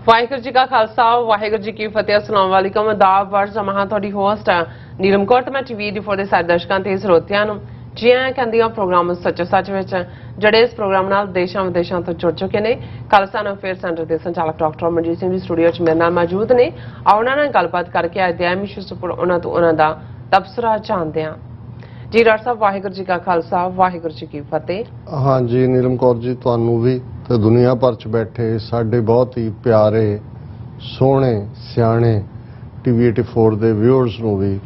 ਵਾਹਿਗੁਰੂ ਜੀ ਕਾ ਖਾਲਸਾ ਵਾਹਿਗੁਰੂ ਜੀ ਕੀ ਫਤਿਹ। अस्सलाम वालेकुम आदाब वर्ष मैं ਤੁਹਾਡੀ ਹੋਸਟ ਨੀਲਮ ਕੌਰ ਤੇ ਮੈਂ ਟੀਵੀ ਦੀ ਫੋਰ ਦੇ ਸਾਰੇ ਦਰਸ਼ਕਾਂ ਤੇ ਸਰੋਤਿਆਂ ਨੂੰ ਜੀ ਆਇਆਂ ਕਹਿੰਦੀ ਹਾਂ ਪ੍ਰੋਗਰਾਮ ਸੱਚੋ ਸੱਚ ਵਿੱਚ ਜਿਹੜੇ ਇਸ ਪ੍ਰੋਗਰਾਮ ਨਾਲ ਦੇਸ਼ਾਂ ਵਿਦੇਸ਼ਾਂ ਤੋਂ ਜੁੜ ਚੁੱਕੇ ਨੇ। ਖਾਲਸਾ ਅਫੇਅਰ ਸੈਂਟਰ ਦੇ ਸੰਚਾਲਕ ਡਾਕਟਰ ਮਨਜੀਤ ਸਿੰਘ ਜੀ ਸਟੂਡੀਓ 'ਚ ਮੇਰੇ ਨਾਲ ਮੌਜੂਦ ਨੇ। ਉਹਨਾਂ ਨਾਲ ਗੱਲਬਾਤ ਕਰਕੇ ਅੱਜ ਦੇ ਅਹਿਮ ਇਸ਼ੂਜ਼ ਉੱਪਰ ਉਹਨਾਂ ਦਾ ਤਬਸਰਾ ਜਾਣਦੇ ਹਾਂ। जी डॉक्टर साहब वाहिगुरू जी का खालसा वाहिगुरू जी की फतेह। हाँ जी नीलम कौर जी ਤੁਹਾਨੂੰ भी ਤੇ ਦੁਨੀਆ ਭਰ ਚ ਬੈਠੇ ਸਾਡੇ ਬਹੁਤ ਹੀ ਪਿਆਰੇ ਸੋਹਣੇ ਸਿਆਣੇ ਟੀਵੀ 84 ਦੇ ਵਿਊਅਰਸ ਨੂੰ ਵੀ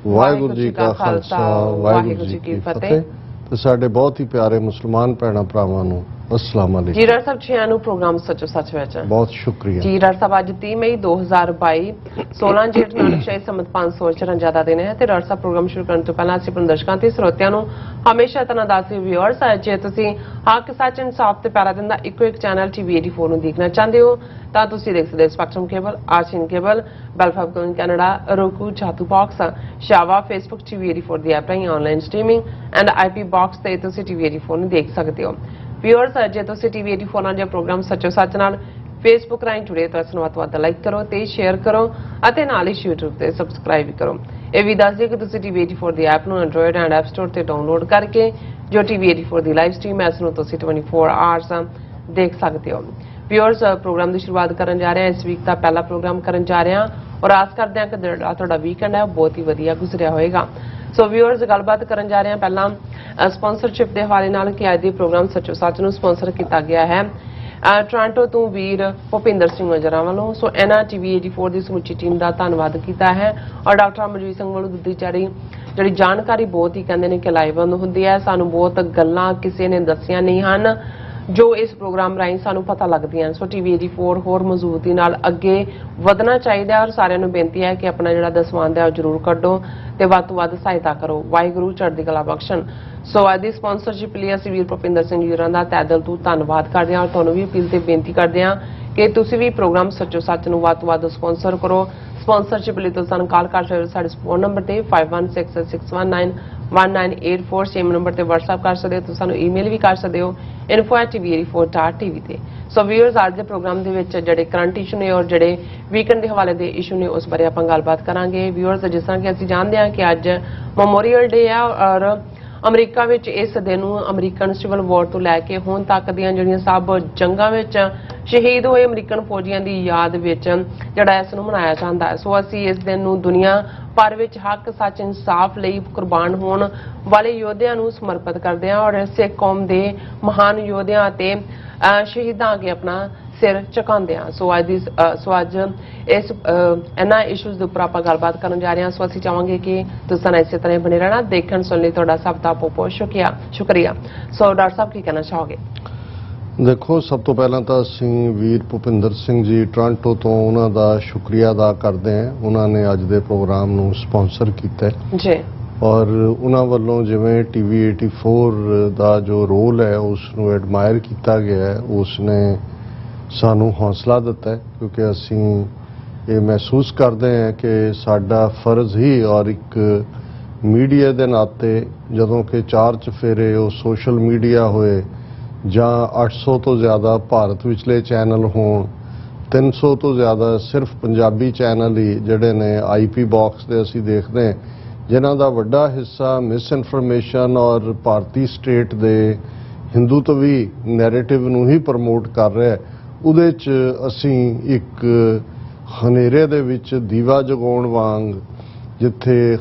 ਵਾਹਿਗੁਰੂ ਜੀ ਕਾ ਖਾਲਸਾ ਵਾਹਿਗੁਰੂ ਜੀ ਕੀ ਫਤਿਹ ਤੇ ਸਾਡੇ ਬਹੁਤ ਹੀ ਪਿਆਰੇ ਮੁਸਲਮਾਨ ਭੈਣਾਂ ਭਰਾਵਾਂ ਨੂੰ अस्सलाम वालेकुम। जी डॉक्टर साहब छिया प्रोग्राम सचो सच विच बहुत शुक्रिया जी। डॉक्टर साहब आज 30 मई 2022 16 जेठ नानकशाही संमत 554 ਦਾ ਦਿਨ ਹੈ ਤੇ ਡਾਕਟਰ ਸਾਹਿਬ ਪ੍ਰੋਗਰਾਮ ਸ਼ੁਰੂ ਕਰਨ ਤੋਂ ਪਹਿਲਾਂ ਅਸੀਂ ਆਪਣੇ ਦਰਸ਼ਕਾਂ ਤੇ ਸਰੋਤਿਆਂ ਨੂੰ ਹਮੇਸ਼ਾ ਤਨਾ ਦੱਸਦੇ ਵਿਊਅਰਸ ਜੇ ਤੁਸੀਂ ਹੱਕ ਸੱਚ ਇਨਸਾਫ ਤੇ ਪਿਆਰਾ ਦਿਨ ਦਾ ਇੱਕੋ ਇੱਕ ਚੈਨਲ ਟੀਵੀ 84 ਨੂੰ ਦੇਖਣਾ ਚਾਹੁੰਦੇ ਹੋ ਤਾਂ ਤੁਸੀਂ ਦੇਖ ਸਕਦੇ ਹੋ ਸਪੈਕਟਰਮ ਕੇਬਲ, ਆਰਸੀਨ ਕੇਬਲ, ਬੈਲਫਾਬ ਕੈਨੇਡਾ, roku, ਚਾਤੂ ਬਾਕਸ, ਸ਼ਾਵਾ, ਫੇਸਬੁੱਕ ਟੀਵੀ 84 ਦੀ ਐਪ ਰਾਹੀਂ online streaming and IP box ਤੇ ਤੁਸੀਂ ਟੀਵੀ 84 ਨੂੰ ਦੇਖ ਸਕਦੇ ਹੋ। ਵਿਊਅਰਸ ਜੇ ਤੁਸੀਂ ਟੀਵੀ 84 ਨਾਲ ਜੇ ਪ੍ਰੋਗਰਾਮ ਸੱਚੋ ਸੱਚ ਨਾਲ ਫੇਸਬੁੱਕ ਰਾਹੀਂ ਜੁੜੇ ਤਾਂ ਇਸ ਨੂੰ ਵੱਧ ਤੋਂ ਵੱਧ ਲਾਈਕ ਕਰੋ ਤੇ ਸ਼ੇਅਰ ਕਰੋ ਅਤੇ ਨਾਲ ਹੀ YouTube ਤੇ ਸਬਸਕ੍ਰਾਈਬ ਵੀ ਕਰੋ। ਇਹ ਵੀ ਦੱਸ ਦਿਓ ਕਿ ਤੁਸੀਂ ਟੀਵੀ 84 ਦੀ ਐਪ ਨੂੰ ਐਂਡਰੋਇਡ ਐਂਡ ਐਪ ਸਟੋਰ ਤੇ ਡਾਊਨਲੋਡ ਕਰਕੇ ਜੋ ਟੀਵੀ 84 ਦੀ ਲਾਈਵ ਸਟ੍ਰੀਮ ਹੈ ਇਸ ਨੂੰ ਤੁਸੀਂ 24 ਆਵਰਸ ਦੇਖ ਸਕਦੇ ਹੋ। ਵਿਊਅਰਸ ਪ੍ਰੋਗਰਾਮ ਦੀ ਸ਼ੁਰੂਆਤ ਕਰਨ ਜਾ ਰਹੇ ਹਾਂ। ਇਸ ਵੀਕ ਦਾ ਪਹਿਲਾ ਪ੍ਰੋਗਰਾਮ ਕਰਨ ਜਾ ਰਹੇ ਹਾਂ ਔਰ ਆਸ ਕਰਦੇ ਹਾਂ ਕਿ ਤੁਹਾਡਾ ਵੀਕਐਂਡ ਹੈ ਬਹੁਤ ਹੀ ਵਧੀਆ ਗੁਜ਼ਰਿਆ ਹੋਏਗਾ। ਸੋ ਵਿਊਅਰਸ ਗੱਲਬਾਤ ਕਰਨ ਜਾ ਰਹੇ ਹਾਂ ਪਹਿਲਾਂ ਸਪਾਂਸਰਸ਼ਿਪ ਦੇ ਹਵਾਲੇ ਨਾਲ ਕਿ ਅੱਜ ਦੇ ਪ੍ਰੋਗਰਾਮ ਸੱਚੋ ਸੱਚ ਨੂੰ ਸਪਾਂਸਰ ਕੀਤਾ ਗਿਆ ਹੈ ਟੋਰਾਂਟੋ ਤੋਂ ਵੀਰ ਭੁਪਿੰਦਰ ਸਿੰਘ ਮਜਰਾ ਵੱਲੋਂ। ਸੋ ਇਹਨਾਂ ਟੀਵੀ 84 ਦੀ ਸਮੁੱਚੀ ਟੀਮ ਦਾ ਧੰਨਵਾਦ ਕੀਤਾ ਹੈ ਔਰ ਡਾਕਟਰ ਮਨਜੀਤ ਸਿੰਘ ਵੱਲੋਂ ਦਿੱਤੀ ਜਿਹੜੀ ਜਾਣਕਾਰੀ ਬਹੁਤ ਹੀ ਕਹਿੰਦੇ ਨੇ ਕਿ ਲਾਈਵਬੰਦ ਹੁੰਦੀ ਹੈ। ਸਾਨੂੰ ਬਹੁਤ ਗੱਲਾਂ ਕਿਸੇ ਨੇ ਦੱਸੀਆਂ ਨਹੀਂ ਹਨ ਜੋ ਇਸ ਪ੍ਰੋਗਰਾਮ ਰਾਹੀਂ ਸਾਨੂੰ ਪਤਾ ਲੱਗਦੀਆਂ ਹਨ। ਸੋ ਟੀਵੀ 84 ਹੋਰ ਮਜ਼ਬੂਤੀ ਨਾਲ ਅੱਗੇ ਵਧਣਾ ਚਾਹੀਦਾ ਔਰ ਸਾਰਿਆਂ ਨੂੰ ਬੇਨਤੀ ਹੈ ਕਿ ਆਪਣਾ ਜਿਹੜਾ ਦਸਵੰਧ ਹੈ ਉਹ ਜ਼ਰੂਰ ਕੱਢੋ ਤੇ ਵੱਧ ਤੋਂ ਵੱਧ ਸਹਾਇਤਾ ਕਰੋ। ਵਾਹਿਗੁਰੂ ਚੜ੍ਹਦੀ ਕਲਾ ਬਖਸ਼ਣ। ਸੋ ਅੱਜ ਦੀ ਸਪਾਂਸਰਸ਼ਿਪ ਲਈ ਅਸੀਂ ਵੀਰ ਭੁਪਿੰਦਰ ਸਿੰਘ ਜੀ ਦਾ ਤਹਿ ਦਿਲ ਤੋਂ ਧੰਨਵਾਦ ਕਰਦੇ ਹਾਂ ਔਰ ਤੁਹਾਨੂੰ ਵੀ ਅਪੀਲ ਤੇ ਬੇਨਤੀ ਕਰਦੇ ਹਾਂ ਕਿ ਤੁਸੀਂ ਵੀ ਪ੍ਰੋਗਰਾਮ ਸੱਚੋ ਸੱਚ ਨੂੰ ਵੱਧ ਤੋਂ ਵੱਧ ਸਪਾਂਸਰ ਕਰੋ। ਸਪਾਂਸਰਸ਼ਿਪ ਲਈ ਤੁਸੀਂ ਸਾਨੂੰ ਕਾਲ ਕਰ ਸਕਦੇ ਹੋ ਸਾਡੇ ਫੋਨ ਨੰਬਰ ਤੇ 5166191984 ਸੇਮ ਨੰਬਰ ਤੇ WhatsApp ਕਰ ਸਕਦੇ ਹੋ। ਤੁਸੀਂ ਸਾਨੂੰ ਈਮੇਲ ਵੀ ਕਰ ਸਕਦੇ ਹੋ info@tv84.tv ਤੇ। ਸੋ ਵਿਊਅਰਸ ਅੱਜ ਦੇ ਪ੍ਰੋਗਰਾਮ ਦੇ ਵਿੱਚ ਜਿਹੜੇ ਕਰੰਟ ਇਸ਼ੂ ਨੇ ਔਰ ਜਿਹੜੇ ਵੀਕਐਂਡ ਦੇ ਹਵਾਲੇ ਦੇ ਇਸ਼ੂ ਨੇ ਉਸ ਬਾਰੇ ਆਪਾਂ ਗੱਲਬਾਤ ਕਰਾਂਗੇ। ਵਿਊਅਰਸ ਜਿਸ ਤਰ੍ਹਾਂ ਕਿ ਅਸੀਂ ਜਾਣਦੇ ਹਾਂ ਕਿ ਅੱਜ ਮੈਮੋਰੀਅਲ ਡੇ ਹੈ ਔਰ ਅਮਰੀਕਾ ਵਿੱਚ ਇਸ ਦਿਨ ਨੂੰ ਅਮਰੀਕਨ ਸਿਵਲ ਵਾਰ ਤੋਂ ਲੈ ਕੇ ਹੁਣ ਤੱਕ ਦੀਆਂ ਜਿਹੜੀਆਂ ਸਭ ਜੰਗਾਂ ਵਿੱਚ ਸ਼ਹੀਦ ਹੋਏ ਅਮਰੀਕਨ ਫੌਜੀਆਂ ਦੀ ਯਾਦ ਵਿੱਚ ਜਿਹੜਾ ਇਸ ਨੂੰ ਮਨਾਇਆ ਜਾਂਦਾ ਹੈ। ਸੋ ਅਸੀਂ ਇਸ ਦਿਨ ਨੂੰ ਦੁਨੀਆ ਭਰ ਵਿੱਚ ਹੱਕ ਸੱਚ ਇਨਸਾਫ ਲਈ ਕੁਰਬਾਨ ਹੋਣ ਵਾਲੇ ਯੋਧਿਆਂ ਨੂੰ ਸਮਰਪਿਤ ਕਰਦੇ ਹਾਂ ਔਰ ਸਿੱਖ ਕੌਮ ਦੇ ਮਹਾਨ ਯੋਧਿਆਂ ਅਤੇ ਸ਼ਹੀਦਾਂ ਅੱਗੇ ਆਪਣਾ ਸਿਰ ਝੁਕਾਉਂਦੇ ਹਾਂ। ਸੋ ਅੱਜ ਇਸ ਇਹਨਾਂ ਇਸ਼ੂਜ਼ ਦੇ ਉੱਪਰ ਆਪਾਂ ਗੱਲਬਾਤ ਕਰਨ ਜਾ ਰਹੇ ਹਾਂ। ਸੋ ਅਸੀਂ ਚਾਹਾਂਗੇ ਕਿ ਤੁਸੀਂ ਨਾਲ ਇਸੇ ਤਰ੍ਹਾਂ ਬਣੇ ਰਹਿਣਾ। ਦੇਖਣ ਸੁਣਨ ਲਈ ਤੁਹਾਡਾ ਸਭ ਦਾ ਬਹੁਤ ਸ਼ੁਕਰੀਆ। ਸੋ ਡਾਕਟਰ ਸਾਹਿਬ ਕੀ ਕਹਿਣਾ ਚਾਹੋਗੇ? ਦੇਖੋ ਸਭ ਤੋਂ ਪਹਿਲਾਂ ਤਾਂ ਅਸੀਂ ਵੀਰ ਭੁਪਿੰਦਰ ਸਿੰਘ ਜੀ ਟੋਰਾਂਟੋ ਤੋਂ ਉਹਨਾਂ ਦਾ ਸ਼ੁਕਰੀਆ ਅਦਾ ਕਰਦੇ ਹਾਂ। ਉਹਨਾਂ ਨੇ ਅੱਜ ਦੇ ਪ੍ਰੋਗਰਾਮ ਨੂੰ ਸਪਾਂਸਰ ਕੀਤਾ ਜੀ ਔਰ ਉਹਨਾਂ ਵੱਲੋਂ ਜਿਵੇਂ ਟੀਵੀ 84 ਦਾ ਜੋ ਰੋਲ ਹੈ ਉਸ ਨੂੰ ਐਡਮਾਇਰ ਕੀਤਾ ਗਿਆ ਹੈ, ਉਸ ਨੇ ਸਾਨੂੰ ਹੌਸਲਾ ਦਿੱਤਾ ਹੈ ਕਿਉਂਕਿ ਅਸੀਂ ਇਹ ਮਹਿਸੂਸ ਕਰਦੇ ਹਾਂ ਕਿ ਸਾਡਾ ਫਰਜ਼ ਹੀ ਔਰ ਇੱਕ ਮੀਡੀਆ ਦੇ ਨਾਤੇ ਜਦੋਂ ਕਿ ਚਾਰ ਚਫੇਰੇ ਉਹ ਸੋਸ਼ਲ ਮੀਡੀਆ ਹੋਏ ਜਾਂ 800 ਤੋਂ ਜ਼ਿਆਦਾ ਭਾਰਤ ਵਿਚਲੇ ਚੈਨਲ ਹੋਣ, 300 ਤੋਂ ਜ਼ਿਆਦਾ ਸਿਰਫ ਪੰਜਾਬੀ ਚੈਨਲ ਹੀ ਜਿਹੜੇ ਨੇ ਆਈਪੀ ਬਾਕਸ ਦੇ ਅਸੀਂ ਦੇਖਦੇ ਹਾਂ ਜਿਨ੍ਹਾਂ ਦਾ ਵੱਡਾ ਹਿੱਸਾ ਮਿਸ ਇਨਫੋਰਮੇਸ਼ਨ ਔਰ ਭਾਰਤੀ ਸਟੇਟ ਦੇ ਹਿੰਦੂਤਵੀ ਨੈਰੇਟਿਵ ਨੂੰ ਹੀ ਪ੍ਰਮੋਟ ਕਰ ਰਿਹਾ। ਉਹਦੇ 'ਚ ਅਸੀਂ ਇੱਕ ਹਨੇਰੇ ਦੇ ਵਿੱਚ ਦੀਵਾ ਜਗਾਉਣ ਵਾਂਗ ਜਿੱਥੇ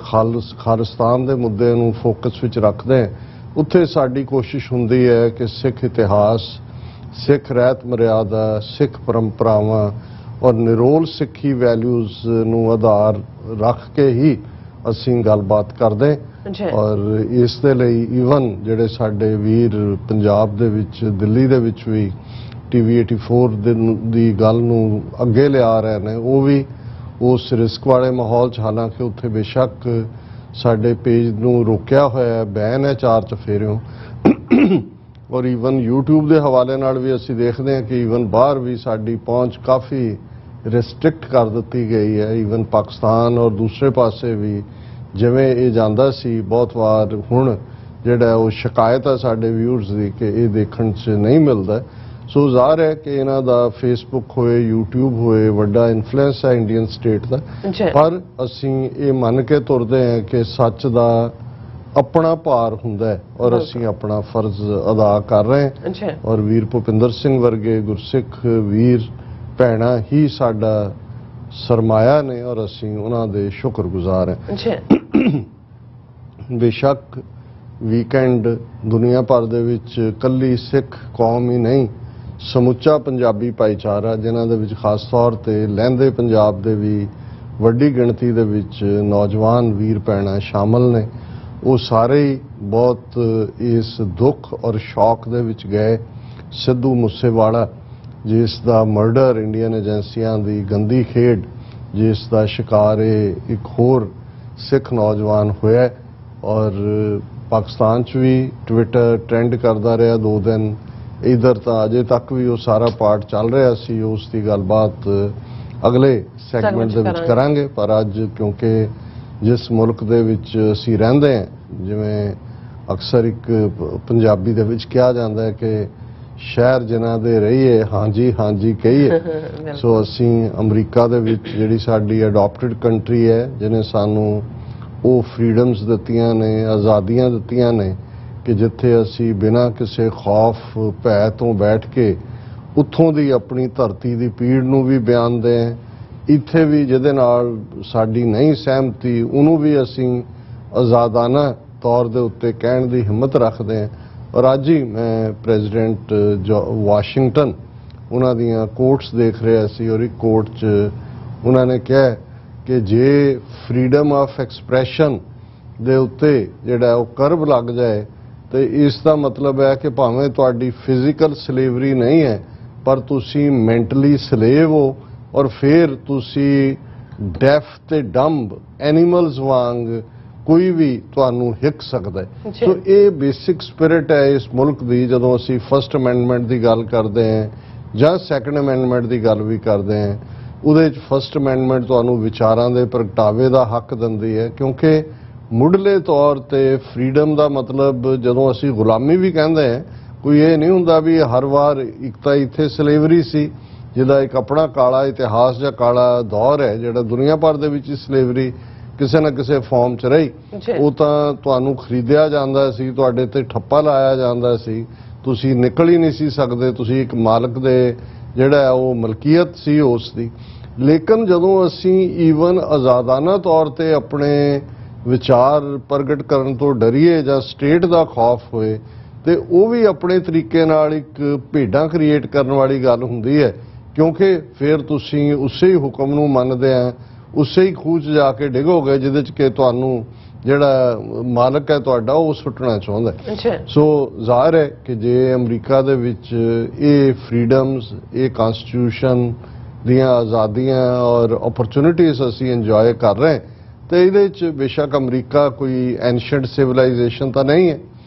ਖਾਲਿਸਤਾਨ ਦੇ ਮੁੱਦੇ ਨੂੰ ਫੋਕਸ ਵਿੱਚ ਰੱਖਦੇ ਉੱਥੇ ਸਾਡੀ ਕੋਸ਼ਿਸ਼ ਹੁੰਦੀ ਹੈ ਕਿ ਸਿੱਖ ਇਤਿਹਾਸ, ਸਿੱਖ ਰਹਿਤ ਮਰਿਆਦਾ, ਸਿੱਖ ਪਰੰਪਰਾਵਾਂ ਔਰ ਨਿਰੋਲ ਸਿੱਖੀ ਵੈਲਿਊਜ਼ ਨੂੰ ਆਧਾਰ ਰੱਖ ਕੇ ਹੀ ਅਸੀਂ ਗੱਲਬਾਤ ਕਰਦੇ ਔਰ ਇਸ ਦੇ ਲਈ ਈਵਨ ਜਿਹੜੇ ਸਾਡੇ ਵੀਰ ਪੰਜਾਬ ਦੇ ਵਿੱਚ ਦਿੱਲੀ ਦੇ ਵਿੱਚ ਵੀ ਟੀਵੀ 84 ਦੀ ਗੱਲ ਨੂੰ ਅੱਗੇ ਲਿਆ ਰਹੇ ਨੇ ਉਹ ਵੀ ਉਸ ਰਿਸਕ ਵਾਲੇ ਮਾਹੌਲ 'ਚ ਹਾਲਾਂਕਿ ਉੱਥੇ ਬੇਸ਼ੱਕ ਸਾਡੇ ਪੇਜ ਨੂੰ ਰੋਕਿਆ ਹੋਇਆ ਹੈ, ਬੈਨ ਹੈ ਚਾਰ ਚਫੇਰਿਓਂ ਔਰ ਈਵਨ YouTube ਦੇ ਹਵਾਲੇ ਨਾਲ ਵੀ ਅਸੀਂ ਦੇਖਦੇ ਹਾਂ ਕਿ ਈਵਨ ਬਾਹਰ ਵੀ ਸਾਡੀ ਪਹੁੰਚ ਕਾਫੀ ਰਿਸਟ੍ਰਿਕਟ ਕਰ ਦਿੱਤੀ ਗਈ ਹੈ। ਈਵਨ ਪਾਕਿਸਤਾਨ ਔਰ ਦੂਸਰੇ ਪਾਸੇ ਵੀ ਜਿਵੇਂ ਇਹ ਜਾਂਦਾ ਸੀ ਬਹੁਤ ਵਾਰ ਹੁਣ ਜਿਹੜਾ ਉਹ ਸ਼ਿਕਾਇਤ ਹੈ ਸਾਡੇ ਵਿਊਅਰਸ ਦੀ ਕਿ ਇਹ ਦੇਖਣ 'ਚ ਨਹੀਂ ਮਿਲਦਾ। ਸੋ ਜ਼ਾਹਰ ਹੈ ਕਿ ਇਹਨਾਂ ਦਾ ਫੇਸਬੁੱਕ ਹੋਏ, YouTube ਹੋਏ, ਵੱਡਾ ਇਨਫਲੂਐਂਸ ਹੈ ਇੰਡੀਅਨ ਸਟੇਟ ਦਾ। ਜੀ ਪਰ ਅਸੀਂ ਇਹ ਮੰਨ ਕੇ ਤੁਰਦੇ ਹਾਂ ਕਿ ਸੱਚ ਦਾ ਆਪਣਾ ਭਾਰ ਹੁੰਦਾ ਹੈ ਔਰ ਅਸੀਂ ਆਪਣਾ ਫਰਜ਼ ਅਦਾ ਕਰ ਰਹੇ ਹਾਂ। ਜੀ ਔਰ ਵੀਰ ਭੁਪਿੰਦਰ ਸਿੰਘ ਵਰਗੇ ਗੁਰਸਿੱਖ ਵੀਰ ਭੈਣਾਂ ਹੀ ਸਾਡਾ ਸਰਮਾਇਆ ਨੇ ਔਰ ਅਸੀਂ ਉਹਨਾਂ ਦੇ ਸ਼ੁਕਰਗੁਜ਼ਾਰ ਹਾਂ। ਜੀ ਬੇਸ਼ੱਕ ਵੀਕਐਂਡ ਦੁਨੀਆ ਭਰ ਦੇ ਵਿੱਚ ਕੱਲੀ ਸਿੱਖ ਕੌਮ ਹੀ ਨਹੀਂ, ਸਮੁੱਚਾ ਪੰਜਾਬੀ ਭਾਈਚਾਰਾ ਜਿਨ੍ਹਾਂ ਦੇ ਵਿੱਚ ਖਾਸ ਤੌਰ ਤੇ ਲਹਿੰਦੇ ਪੰਜਾਬ ਦੇ ਵੀ ਵੱਡੀ ਗਿਣਤੀ ਦੇ ਵਿੱਚ ਨੌਜਵਾਨ ਵੀਰ ਭੈਣਾਂ ਸ਼ਾਮਲ ਨੇ, ਉਹ ਸਾਰੇ ਹੀ ਬਹੁਤ ਇਸ ਦੁੱਖ ਔਰ ਸ਼ੌਕ ਦੇ ਵਿੱਚ ਗਏ। ਸਿੱਧੂ ਮੂਸੇਵਾਲਾ ਜਿਸ ਦਾ ਮਰਡਰ ਇੰਡੀਅਨ ਏਜੰਸੀਆਂ ਦੀ ਗੰਦੀ ਖੇਡ ਜਿਸ ਦਾ ਸ਼ਿਕਾਰ ਇੱਕ ਹੋਰ ਸਿੱਖ ਨੌਜਵਾਨ ਹੋਇਆ ਔਰ ਪਾਕਿਸਤਾਨ 'ਚ ਵੀ ਟਵਿੱਟਰ ਟ੍ਰੈਂਡ ਕਰਦਾ ਰਿਹਾ 2 ਦਿਨ। ਇਧਰ ਤਾਂ ਅਜੇ ਤੱਕ ਵੀ ਉਹ ਸਾਰਾ ਪਾਰਟ ਚੱਲ ਰਿਹਾ ਸੀ। ਉਸ ਦੀ ਗੱਲਬਾਤ ਅਗਲੇ ਸੈਗਮੈਂਟ ਦੇ ਵਿੱਚ ਕਰਾਂਗੇ। ਪਰ ਅੱਜ ਕਿਉਂਕਿ ਜਿਸ ਮੁਲਕ ਦੇ ਵਿੱਚ ਅਸੀਂ ਰਹਿੰਦੇ ਹਾਂ, ਜਿਵੇਂ ਅਕਸਰ ਇੱਕ ਪੰਜਾਬੀ ਦੇ ਵਿੱਚ ਕਿਹਾ ਜਾਂਦਾ ਹੈ ਕਿ ਸ਼ਹਿਰ ਜਿਨ੍ਹਾਂ ਦੇ ਰਹੀਏ ਹਾਂਜੀ ਹਾਂਜੀ ਕਹੀਏ, ਸੋ ਅਸੀਂ ਅਮਰੀਕਾ ਦੇ ਵਿੱਚ ਜਿਹੜੀ ਸਾਡੀ ਅਡਾਪਟਡ ਕੰਟਰੀ ਹੈ, ਜਿਹਨੇ ਸਾਨੂੰ ਉਹ ਫਰੀडम्स ਦਿੱਤੀਆਂ ਨੇ, ਆਜ਼ਾਦੀਆਂ ਦਿੱਤੀਆਂ ਨੇ ਕਿ ਜਿੱਥੇ ਅਸੀਂ ਬਿਨਾਂ ਕਿਸੇ ਖੌਫ ਭੈ ਤੋਂ ਬੈਠ ਕੇ ਉੱਥੋਂ ਦੀ ਆਪਣੀ ਧਰਤੀ ਦੀ ਪੀੜ ਨੂੰ ਵੀ ਬਿਆਨਦੇ ਹਾਂ। ਇੱਥੇ ਵੀ ਜਿਹਦੇ ਨਾਲ ਸਾਡੀ ਨਹੀਂ ਸਹਿਮਤੀ ਉਹਨੂੰ ਵੀ ਅਸੀਂ ਆਜ਼ਾਦਾਨਾ ਤੌਰ ਦੇ ਉੱਤੇ ਕਹਿਣ ਦੀ ਹਿੰਮਤ ਰੱਖਦੇ ਹਾਂ। ਔਰ ਅੱਜ ਹੀ ਮੈਂ ਪ੍ਰੈਜ਼ੀਡੈਂਟ ਵਾਸ਼ਿੰਗਟਨ ਉਹਨਾਂ ਦੀਆਂ ਕੋਟਸ ਦੇਖ ਰਿਹਾ ਸੀ ਔਰ ਇੱਕ ਕੋਟ 'ਚ ਉਹਨਾਂ ਨੇ ਕਿਹਾ ਕਿ ਜੇ ਫਰੀडम ਆਫ ਐਕਸਪ੍ਰੈਸ਼ਨ ਦੇ ਉੱਤੇ ਜਿਹੜਾ ਉਹ ਕਰਬ ਲੱਗ ਜਾਏ ਤੇ ਇਸ ਦਾ ਮਤਲਬ ਹੈ ਕਿ ਭਾਵੇਂ ਤੁਹਾਡੀ ਫਿਜ਼ੀਕਲ ਸਲੇਵਰੀ ਨਹੀਂ ਹੈ ਪਰ ਤੁਸੀਂ ਮੈਂਟਲੀ ਸਲੇਵ ਹੋ ਔਰ ਫਿਰ ਤੁਸੀਂ ਡੈਫ ਤੇ ਡੰਬ ਐਨੀਮਲਸ ਵਾਂਗ ਕੋਈ ਵੀ ਤੁਹਾਨੂੰ ਹਿੱਕ ਸਕਦਾ ਹੈ। ਸੋ ਇਹ ਬੇਸਿਕ ਸਪਿਰਿਟ ਹੈ ਇਸ ਮੁਲਕ ਦੀ। ਜਦੋਂ ਅਸੀਂ ਫਸਟ ਅਮੈਂਡਮੈਂਟ ਦੀ ਗੱਲ ਕਰਦੇ ਹਾਂ ਜਾਂ ਸੈਕੰਡ ਅਮੈਂਡਮੈਂਟ ਦੀ ਗੱਲ ਵੀ ਕਰਦੇ ਹਾਂ, ਉਹਦੇ ਵਿੱਚ ਫਸਟ ਅਮੈਂਡਮੈਂਟ ਤੁਹਾਨੂੰ ਵਿਚਾਰਾਂ ਦੇ ਪ੍ਰਗਟਾਵੇ ਦਾ ਹੱਕ ਦਿੰਦੀ ਹੈ, ਕਿਉਂਕਿ ਮੁੱਢਲੇ ਤੌਰ ਤੇ ਫਰੀडम ਦਾ ਮਤਲਬ ਜਦੋਂ ਅਸੀਂ ਗੁਲਾਮੀ ਵੀ ਕਹਿੰਦੇ ਹਾਂ, ਕੋਈ ਇਹ ਨਹੀਂ ਹੁੰਦਾ ਵੀ ਹਰ ਵਾਰ ਇੱਕ ਤਾਂ ਇੱਥੇ ਸਲੇਵਰੀ ਸੀ ਜਿਹਦਾ ਇੱਕ ਆਪਣਾ ਕਾਲਾ ਇਤਿਹਾਸ ਜਾਂ ਕਾਲਾ ਦੌਰ ਹੈ ਜਿਹੜਾ ਦੁਨੀਆ ਭਰ ਦੇ ਵਿੱਚ ਸਲੇਵਰੀ ਕਿਸੇ ਨਾ ਕਿਸੇ ਫਾਰਮ 'ਚ ਰਹੀ। ਉਹ ਤਾਂ ਤੁਹਾਨੂੰ ਖਰੀਦਿਆ ਜਾਂਦਾ ਸੀ, ਤੁਹਾਡੇ ਤੇ ਠੱਪਾ ਲਾਇਆ ਜਾਂਦਾ ਸੀ, ਤੁਸੀਂ ਨਿਕਲ ਹੀ ਨਹੀਂ ਸੀ ਸਕਦੇ, ਤੁਸੀਂ ਇੱਕ ਮਾਲਕ ਦੇ ਜਿਹੜਾ ਉਹ ਮਲਕੀਅਤ ਸੀ ਉਸ ਦੀ। ਲੇਕਿਨ ਜਦੋਂ ਅਸੀਂ ਈਵਨ ਆਜ਼ਾਦਾਨਾ ਤੌਰ ਤੇ ਆਪਣੇ ਵਿਚਾਰ ਪ੍ਰਗਟ ਕਰਨ ਤੋਂ ਡਰੀਏ ਜਾਂ ਸਟੇਟ ਦਾ ਖੌਫ ਹੋਏ ਤੇ ਉਹ ਵੀ ਆਪਣੇ ਤਰੀਕੇ ਨਾਲ ਇੱਕ ਭੇਡਾਂ ਕ੍ਰੀਏਟ ਕਰਨ ਵਾਲੀ ਗੱਲ ਹੁੰਦੀ ਹੈ, ਕਿਉਂਕਿ ਫਿਰ ਤੁਸੀਂ ਉਸੇ ਹੀ ਹੁਕਮ ਨੂੰ ਮੰਨਦੇ ਆ, ਉਸੇ ਹੀ ਖੂਹ 'ਚ ਜਾ ਕੇ ਡਿੱਗੋਗੇ ਜਿਹਦੇ 'ਚ ਕਿ ਤੁਹਾਨੂੰ ਜਿਹੜਾ ਮਾਲਕ ਹੈ ਤੁਹਾਡਾ ਉਹ ਸੁੱਟਣਾ ਚਾਹੁੰਦਾ। ਸੋ ਜ਼ਾਹਿਰ ਹੈ ਕਿ ਜੇ ਅਮਰੀਕਾ ਦੇ ਵਿੱਚ ਇਹ ਫਰੀडम्स, ਇਹ ਕਨਸਟੀਟਿਊਸ਼ਨ ਦੀਆਂ ਆਜ਼ਾਦੀਆਂ ਔਰ ਓਪਰਚੁਨਿਟੀਜ਼ ਅਸੀਂ ਇੰਜੋਏ ਕਰ ਰਹੇ ਤੇ ਇਹਦੇ 'ਚ ਬੇਸ਼ੱਕ ਅਮਰੀਕਾ ਕੋਈ ਐਂਸ਼ੀਐਂਟ ਸਿਵਲਾਈਜੇਸ਼ਨ ਤਾਂ ਨਹੀਂ ਹੈ।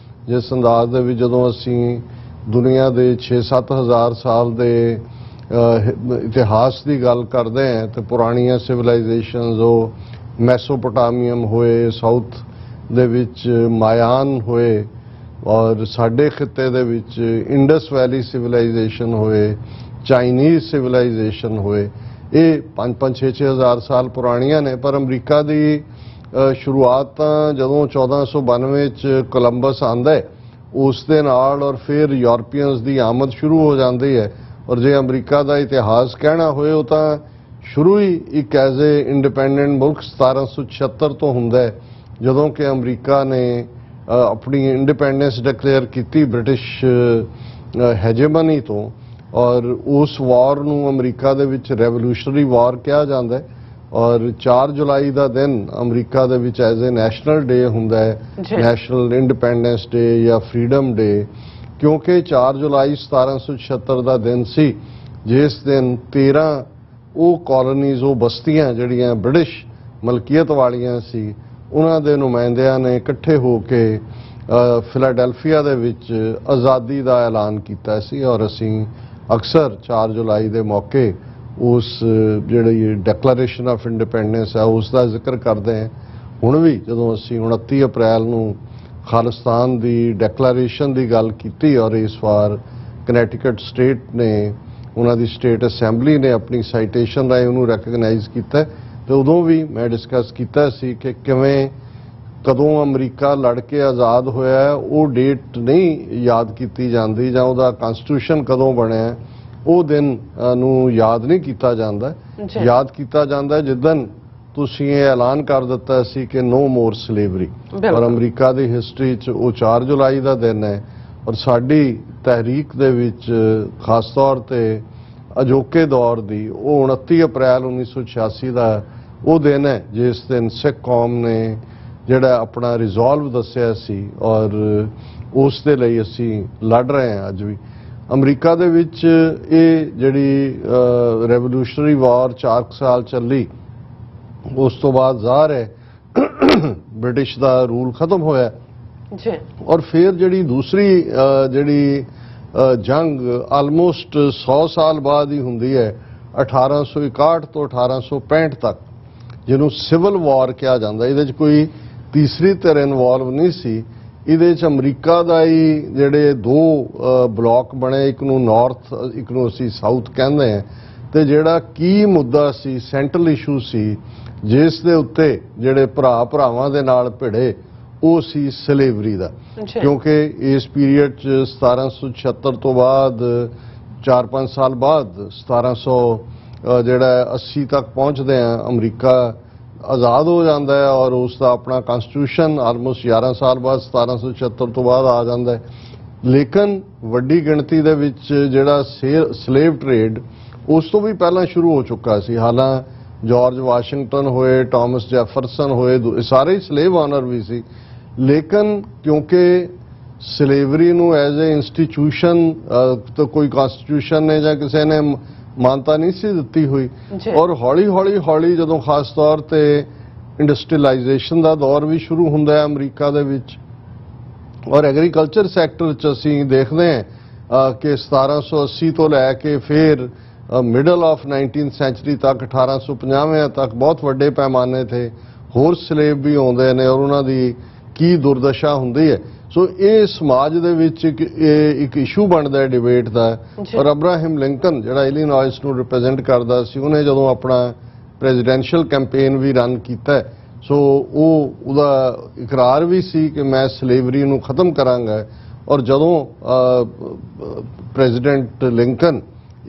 ਜਿਸ ਅੰਦਾਜ਼ ਦੇ ਵਿੱਚ ਜਦੋਂ ਅਸੀਂ ਦੁਨੀਆ ਦੇ 6-7 ਹਜ਼ਾਰ ਸਾਲ ਦੇ ਇਤਿਹਾਸ ਦੀ ਗੱਲ ਕਰਦੇ ਹਾਂ ਤੇ ਪੁਰਾਣੀਆਂ ਸਿਵਲਾਈਜੇਸ਼ਨਸ ਉਹ ਮੈਸੋਪੋਟਾਮੀਅਮ ਹੋਏ, ਸਾਊਥ ਦੇ ਵਿੱਚ ਮਾਇਆਨ ਹੋਏ ਔਰ ਸਾਡੇ ਖਿੱਤੇ ਦੇ ਵਿੱਚ ਇੰਡਸ ਵੈਲੀ ਸਿਵਲਾਈਜੇਸ਼ਨ ਹੋਏ, ਚਾਈਨੀਜ਼ ਸਿਵਲਾਈਜੇਸ਼ਨ ਹੋਏ, ਇਹ 5-6 ਹਜ਼ਾਰ ਸਾਲ ਪੁਰਾਣੀਆਂ ਨੇ। ਪਰ ਅਮਰੀਕਾ ਦੀ ਸ਼ੁਰੂਆਤ ਤਾਂ ਜਦੋਂ 1492 ਚ ਕੋਲੰਬਸ ਆਂਦਾ ਉਸ ਦੇ ਨਾਲ ਔਰ ਫਿਰ ਯੂਰਪੀਅਨਸ ਦੀ ਆਮਦ ਸ਼ੁਰੂ ਹੋ ਜਾਂਦੀ ਹੈ। ਔਰ ਜੇ ਅਮਰੀਕਾ ਦਾ ਇਤਿਹਾਸ ਕਹਿਣਾ ਹੋਏ ਉਹ ਤਾਂ ਸ਼ੁਰੂ ਹੀ ਇੱਕ ਐਜ਼ ਏ ਇੰਡੀਪੈਂਡੈਂਟ ਮੁਲਕ 1776 ਤੋਂ ਹੁੰਦਾ ਹੈ, ਜਦੋਂ ਕਿ ਅਮਰੀਕਾ ਨੇ ਆਪਣੀ ਇੰਡੀਪੈਂਡੈਂਸ ਡਿਕਲੇਅਰ ਕੀਤੀ ਬ੍ਰਿਟਿਸ਼ ਹੈਜੇਮਨੀ ਤੋਂ। ਔਰ ਉਸ ਵਾਰ ਨੂੰ ਅਮਰੀਕਾ ਦੇ ਵਿੱਚ ਰੈਵੋਲੂਸ਼ਨਰੀ ਵਾਰ ਕਿਹਾ ਜਾਂਦਾ ਹੈ। ਔਰ 4 ਜੁਲਾਈ ਦਾ ਦਿਨ ਅਮਰੀਕਾ ਦੇ ਵਿੱਚ ਐਜ਼ ਏ ਨੈਸ਼ਨਲ ਡੇ ਹੁੰਦਾ ਹੈ, ਨੈਸ਼ਨਲ ਇੰਡੀਪੈਂਡੈਂਸ ਡੇ ਜਾਂ ਫਰੀडम ਡੇ, ਕਿਉਂਕਿ 4 ਜੁਲਾਈ 1776 ਦਾ ਦਿਨ ਸੀ ਜਿਸ ਦਿਨ 13 ਉਹ ਕਾਲੋਨੀਜ਼, ਉਹ ਬਸਤੀਆਂ ਜਿਹੜੀਆਂ ਬ੍ਰਿਟਿਸ਼ ਮਲਕੀਅਤ ਵਾਲੀਆਂ ਸੀ, ਉਹਨਾਂ ਦੇ ਨੁਮਾਇੰਦਿਆਂ ਨੇ ਇਕੱਠੇ ਹੋ ਕੇ ਫਿਲਾਡੈਲਫੀਆ ਦੇ ਵਿੱਚ ਆਜ਼ਾਦੀ ਦਾ ਐਲਾਨ ਕੀਤਾ ਸੀ। ਔਰ ਅਸੀਂ ਅਕਸਰ 4 ਜੁਲਾਈ ਦੇ ਮੌਕੇ ਉਸ ਜਿਹੜੀ ਡੈਕਲੇਰੇਸ਼ਨ ਆਫ ਇੰਡੀਪੈਂਡੈਂਸ ਹੈ ਉਸ ਦਾ ਜ਼ਿਕਰ ਕਰਦੇ ਹਾਂ। ਹੁਣ ਵੀ ਜਦੋਂ ਅਸੀਂ 29 ਅਪ੍ਰੈਲ ਨੂੰ ਖਾਲਿਸਤਾਨ ਦੀ ਡੈਕਲੇਰੇਸ਼ਨ ਦੀ ਗੱਲ ਕੀਤੀ ਔਰ ਇਸ ਵਾਰ ਕਨੈਟੀਕਟ ਸਟੇਟ ਨੇ ਉਹਨਾਂ ਦੀ ਸਟੇਟ ਅਸੈਂਬਲੀ ਨੇ ਆਪਣੀ ਸਾਈਟੇਸ਼ਨ ਰਾਹੀਂ ਉਹਨੂੰ ਰੈਕਗਨਾਈਜ਼ ਕੀਤਾ ਤੇ ਉਦੋਂ ਵੀ ਮੈਂ ਡਿਸਕਸ ਕੀਤਾ ਸੀ ਕਿ ਕਿਵੇਂ ਕਦੋਂ ਅਮਰੀਕਾ ਲੜ ਕੇ ਆਜ਼ਾਦ ਹੋਇਆ ਉਹ ਡੇਟ ਨਹੀਂ ਯਾਦ ਕੀਤੀ ਜਾਂਦੀ ਜਾਂ ਉਹਦਾ ਕਨਸਟੀਟਿਊਸ਼ਨ ਕਦੋਂ ਬਣਿਆ ਉਹ ਦਿਨ ਨੂੰ ਯਾਦ ਨਹੀਂ ਕੀਤਾ ਜਾਂਦਾ। ਯਾਦ ਕੀਤਾ ਜਾਂਦਾ ਜਿੱਦਣ ਤੁਸੀਂ ਇਹ ਐਲਾਨ ਕਰ ਦਿੱਤਾ ਸੀ ਕਿ ਨੋ ਮੋਰ ਸਲੇਵਰੀ। ਔਰ ਅਮਰੀਕਾ ਦੀ ਹਿਸਟਰੀ 'ਚ ਉਹ 4 ਜੁਲਾਈ ਦਾ ਦਿਨ ਹੈ ਔਰ ਸਾਡੀ ਤਹਿਰੀਕ ਦੇ ਵਿੱਚ ਖਾਸ ਤੌਰ ਤੇ ਅਜੋਕੇ ਦੌਰ ਦੀ ਉਹ 29 ਅਪ੍ਰੈਲ 1986 ਦਾ ਉਹ ਦਿਨ ਹੈ ਜਿਸ ਦਿਨ ਸਿੱਖ ਕੌਮ ਨੇ ਜਿਹੜਾ ਆਪਣਾ ਰਿਜ਼ੋਲਵ ਦੱਸਿਆ ਸੀ ਔਰ ਉਸ ਦੇ ਲਈ ਅਸੀਂ ਲੜ ਰਹੇ ਹਾਂ ਅੱਜ ਵੀ। ਅਮਰੀਕਾ ਦੇ ਵਿੱਚ ਇਹ ਜਿਹੜੀ ਰੈਵੋਲੂਸ਼ਨਰੀ ਵਾਰ 4 ਸਾਲ ਚੱਲੀ ਉਸ ਤੋਂ ਬਾਅਦ ਜ਼ਾਹਰ ਹੈ ਬ੍ਰਿਟਿਸ਼ ਦਾ ਰੂਲ ਖਤਮ ਹੋਇਆ ਜੀ ਔਰ ਫਿਰ ਜਿਹੜੀ ਦੂਸਰੀ ਜਿਹੜੀ ਜੰਗ ਆਲਮੋਸਟ 100 ਸਾਲ ਬਾਅਦ ਹੀ ਹੁੰਦੀ ਹੈ 1861 ਤੋਂ 1865 ਤੱਕ ਜਿਹਨੂੰ ਸਿਵਲ ਵਾਰ ਕਿਹਾ ਜਾਂਦਾ। ਇਹਦੇ 'ਚ ਕੋਈ ਤੀਸਰੀ ਧਿਰ ਇਨਵੋਲਵ ਨਹੀਂ ਸੀ। ਇਹਦੇ 'ਚ ਅਮਰੀਕਾ ਦਾ ਹੀ ਜਿਹੜੇ 2 ਬਲਾਕ ਬਣੇ ਇੱਕ ਨੂੰ ਨਾਰਥ ਇੱਕ ਨੂੰ ਅਸੀਂ ਸਾਊਥ ਕਹਿੰਦੇ ਹਾਂ ਤੇ ਜਿਹੜਾ ਕੀ ਮੁੱਦਾ ਸੀ ਸੈਂਟਰਲ ਇਸ਼ੂ ਸੀ ਜਿਸ ਦੇ ਉੱਤੇ ਜਿਹੜੇ ਭਰਾਵਾਂ ਦੇ ਨਾਲ ਭਿੜੇ ਉਹ ਸੀ ਸਲੇਵਰੀ ਦਾ। ਕਿਉਂਕਿ ਇਸ ਪੀਰੀਅਡ 'ਚ 1776 ਤੋਂ ਬਾਅਦ 4-5 ਸਾਲ ਬਾਅਦ 1700 ਜਿਹੜਾ 80 ਤੱਕ ਪਹੁੰਚਦੇ ਆ ਅਮਰੀਕਾ ਆਜ਼ਾਦ ਹੋ ਜਾਂਦਾ ਹੈ ਔਰ ਉਸ ਦਾ ਆਪਣਾ ਕਨਸਟੀਟਿਊਸ਼ਨ ਆਲਮੋਸਟ 11 ਸਾਲ ਬਾਅਦ 1776 ਤੋਂ ਬਾਅਦ ਆ ਜਾਂਦਾ ਹੈ। ਲੇਕਿਨ ਵੱਡੀ ਗਿਣਤੀ ਦੇ ਵਿੱਚ ਜਿਹੜਾ ਸਲੇਵ ਟ੍ਰੇਡ ਉਸ ਤੋਂ ਵੀ ਪਹਿਲਾਂ ਸ਼ੁਰੂ ਹੋ ਚੁੱਕਾ ਸੀ। ਹਾਲਾਂ ਜਾਰਜ ਵਾਸ਼ਿੰਗਟਨ ਹੋਏ ਥਾਮਸ ਜੈਫਰਸਨ ਹੋਏ ਸਾਰੇ ਹੀ ਸਲੇਵ ਆਨਰ ਵੀ ਸੀ ਲੇਕਿਨ ਕਿਉਂਕਿ ਸਲੇਵਰੀ ਨੂੰ ਐਜ਼ ਏ ਇੰਸਟੀਟਿਊਸ਼ਨ ਤਾਂ ਕੋਈ ਕਨਸਟੀਟਿਊਸ਼ਨ ਨੇ ਜਾਂ ਕਿਸੇ ਨੇ ਮਾਨਤਾ ਨਹੀਂ ਸੀ ਦਿੱਤੀ ਹੋਈ ਔਰ ਹੌਲੀ ਜਦੋਂ ਖਾਸ ਤੌਰ ਤੇ ਇੰਡਸਟਰੀਅਲਾਈਜੇਸ਼ਨ ਦਾ ਦੌਰ ਵੀ ਸ਼ੁਰੂ ਹੁੰਦਾ ਹੈ ਅਮਰੀਕਾ ਦੇ ਵਿੱਚ ਔਰ ਐਗਰੀਕਲਚਰ ਸੈਕਟਰ 'ਚ ਅਸੀਂ ਦੇਖਦੇ ਹਾਂ ਕਿ 1780 ਤੋਂ ਲੈ ਕੇ ਫਿਰ ਮਿਡਲ ਆਫ 19th ਸੈਂਚੁਰੀ ਤੱਕ 1850 ਤੱਕ ਬਹੁਤ ਵੱਡੇ ਪੈਮਾਨੇ ਤੇ ਹੋਰ ਸਲੇਵ ਵੀ ਆਉਂਦੇ ਨੇ ਔਰ ਉਹਨਾਂ ਦੀ ਕੀ ਦੁਰਦਸ਼ਾ ਹੁੰਦੀ ਹੈ। ਸੋ ਇਹ ਸਮਾਜ ਦੇ ਵਿੱਚ ਇੱਕ ਇਸ਼ੂ ਬਣਦਾ ਹੈ ਡਿਬੇਟ ਦਾ ਔਰ ਅਬਰਾਹਮ ਲਿੰਕਨ ਜਿਹੜਾ ਇਲੀਨੋਇਸ ਨੂੰ ਰਿਪਰੈਜ਼ੈਂਟ ਕਰਦਾ ਸੀ ਉਹਨੇ ਜਦੋਂ ਆਪਣਾ ਪ੍ਰੈਜ਼ੀਡੈਂਸ਼ੀਅਲ ਕੈਂਪੇਨ ਵੀ ਰਨ ਕੀਤਾ ਸੋ ਉਹਦਾ ਇਕਰਾਰ ਵੀ ਸੀ ਕਿ ਮੈਂ ਸਲੇਵਰੀ ਨੂੰ ਖਤਮ ਕਰਾਂਗਾ ਔਰ ਜਦੋਂ ਪ੍ਰੈਜ਼ੀਡੈਂਟ ਲਿੰਕਨ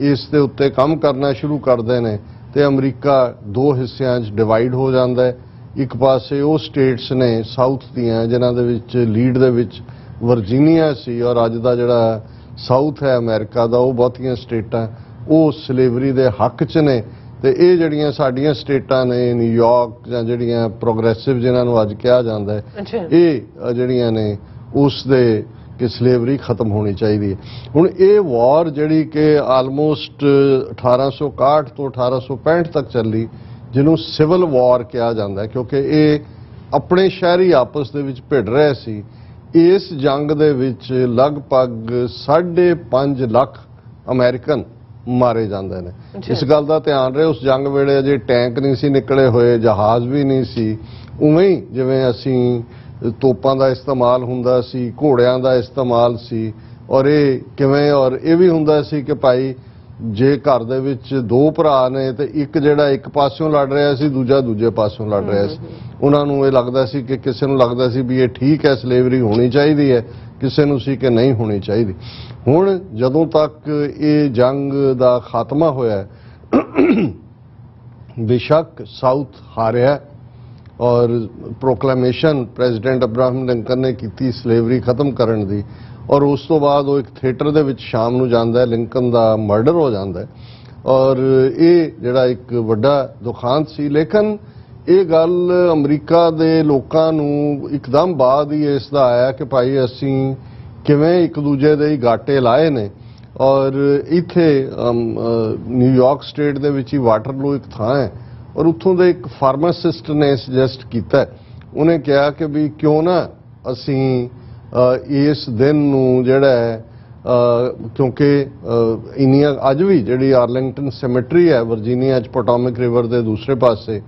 ਇਸ ਦੇ ਉੱਤੇ ਕੰਮ ਕਰਨਾ ਸ਼ੁਰੂ ਕਰਦੇ ਨੇ ਤੇ ਅਮਰੀਕਾ 2 ਹਿੱਸਿਆਂ 'ਚ ਡਿਵਾਈਡ ਹੋ ਜਾਂਦਾ ਹੈ। ਇੱਕ ਪਾਸੇ ਉਹ ਸਟੇਟਸ ਨੇ ਸਾਊਥ ਦੀਆਂ ਜਿਨ੍ਹਾਂ ਦੇ ਵਿੱਚ ਲੀਡ ਦੇ ਵਿੱਚ ਵਰਜੀਨੀਆ ਸੀ ਔਰ ਅੱਜ ਦਾ ਜਿਹੜਾ ਸਾਊਥ ਹੈ ਅਮਰੀਕਾ ਦਾ ਉਹ ਬਹੁਤੀਆਂ ਸਟੇਟਾਂ ਉਹ ਸਲੇਵਰੀ ਦੇ ਹੱਕ 'ਚ ਨੇ ਤੇ ਇਹ ਜਿਹੜੀਆਂ ਸਾਡੀਆਂ ਸਟੇਟਾਂ ਨੇ ਨਿਊਯਾਰਕ ਜਾਂ ਜਿਹੜੀਆਂ ਪ੍ਰੋਗਰੈਸਿਵ ਜਿਨ੍ਹਾਂ ਨੂੰ ਅੱਜ ਕਿਹਾ ਜਾਂਦਾ ਹੈ ਇਹ ਜਿਹੜੀਆਂ ਨੇ ਉਸ ਦੇ ਕਿ ਸਲੇਵਰੀ ਖਤਮ ਹੋਣੀ ਚਾਹੀਦੀ ਹੈ। ਹੁਣ ਇਹ ਵਾਰ ਜਿਹੜੀ ਕਿ ਆਲਮੋਸਟ 1861 ਤੋਂ 1865 ਤੱਕ ਚੱਲੀ ਜਿਹਨੂੰ ਸਿਵਲ ਵਾਰ ਕਿਹਾ ਜਾਂਦਾ ਹੈ ਕਿਉਂਕਿ ਇਹ ਆਪਣੇ ਸ਼ਹਿਰੀ ਆਪਸ ਦੇ ਵਿੱਚ ਭਿੜ ਰਹੇ ਸੀ। ਇਸ ਜੰਗ ਦੇ ਵਿੱਚ ਲਗਭਗ 5.5 ਲੱਖ ਅਮਰੀਕਨ ਮਾਰੇ ਜਾਂਦੇ ਨੇ। ਇਸ ਗੱਲ ਦਾ ਧਿਆਨ ਰਹੇ ਉਸ ਜੰਗ ਵੇਲੇ ਅਜੇ ਟੈਂਕ ਨਹੀਂ ਸੀ ਨਿਕਲੇ ਹੋਏ ਜਹਾਜ਼ ਵੀ ਨਹੀਂ ਸੀ ਉਵੇਂ ਹੀ ਜਿਵੇਂ ਅਸੀਂ ਤੋਪਾਂ ਦਾ ਇਸਤੇਮਾਲ ਹੁੰਦਾ ਸੀ ਘੋੜਿਆਂ ਦਾ ਇਸਤੇਮਾਲ ਸੀ ਔਰ ਇਹ ਕਿਵੇਂ ਔਰ ਇਹ ਵੀ ਹੁੰਦਾ ਸੀ ਕਿ ਭਾਈ ਜੇ ਘਰ ਦੇ ਵਿੱਚ 2 ਭਰਾ ਨੇ ਤੇ ਇੱਕ ਜਿਹੜਾ ਇੱਕ ਪਾਸਿਓਂ ਲੜ ਰਿਹਾ ਸੀ ਦੂਜਾ ਦੂਜੇ ਪਾਸਿਓਂ ਲੜ ਰਿਹਾ ਸੀ ਉਹਨਾਂ ਨੂੰ ਇਹ ਲੱਗਦਾ ਸੀ ਕਿ ਕਿਸੇ ਨੂੰ ਲੱਗਦਾ ਸੀ ਵੀ ਇਹ ਠੀਕ ਹੈ ਸਲੇਵਰੀ ਹੋਣੀ ਚਾਹੀਦੀ ਹੈ ਕਿਸੇ ਨੂੰ ਸੀ ਕਿ ਨਹੀਂ ਹੋਣੀ ਚਾਹੀਦੀ। ਹੁਣ ਜਦੋਂ ਤੱਕ ਇਹ ਜੰਗ ਦਾ ਖਾਤਮਾ ਹੋਇਆ ਬੇਸ਼ੱਕ ਸਾਊਥ ਹਾਰਿਆ ਔਰ ਪ੍ਰੋਕਲੇਮੇਸ਼ਨ ਪ੍ਰੈਜ਼ੀਡੈਂਟ ਅਬਰਾਹਮ ਲਿੰਕਨ ਨੇ ਕੀਤੀ ਸਲੇਵਰੀ ਖਤਮ ਕਰਨ ਦੀ ਔਰ ਉਸ ਤੋਂ ਬਾਅਦ ਉਹ ਇੱਕ ਥੀਏਟਰ ਦੇ ਵਿੱਚ ਸ਼ਾਮ ਨੂੰ ਜਾਂਦਾ ਹੈ ਲਿੰਕਨ ਦਾ ਮਰਡਰ ਹੋ ਜਾਂਦਾ ਹੈ ਔਰ ਇਹ ਜਿਹੜਾ ਇੱਕ ਵੱਡਾ ਦੁਖਾਂਤ ਸੀ। ਲੇਕਿਨ ਇਹ ਗੱਲ ਅਮਰੀਕਾ ਦੇ ਲੋਕਾਂ ਨੂੰ ਇੱਕਦਮ ਬਾਅਦ ਹੀ ਇਸ ਦਾ ਆਇਆ ਕਿ ਭਾਈ ਅਸੀਂ ਕਿਵੇਂ ਇੱਕ ਦੂਜੇ ਦੇ ਹੀ ਗਾਟੇ ਲਾਏ ਨੇ ਔਰ ਇੱਥੇ ਨਿਊਯਾਰਕ ਸਟੇਟ ਦੇ ਵਿੱਚ ਹੀ ਵਾਟਰਲੂ ਇੱਕ ਥਾਂ ਹੈ ਔਰ ਉੱਥੋਂ ਦੇ ਇੱਕ ਫਾਰਮਾਸਿਸਟ ਨੇ ਸੁਜੈਸਟ ਕੀਤਾ ਉਹਨੇ ਕਿਹਾ ਕਿ ਵੀ ਕਿਉਂ ਨਾ ਅਸੀਂ ਇਸ ਦਿਨ ਨੂੰ ਜਿਹੜਾ ਹੈ ਕਿਉਂਕਿ ਇੰਨੀਆਂ ਅੱਜ ਵੀ ਜਿਹੜੀ ਆਰਲਿੰਗਟਨ ਸਿਮੈਟਰੀ ਹੈ ਵਰਜੀਨੀਆ 'ਚ ਪੋਟੋਮਿਕ ਰਿਵਰ ਦੇ ਦੂਸਰੇ ਪਾਸੇ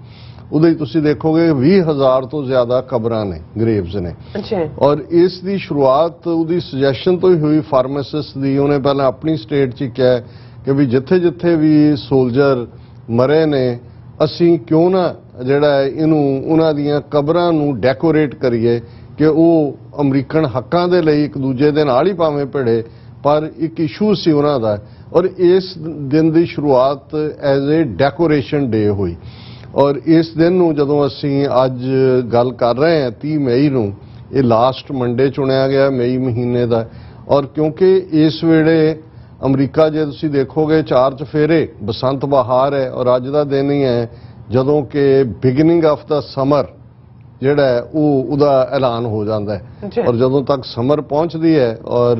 ਉਹਦੇ ਤੁਸੀਂ ਦੇਖੋਗੇ 20,000 ਤੋਂ ਜ਼ਿਆਦਾ ਕਬਰਾਂ ਨੇ, ਗ੍ਰੇਵਸ ਨੇ। ਅੱਛਾ। ਔਰ ਇਸ ਦੀ ਸ਼ੁਰੂਆਤ ਉਹਦੀ ਸੁਜੈਸ਼ਨ ਤੋਂ ਹੀ ਹੋਈ ਫਾਰਮਾਸਿਸਟ ਦੀ। ਉਹਨੇ ਪਹਿਲਾਂ ਆਪਣੀ ਸਟੇਟ 'ਚ ਕਿਹਾ ਕਿ ਵੀ ਜਿੱਥੇ ਜਿੱਥੇ ਵੀ ਸੋਲਜਰ ਮਰੇ ਨੇ ਅਸੀਂ ਕਿਉਂ ਨਾ ਜਿਹੜਾ ਇਹਨੂੰ ਉਹਨਾਂ ਦੀਆਂ ਕਬਰਾਂ ਨੂੰ ਡੈਕੋਰੇਟ ਕਰੀਏ ਕਿ ਉਹ ਅਮਰੀਕਨ ਹੱਕਾਂ ਦੇ ਲਈ ਇੱਕ ਦੂਜੇ ਦੇ ਨਾਲ ਹੀ ਭਾਵੇਂ ਭਿੜੇ, ਪਰ ਇੱਕ ਇਸ਼ੂ ਸੀ ਉਹਨਾਂ ਦਾ। ਔਰ ਇਸ ਦਿਨ ਦੀ ਸ਼ੁਰੂਆਤ ਐਜ਼ ਏ ਡੈਕੋਰੇਸ਼ਨ ਡੇ ਹੋਈ। ਔਰ ਇਸ ਦਿਨ ਨੂੰ ਜਦੋਂ ਅਸੀਂ ਅੱਜ ਗੱਲ ਕਰ ਰਹੇ ਹਾਂ 30 ਮਈ ਨੂੰ, ਇਹ ਲਾਸਟ ਮੰਡੇ ਚੁਣਿਆ ਗਿਆ ਮਈ ਮਹੀਨੇ ਦਾ। ਔਰ ਕਿਉਂਕਿ ਇਸ ਵੇਲੇ ਅਮਰੀਕਾ ਜੇ ਤੁਸੀਂ ਦੇਖੋਗੇ 4 ਚੁਫੇਰੇ, ਬਸੰਤ ਬਹਾਰ ਹੈ। ਔਰ ਅੱਜ ਦਾ ਦਿਨ ਹੀ ਹੈ ਜਦੋਂ ਕਿ ਬਿਗਨਿੰਗ ਆਫ ਦਾ ਸਮਰ ਜਿਹੜਾ ਹੈ ਉਹਦਾ ਐਲਾਨ ਹੋ ਜਾਂਦਾ ਹੈ। ਔਰ ਜਦੋਂ ਤੱਕ ਸਮਰ ਪਹੁੰਚਦੀ ਹੈ ਔਰ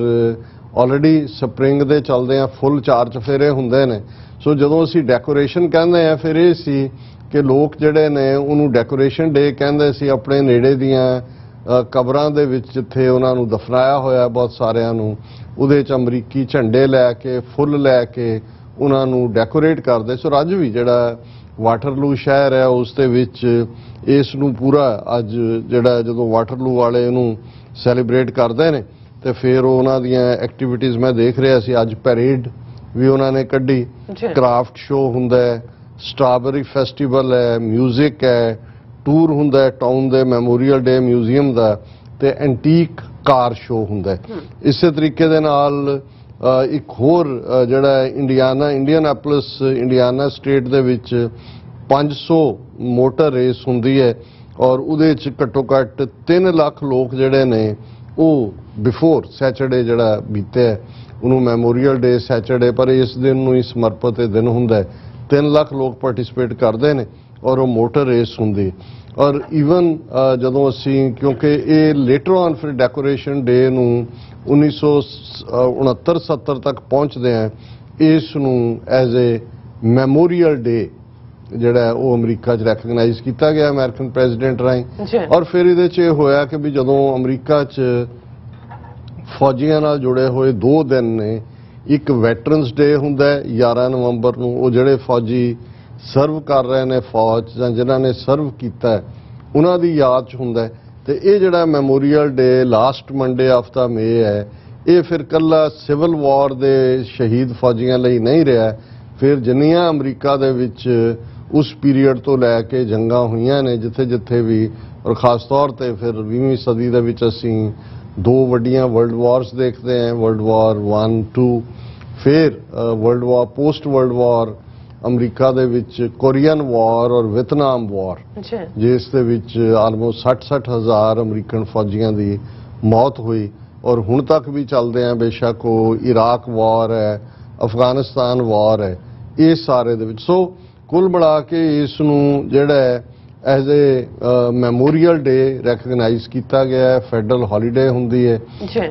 ਆਲਰੇਡੀ ਸਪਰਿੰਗ ਦੇ ਚੱਲਦੇ ਆ ਫੁੱਲ 4 ਚੁਫੇਰੇ ਹੁੰਦੇ ਨੇ। ਸੋ ਜਦੋਂ ਅਸੀਂ ਡੈਕੋਰੇਸ਼ਨ ਕਹਿੰਦੇ ਆ ਫਿਰ ਇਹ ਸੀ ਕਿ ਲੋਕ ਜਿਹੜੇ ਨੇ ਉਹਨੂੰ ਡੈਕੋਰੇਸ਼ਨ ਡੇ ਕਹਿੰਦੇ ਸੀ ਆਪਣੇ ਨੇੜੇ ਦੀਆਂ ਕਬਰਾਂ ਦੇ ਵਿੱਚ ਜਿੱਥੇ ਉਹਨਾਂ ਨੂੰ ਦਫਨਾਇਆ ਹੋਇਆ ਬਹੁਤ ਸਾਰਿਆਂ ਨੂੰ, ਉਹਦੇ 'ਚ ਅਮਰੀਕੀ ਝੰਡੇ ਲੈ ਕੇ ਫੁੱਲ ਲੈ ਕੇ ਉਹਨਾਂ ਨੂੰ ਡੈਕੋਰੇਟ ਕਰਦੇ। ਸੋ ਅੱਜ ਵੀ ਜਿਹੜਾ ਵਾਟਰਲੂ ਸ਼ਹਿਰ ਹੈ ਉਸ ਦੇ ਵਿੱਚ ਇਸ ਨੂੰ ਪੂਰਾ ਅੱਜ ਜਿਹੜਾ ਜਦੋਂ ਵਾਟਰਲੂ ਵਾਲੇ ਇਹਨੂੰ ਸੈਲੀਬ੍ਰੇਟ ਕਰਦੇ ਨੇ ਤੇ ਫਿਰ ਉਹਨਾਂ ਦੀਆਂ ਐਕਟੀਵਿਟੀਜ਼ ਮੈਂ ਦੇਖ ਰਿਹਾ ਸੀ। ਅੱਜ ਪੈਰੇਡ ਵੀ ਉਹਨਾਂ ਨੇ ਕੱਢੀ, ਕ੍ਰਾਫਟ ਸ਼ੋਅ ਹੁੰਦਾ ਹੈ, ਸਟ੍ਰਾਬੇਰੀ ਫੈਸਟੀਵਲ ਹੈ, ਮਿਊਜ਼ਿਕ ਹੈ, ਟੂਰ ਹੁੰਦਾ ਹੈ ਟਾਊਨ ਦੇ ਮੈਮੋਰੀਅਲ ਡੇ ਮਿਊਜ਼ੀਅਮ ਦਾ, ਤੇ ਐਂਟੀਕ ਕਾਰ ਸ਼ੋਅ ਹੁੰਦਾ ਹੈ। ਇਸੇ ਤਰੀਕੇ ਦੇ ਨਾਲ ਇੱਕ ਹੋਰ ਜਿਹੜਾ ਇੰਡੀਅਨਾਪੋਲਿਸ ਇੰਡੀਆਨਾ ਸਟੇਟ ਦੇ ਵਿੱਚ 500 ਮੋਟਰ ਰੇਸ ਹੁੰਦੀ ਹੈ। ਔਰ ਉਹਦੇ 'ਚ ਘੱਟੋ ਘੱਟ 3 ਲੱਖ ਲੋਕ ਜਿਹੜੇ ਨੇ ਉਹ ਬਿਫੋਰ ਸੈਚਰਡੇ ਜਿਹੜਾ ਬੀਤਿਆ ਉਹਨੂੰ ਮੈਮੋਰੀਅਲ ਡੇ ਸੈਚਰਡੇ, ਪਰ ਇਸ ਦਿਨ ਨੂੰ ਹੀ ਸਮਰਪਿਤ ਦਿਨ ਹੁੰਦਾ ਹੈ। 3 ਲੱਖ ਲੋਕ ਪਾਰਟਿਸਿਪੇਟ ਕਰਦੇ ਨੇ ਔਰ ਉਹ ਮੋਟਰ ਰੇਸ ਹੁੰਦੀ। ਔਰ ਈਵਨ ਜਦੋਂ ਅਸੀਂ ਕਿਉਂਕਿ ਇਹ ਲੇਟਰ ਔਨ ਫਿਰ ਡੈਕੋਰੇਸ਼ਨ ਡੇ ਨੂੰ 1969-70 ਤੱਕ ਪਹੁੰਚਦੇ ਆ, ਇਸ ਨੂੰ ਐਜ਼ ਏ ਮੈਮੋਰੀਅਲ ਡੇ ਜਿਹੜਾ ਉਹ ਅਮਰੀਕਾ 'ਚ ਰੈਕਗਨਾਈਜ਼ ਕੀਤਾ ਗਿਆ ਅਮਰੀਕਨ ਪ੍ਰੈਜ਼ੀਡੈਂਟ ਰਾਹੀਂ। ਔਰ ਫਿਰ ਇਹਦੇ 'ਚ ਇਹ ਹੋਇਆ ਕਿ ਵੀ ਜਦੋਂ ਅਮਰੀਕਾ 'ਚ ਫੌਜੀਆਂ ਨਾਲ ਜੁੜੇ ਹੋਏ 2 ਦਿਨ ਨੇ, ਇੱਕ ਵੈਟਰਨਸ ਡੇ ਹੁੰਦਾ 11 ਨਵੰਬਰ ਨੂੰ, ਉਹ ਜਿਹੜੇ ਫੌਜੀ ਸਰਵ ਕਰ ਰਹੇ ਨੇ ਫੌਜ ਜਾਂ ਜਿਨ੍ਹਾਂ ਨੇ ਸਰਵ ਕੀਤਾ ਉਹਨਾਂ ਦੀ ਯਾਦ 'ਚ ਹੁੰਦਾ। ਤੇ ਇਹ ਜਿਹੜਾ memorial day last Monday of the May ਹੈ, ਇਹ ਫਿਰ ਕੱਲਾ ਸਿਵਲ ਵਾਰ ਦੇ ਸ਼ਹੀਦ ਫੌਜੀਆਂ ਲਈ ਨਹੀਂ ਰਿਹਾ। ਫਿਰ ਜਿੰਨੀਆਂ ਅਮਰੀਕਾ ਦੇ ਵਿੱਚ ਉਸ ਪੀਰੀਅਡ ਤੋਂ ਲੈ ਕੇ ਜੰਗਾਂ ਹੋਈਆਂ ਨੇ ਜਿੱਥੇ ਜਿੱਥੇ ਵੀ, ਔਰ ਖਾਸ ਤੌਰ ਤੇ ਫਿਰ 20ਵੀਂ ਸਦੀ ਦੇ ਵਿੱਚ ਅਸੀਂ 2 ਵੱਡੀਆਂ ਵਰਲਡ ਵਾਰਸ ਦੇਖਦੇ ਹਾਂ, ਵਰਲਡ ਵਾਰ 1, 2, ਫਿਰ world war post world war America ਦੇ ਵਿੱਚ ਕੋਰੀਅਨ ਵਾਰ ਔਰ ਵੀਅਤਨਾਮ ਵਾਰ, ਜਿਸ ਦੇ ਵਿੱਚ ਆਲਮੋਸਟ 60 ਹਜ਼ਾਰ ਅਮਰੀਕਨ ਫੌਜੀਆਂ ਦੀ ਮੌਤ ਹੋਈ। ਔਰ ਹੁਣ ਤੱਕ ਵੀ ਚੱਲਦੇ ਆ, ਬੇਸ਼ੱਕ ਉਹ ਇਰਾਕ ਵਾਰ ਹੈ, ਅਫਗਾਨਿਸਤਾਨ ਵਾਰ ਹੈ, ਇਹ ਸਾਰੇ ਦੇ ਵਿੱਚ। ਸੋ ਕੁੱਲ ਮਿਲਾ ਕੇ ਇਸ ਨੂੰ ਜਿਹੜਾ as a memorial day recognise ਕੀਤਾ ਗਿਆ ਹੈ। ਫੈਡਰਲ ਹੌਲੀਡੇ ਹੁੰਦੀ ਹੈ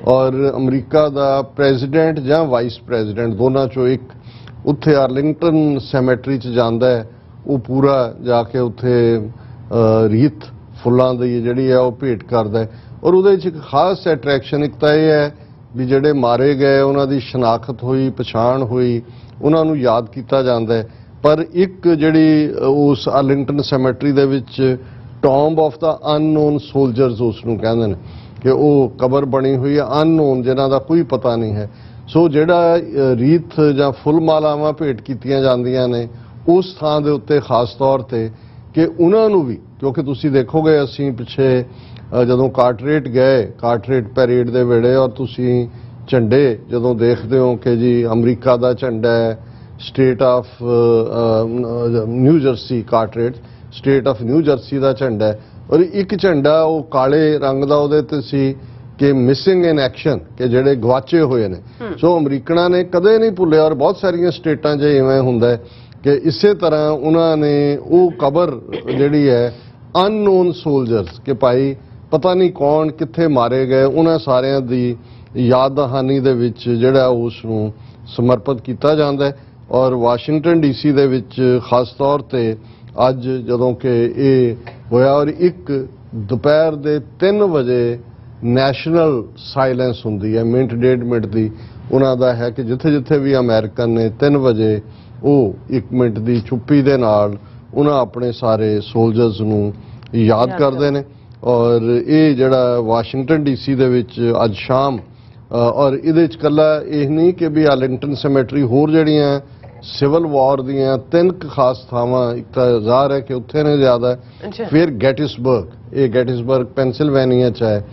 ਔਰ ਅਮਰੀਕਾ ਦਾ ਪ੍ਰੈਜ਼ੀਡੈਂਟ ਜਾਂ ਵਾਈਸ ਪ੍ਰੈਜ਼ੀਡੈਂਟ ਦੋਨਾਂ ਚੋਂ ਇੱਕ ਉੱਥੇ ਆਰਲਿੰਗਟਨ ਸੈਮੇਟਰੀ 'ਚ ਜਾਂਦਾ ਹੈ। ਉਹ ਪੂਰਾ ਜਾ ਕੇ ਉੱਥੇ ਰੀਤ ਫੁੱਲਾਂ ਦੀ ਜਿਹੜੀ ਹੈ ਉਹ ਭੇਟ ਕਰਦਾ ਹੈ। ਔਰ ਉਹਦੇ 'ਚ ਇੱਕ ਖਾਸ ਅਟਰੈਕਸ਼ਨ ਇੱਕ ਤਾਂ ਇਹ ਹੈ ਵੀ ਜਿਹੜੇ ਮਾਰੇ ਗਏ ਉਹਨਾਂ ਦੀ ਸ਼ਨਾਖਤ ਹੋਈ, ਪਛਾਣ ਹੋਈ, ਉਹਨਾਂ ਨੂੰ ਯਾਦ ਕੀਤਾ ਜਾਂਦਾ ਹੈ। ਪਰ ਇੱਕ ਜਿਹੜੀ ਉਸ ਆਰਲਿੰਗਟਨ ਸੈਮੇਟਰੀ ਦੇ ਵਿੱਚ ਟੌਂਬ ਆਫ ਦਾ ਅਨਨੋਨ ਸੋਲਜਰਸ ਉਸ ਨੂੰ ਕਹਿੰਦੇ ਨੇ ਕਿ ਉਹ ਕਬਰ ਬਣੀ ਹੋਈ ਹੈ ਅਨਨੋਨ, ਜਿਨ੍ਹਾਂ ਦਾ ਕੋਈ ਪਤਾ ਨਹੀਂ ਹੈ। ਸੋ ਜਿਹੜਾ ਰੀਤ ਜਾਂ ਫੁੱਲ ਮਾਲਾਵਾਂ ਭੇਟ ਕੀਤੀਆਂ ਜਾਂਦੀਆਂ ਨੇ ਉਸ ਥਾਂ ਦੇ ਉੱਤੇ ਖਾਸ ਤੌਰ ਤੇ ਕਿ ਉਹਨਾਂ ਨੂੰ ਵੀ, ਕਿਉਂਕਿ ਤੁਸੀਂ ਦੇਖੋਗੇ ਅਸੀਂ ਪਿੱਛੇ ਜਦੋਂ ਕਾਰਟਰੇਟ ਗਏ, ਕਾਰਟਰੇਟ ਪੈਰੇਡ ਦੇ ਵੇਲੇ, ਔਰ ਤੁਸੀਂ ਝੰਡੇ ਜਦੋਂ ਦੇਖਦੇ ਹੋ ਕਿ ਜੀ ਅਮਰੀਕਾ ਦਾ ਝੰਡਾ ਹੈ, state of New Jersey, Carteret state of New Jersey ਦਾ ਝੰਡਾ ਹੈ, ਔਰ ਇੱਕ ਝੰਡਾ ਉਹ ਕਾਲੇ ਰੰਗ ਦਾ ਉਹਦੇ ਤੇ ਸੀ ਕਿ ਮਿਸਿੰਗ ਇਨ ਐਕਸ਼ਨ, ਕਿ ਜਿਹੜੇ ਗਵਾਚੇ ਹੋਏ ਨੇ। ਸੋ ਅਮਰੀਕਨਾਂ ਨੇ ਕਦੇ ਨਹੀਂ ਭੁੱਲਿਆ। ਔਰ ਬਹੁਤ ਸਾਰੀਆਂ ਸਟੇਟਾਂ 'ਚ ਇਵੇਂ ਹੁੰਦਾ ਹੈ ਕਿ ਇਸੇ ਤਰ੍ਹਾਂ ਉਹਨਾਂ ਨੇ ਉਹ ਕਬਰ ਜਿਹੜੀ ਹੈ ਅਨਨੋਨ ਸੋਲਜਰਸ, ਕਿ ਭਾਈ ਪਤਾ ਨਹੀਂ ਕੌਣ ਕਿੱਥੇ ਮਾਰੇ ਗਏ, ਉਹਨਾਂ ਸਾਰਿਆਂ ਦੀ ਯਾਦ ਦਹਾਨੀ ਦੇ ਵਿੱਚ ਜਿਹੜਾ ਉਸ ਨੂੰ ਸਮਰਪਿਤ ਕੀਤਾ ਜਾਂਦਾ ਹੈ। ਔਰ ਵਾਸ਼ਿੰਗਟਨ ਡੀਸੀ ਦੇ ਵਿੱਚ ਖਾਸ ਤੌਰ ਤੇ ਅੱਜ ਜਦੋਂ ਕਿ ਇਹ ਹੋਇਆ, ਔਰ ਇੱਕ ਦੁਪਹਿਰ ਦੇ 3 ਵਜੇ ਨੈਸ਼ਨਲ ਸਾਇਲੈਂਸ ਹੁੰਦੀ ਹੈ, ਮਿੰਟ 1.5 ਮਿੰਟ ਦੀ ਉਹਨਾਂ ਦਾ ਹੈ ਕਿ ਜਿੱਥੇ ਜਿੱਥੇ ਵੀ ਅਮਰੀਕਨ ਨੇ 3 ਵਜੇ ਉਹ 1 ਮਿੰਟ ਦੀ ਚੁੱਪੀ ਦੇ ਨਾਲ ਉਹਨਾਂ ਆਪਣੇ ਸਾਰੇ ਸੋਲਜਰਸ ਨੂੰ ਯਾਦ ਕਰਦੇ ਨੇ। ਔਰ ਇਹ ਜਿਹੜਾ ਵਾਸ਼ਿੰਗਟਨ ਡੀਸੀ ਦੇ ਵਿੱਚ ਅੱਜ ਸ਼ਾਮ ਔਰ ਇਹਦੇ ਚ ਕੱਲਾ ਇਹ ਨਹੀਂ ਕਿ ਵੀ ਆਰਲਿੰਗਟਨ ਸਿਮੈਟਰੀ, ਹੋਰ ਜਿਹੜੀਆਂ ਸਿਵਲ ਵਾਰ ਦੀਆਂ 3 ਖਾਸ ਥਾਵਾਂ, ਇੱਕ ਤਾਂ ਜ਼ਾਹਰ ਹੈ ਕਿ ਉੱਥੇ ਨੇ ਜ਼ਿਆਦਾ, ਫਿਰ ਗੈਟਿਸਬਰਗ, ਇਹ ਗੈਟਿਸਬਰਗ ਪੈਨਸਿਲਵੇਨੀਆ ਚ ਹੈ,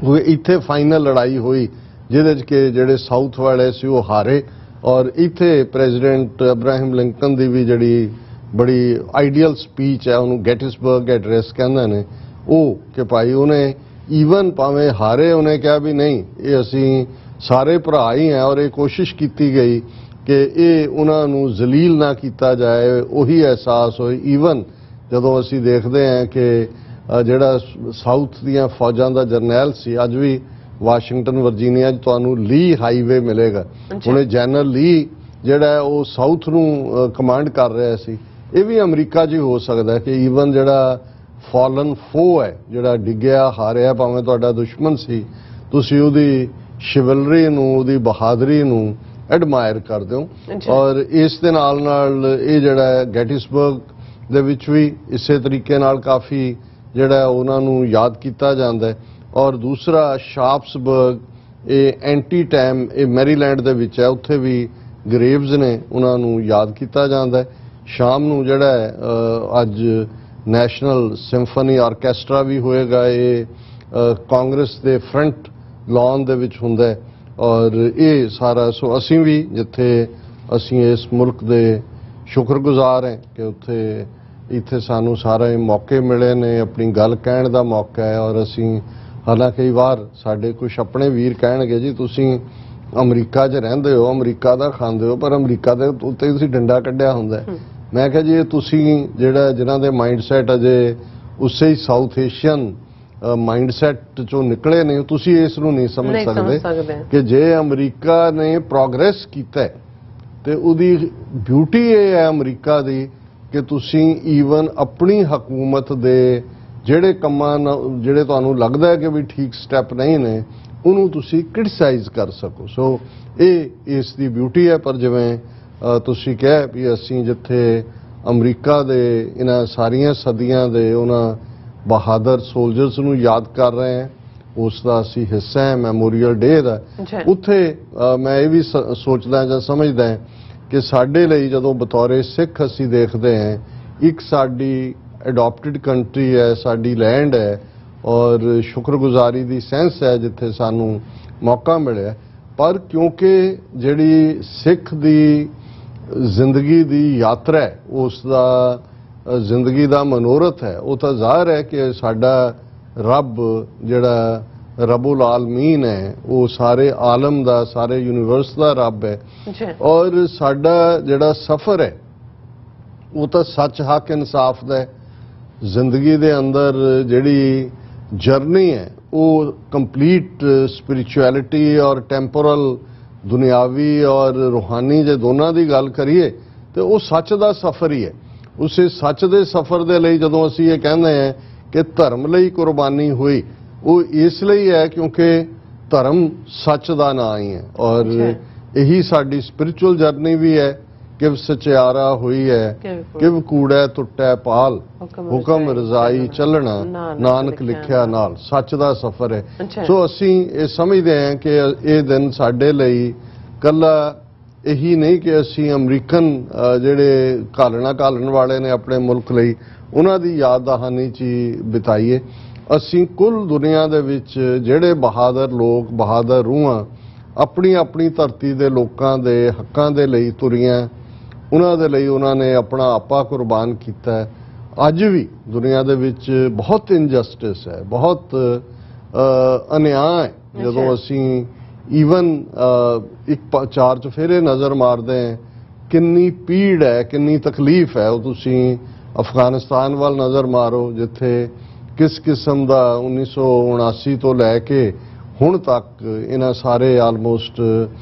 ਉਹ ਇੱਥੇ ਫਾਈਨਲ ਲੜਾਈ ਹੋਈ ਜਿਹਦੇ ਚ ਕਿ ਜਿਹੜੇ ਸਾਊਥ ਵਾਲੇ ਸੀ ਉਹ ਹਾਰੇ। ਔਰ ਇੱਥੇ ਪ੍ਰੈਜ਼ੀਡੈਂਟ ਅਬਰਾਹਮ ਲਿੰਕਨ ਦੀ ਵੀ ਜਿਹੜੀ ਬੜੀ ਆਈਡੀਅਲ ਸਪੀਚ ਹੈ, ਉਹਨੂੰ ਗੈਟਿਸਬਰਗ ਐਡਰੈਸ ਕਹਿੰਦੇ ਨੇ, ਉਹ ਕਿ ਭਾਈ ਉਹਨੇ ਈਵਨ ਭਾਵੇਂ ਹਾਰੇ ਉਹਨੇ ਕਿਹਾ ਵੀ ਨਹੀਂ, ਇਹ ਅਸੀਂ ਸਾਰੇ ਭਰਾ ਹੀ ਹਾਂ, ਔਰ ਇਹ ਕੋਸ਼ਿਸ਼ ਕੀਤੀ ਗਈ ਕਿ ਇਹ ਉਹਨਾਂ ਨੂੰ ਜ਼ਲੀਲ ਨਾ ਕੀਤਾ ਜਾਏ, ਉਹੀ ਅਹਿਸਾਸ ਹੋਏ। ਈਵਨ ਜਦੋਂ ਅਸੀਂ ਦੇਖਦੇ ਹਾਂ ਕਿ ਜਿਹੜਾ ਸਾਊਥ ਦੀਆਂ ਫੌਜਾਂ ਦਾ ਜਰਨੈਲ ਸੀ, ਅੱਜ ਵੀ ਵਾਸ਼ਿੰਗਟਨ ਵਰਜੀਨੀਆ 'ਚ ਤੁਹਾਨੂੰ ਲੀ ਹਾਈਵੇ ਮਿਲੇਗਾ, ਹੁਣੇ ਜਨਰਲ ਲੀ ਜਿਹੜਾ ਉਹ ਸਾਊਥ ਨੂੰ ਕਮਾਂਡ ਕਰ ਰਿਹਾ ਸੀ। ਇਹ ਵੀ ਅਮਰੀਕਾ 'ਚ ਹੀ ਹੋ ਸਕਦਾ ਕਿ ਈਵਨ ਜਿਹੜਾ ਫਾਲਨ ਫੋ ਹੈ, ਜਿਹੜਾ ਡਿੱਗਿਆ ਹਾਰਿਆ ਭਾਵੇਂ ਤੁਹਾਡਾ ਦੁਸ਼ਮਣ ਸੀ, ਤੁਸੀਂ ਉਹਦੀ ਸ਼ਿਵਲਰੀ ਨੂੰ, ਉਹਦੀ ਬਹਾਦਰੀ ਨੂੰ ਐਡਮਾਇਰ ਕਰਦੇ ਹੋ। ਔਰ ਇਸ ਦੇ ਨਾਲ ਨਾਲ ਇਹ ਜਿਹੜਾ ਗੈਟਿਸਬਰਗ ਦੇ ਵਿੱਚ ਵੀ ਇਸੇ ਤਰੀਕੇ ਨਾਲ ਕਾਫੀ ਜਿਹੜਾ ਉਹਨਾਂ ਨੂੰ ਯਾਦ ਕੀਤਾ ਜਾਂਦਾ ਹੈ। ਔਰ ਦੂਸਰਾ ਸ਼ਾਰਪਸਬਰਗ, ਇਹ ਐਂਟੀਟੈਮ, ਇਹ ਮੈਰੀਲੈਂਡ ਦੇ ਵਿੱਚ ਹੈ, ਉੱਥੇ ਵੀ ਗਰੇਵਜ਼ ਨੇ, ਉਹਨਾਂ ਨੂੰ ਯਾਦ ਕੀਤਾ ਜਾਂਦਾ ਹੈ। ਸ਼ਾਮ ਨੂੰ ਜਿਹੜਾ ਹੈ ਅੱਜ ਨੈਸ਼ਨਲ ਸਿੰਫਨੀ ਆਰਕੈਸਟਰਾ ਵੀ ਹੋਏਗਾ, ਇਹ ਕਾਂਗਰਸ ਦੇ ਫਰੰਟ ਲਾਨ ਦੇ ਵਿੱਚ ਹੁੰਦਾ ਹੈ। ਔਰ ਇਹ ਸਾਰਾ ਸੋ ਅਸੀਂ ਵੀ ਜਿੱਥੇ ਅਸੀਂ ਇਸ ਮੁਲਕ ਦੇ ਸ਼ੁਕਰਗੁਜ਼ਾਰ ਹਾਂ ਕਿ ਇੱਥੇ ਸਾਨੂੰ ਸਾਰੇ ਮੌਕੇ ਮਿਲੇ ਨੇ, ਆਪਣੀ ਗੱਲ ਕਹਿਣ ਦਾ ਮੌਕਾ ਹੈ। ਔਰ ਅਸੀਂ ਹਾਲਾਂਕਿ ਕਈ ਵਾਰ ਸਾਡੇ ਕੁਝ ਆਪਣੇ ਵੀਰ ਕਹਿਣਗੇ ਜੀ ਤੁਸੀਂ ਅਮਰੀਕਾ 'ਚ ਰਹਿੰਦੇ ਹੋ, ਅਮਰੀਕਾ ਦਾ ਖਾਂਦੇ ਹੋ, ਪਰ ਅਮਰੀਕਾ ਦੇ ਉੱਤੇ ਤੁਸੀਂ ਡੰਡਾ ਕੱਢਿਆ ਹੁੰਦਾ। ਮੈਂ ਕਿਹਾ ਜੀ ਇਹ ਤੁਸੀਂ ਜਿਨ੍ਹਾਂ ਦੇ ਮਾਈਂਡ ਸੈਟ ਅਜੇ ਉਸੇ ਹੀ ਸਾਊਥ ਏਸ਼ੀਅਨ ਮਾਈਂਡ ਸੈਟ ਚੋਂ ਨਿਕਲੇ ਨੇ, ਤੁਸੀਂ ਇਸ ਨੂੰ ਨਹੀਂ ਸਮਝ ਸਕਦੇ ਕਿ ਜੇ ਅਮਰੀਕਾ ਨੇ ਪ੍ਰੋਗਰੈਸ ਕੀਤਾ ਤੇ ਉਹਦੀ ਬਿਊਟੀ ਇਹ ਹੈ ਅਮਰੀਕਾ ਦੀ ਕਿ ਤੁਸੀਂ ਈਵਨ ਆਪਣੀ ਹਕੂਮਤ ਦੇ ਜਿਹੜੇ ਕੰਮਾਂ ਜਿਹੜੇ ਤੁਹਾਨੂੰ ਲੱਗਦਾ ਹੈ ਕਿ ਵੀ ਠੀਕ ਸਟੈਪ ਨਹੀਂ ਨੇ, ਉਹਨੂੰ ਤੁਸੀਂ ਕ੍ਰਿਟਿਸਾਈਜ਼ ਕਰ ਸਕੋ। ਸੋ ਇਹ ਇਸ ਦੀ ਬਿਊਟੀ ਹੈ। ਪਰ ਜਿਵੇਂ ਤੁਸੀਂ ਕਿਹਾ ਵੀ ਅਸੀਂ ਜਿੱਥੇ ਅਮਰੀਕਾ ਦੇ ਇਹਨਾਂ ਸਾਰੀਆਂ ਸਦੀਆਂ ਦੇ ਉਹਨਾਂ ਬਹਾਦਰ ਸੋਲਜਰਸ ਨੂੰ ਯਾਦ ਕਰ ਰਹੇ ਹਾਂ, ਉਸ ਦਾ ਅਸੀਂ ਹਿੱਸਾ ਹੈ ਮੈਮੋਰੀਅਲ ਡੇ ਦਾ। ਉੱਥੇ ਮੈਂ ਇਹ ਵੀ ਸੋਚਦਾ ਜਾਂ ਸਮਝਦਾ ਕਿ ਸਾਡੇ ਲਈ ਜਦੋਂ ਬਤੌਰੇ ਸਿੱਖ ਅਸੀਂ ਦੇਖਦੇ ਹਾਂ, ਇੱਕ ਸਾਡੀ ਅਡਾਪਟਡ ਕੰਟਰੀ ਹੈ, ਸਾਡੀ ਲੈਂਡ ਹੈ, ਔਰ ਸ਼ੁਕਰਗੁਜ਼ਾਰੀ ਦੀ ਸੈਂਸ ਹੈ ਜਿੱਥੇ ਸਾਨੂੰ ਮੌਕਾ ਮਿਲਿਆ। ਪਰ ਕਿਉਂਕਿ ਜਿਹੜੀ ਸਿੱਖ ਦੀ ਜ਼ਿੰਦਗੀ ਦੀ ਯਾਤਰਾ ਹੈ, ਉਸ ਦਾ ਜ਼ਿੰਦਗੀ ਦਾ ਮਨੋਰਥ ਹੈ, ਉਹ ਤਾਂ ਜ਼ਾਹਰ ਹੈ ਕਿ ਸਾਡਾ ਰੱਬ ਜਿਹੜਾ ਰਬੁਲ ਆਲਮੀਨ ਹੈ, ਉਹ ਸਾਰੇ ਆਲਮ ਦਾ, ਸਾਰੇ ਯੂਨੀਵਰਸ ਦਾ ਰੱਬ ਹੈ। ਔਰ ਸਾਡਾ ਜਿਹੜਾ ਸਫ਼ਰ ਹੈ ਉਹ ਤਾਂ ਸੱਚ, ਹੱਕ, ਇਨਸਾਫ ਦਾ ਹੈ। ਜ਼ਿੰਦਗੀ ਦੇ ਅੰਦਰ ਜਿਹੜੀ ਜਰਨੀ ਹੈ ਉਹ ਕੰਪਲੀਟ ਸਪਿਰਿਚੁਅਲਿਟੀ ਔਰ ਟੈਂਪੋਰਲ, ਦੁਨਿਆਵੀ ਔਰ ਰੂਹਾਨੀ ਜੇ ਦੋਨਾਂ ਦੀ ਗੱਲ ਕਰੀਏ ਤੇ ਉਹ ਸੱਚ ਦਾ ਸਫ਼ਰ ਹੀ ਹੈ। ਉਸੇ ਸੱਚ ਦੇ ਸਫ਼ਰ ਦੇ ਲਈ ਜਦੋਂ ਅਸੀਂ ਇਹ ਕਹਿੰਦੇ ਹਾਂ ਕਿ ਧਰਮ ਲਈ ਕੁਰਬਾਨੀ ਹੋਈ, ਉਹ ਇਸ ਲਈ ਹੈ ਕਿਉਂਕਿ ਧਰਮ ਸੱਚ ਦਾ ਨਾਂ ਹੀ ਹੈ। ਔਰ ਇਹੀ ਸਾਡੀ ਸਪਿਰਿਚੁਅਲ ਜਰਨੀ ਵੀ ਹੈ ਕਿ ਸਚਿਆਰਾ ਹੋਈ ਹੈ, ਕਿਵ ਕੂੜਾ ਟੁੱਟੈ ਪਾਲ, ਹੁਕਮ ਰਜ਼ਾਈ ਚੱਲਣਾ ਨਾਨਕ ਲਿਖਿਆ ਨਾਲ। ਸੱਚ ਦਾ ਸਫ਼ਰ ਹੈ। ਸੋ ਅਸੀਂ ਇਹ ਸਮਝਦੇ ਹਾਂ ਕਿ ਇਹ ਦਿਨ ਸਾਡੇ ਲਈ ਕੱਲਾ ਇਹੀ ਨਹੀਂ ਕਿ ਅਸੀਂ ਅਮਰੀਕਨ ਜਿਹੜੇ ਘਾਲਣ ਵਾਲੇ ਨੇ ਆਪਣੇ ਮੁਲਕ ਲਈ, ਉਹਨਾਂ ਦੀ ਯਾਦ ਦਹਾਨੀ 'ਚ ਬਿਤਾਈਏ। ਅਸੀਂ ਕੁੱਲ ਦੁਨੀਆ ਦੇ ਵਿੱਚ ਜਿਹੜੇ ਬਹਾਦਰ ਲੋਕ, ਬਹਾਦਰ ਰੂਹਾਂ ਆਪਣੀ ਆਪਣੀ ਧਰਤੀ ਦੇ ਲੋਕਾਂ ਦੇ ਹੱਕਾਂ ਦੇ ਲਈ ਤੁਰੀਆਂ, ਉਹਨਾਂ ਦੇ ਲਈ ਉਹਨਾਂ ਨੇ ਆਪਣਾ ਆਪਾ ਕੁਰਬਾਨ ਕੀਤਾ। ਅੱਜ ਵੀ ਦੁਨੀਆ ਦੇ ਵਿੱਚ ਬਹੁਤ ਇਨਜਸਟਿਸ ਹੈ, ਬਹੁਤ ਅਨਿਆਂ ਹੈ। ਜਦੋਂ ਅਸੀਂ ਈਵਨ ਇੱਕ ਚਾਰ ਚੁਫੇਰੇ ਨਜ਼ਰ ਮਾਰਦੇ ਹਾਂ, ਕਿੰਨੀ ਪੀੜ ਹੈ, ਕਿੰਨੀ ਤਕਲੀਫ ਹੈ। ਉਹ ਤੁਸੀਂ ਅਫਗਾਨਿਸਤਾਨ ਵੱਲ ਨਜ਼ਰ ਮਾਰੋ ਜਿੱਥੇ ਕਿਸ ਕਿਸਮ ਦਾ 1979 ਤੋਂ ਲੈ ਕੇ ਹੁਣ ਤੱਕ ਇਹਨਾਂ ਸਾਰੇ ਆਲਮੋਸਟ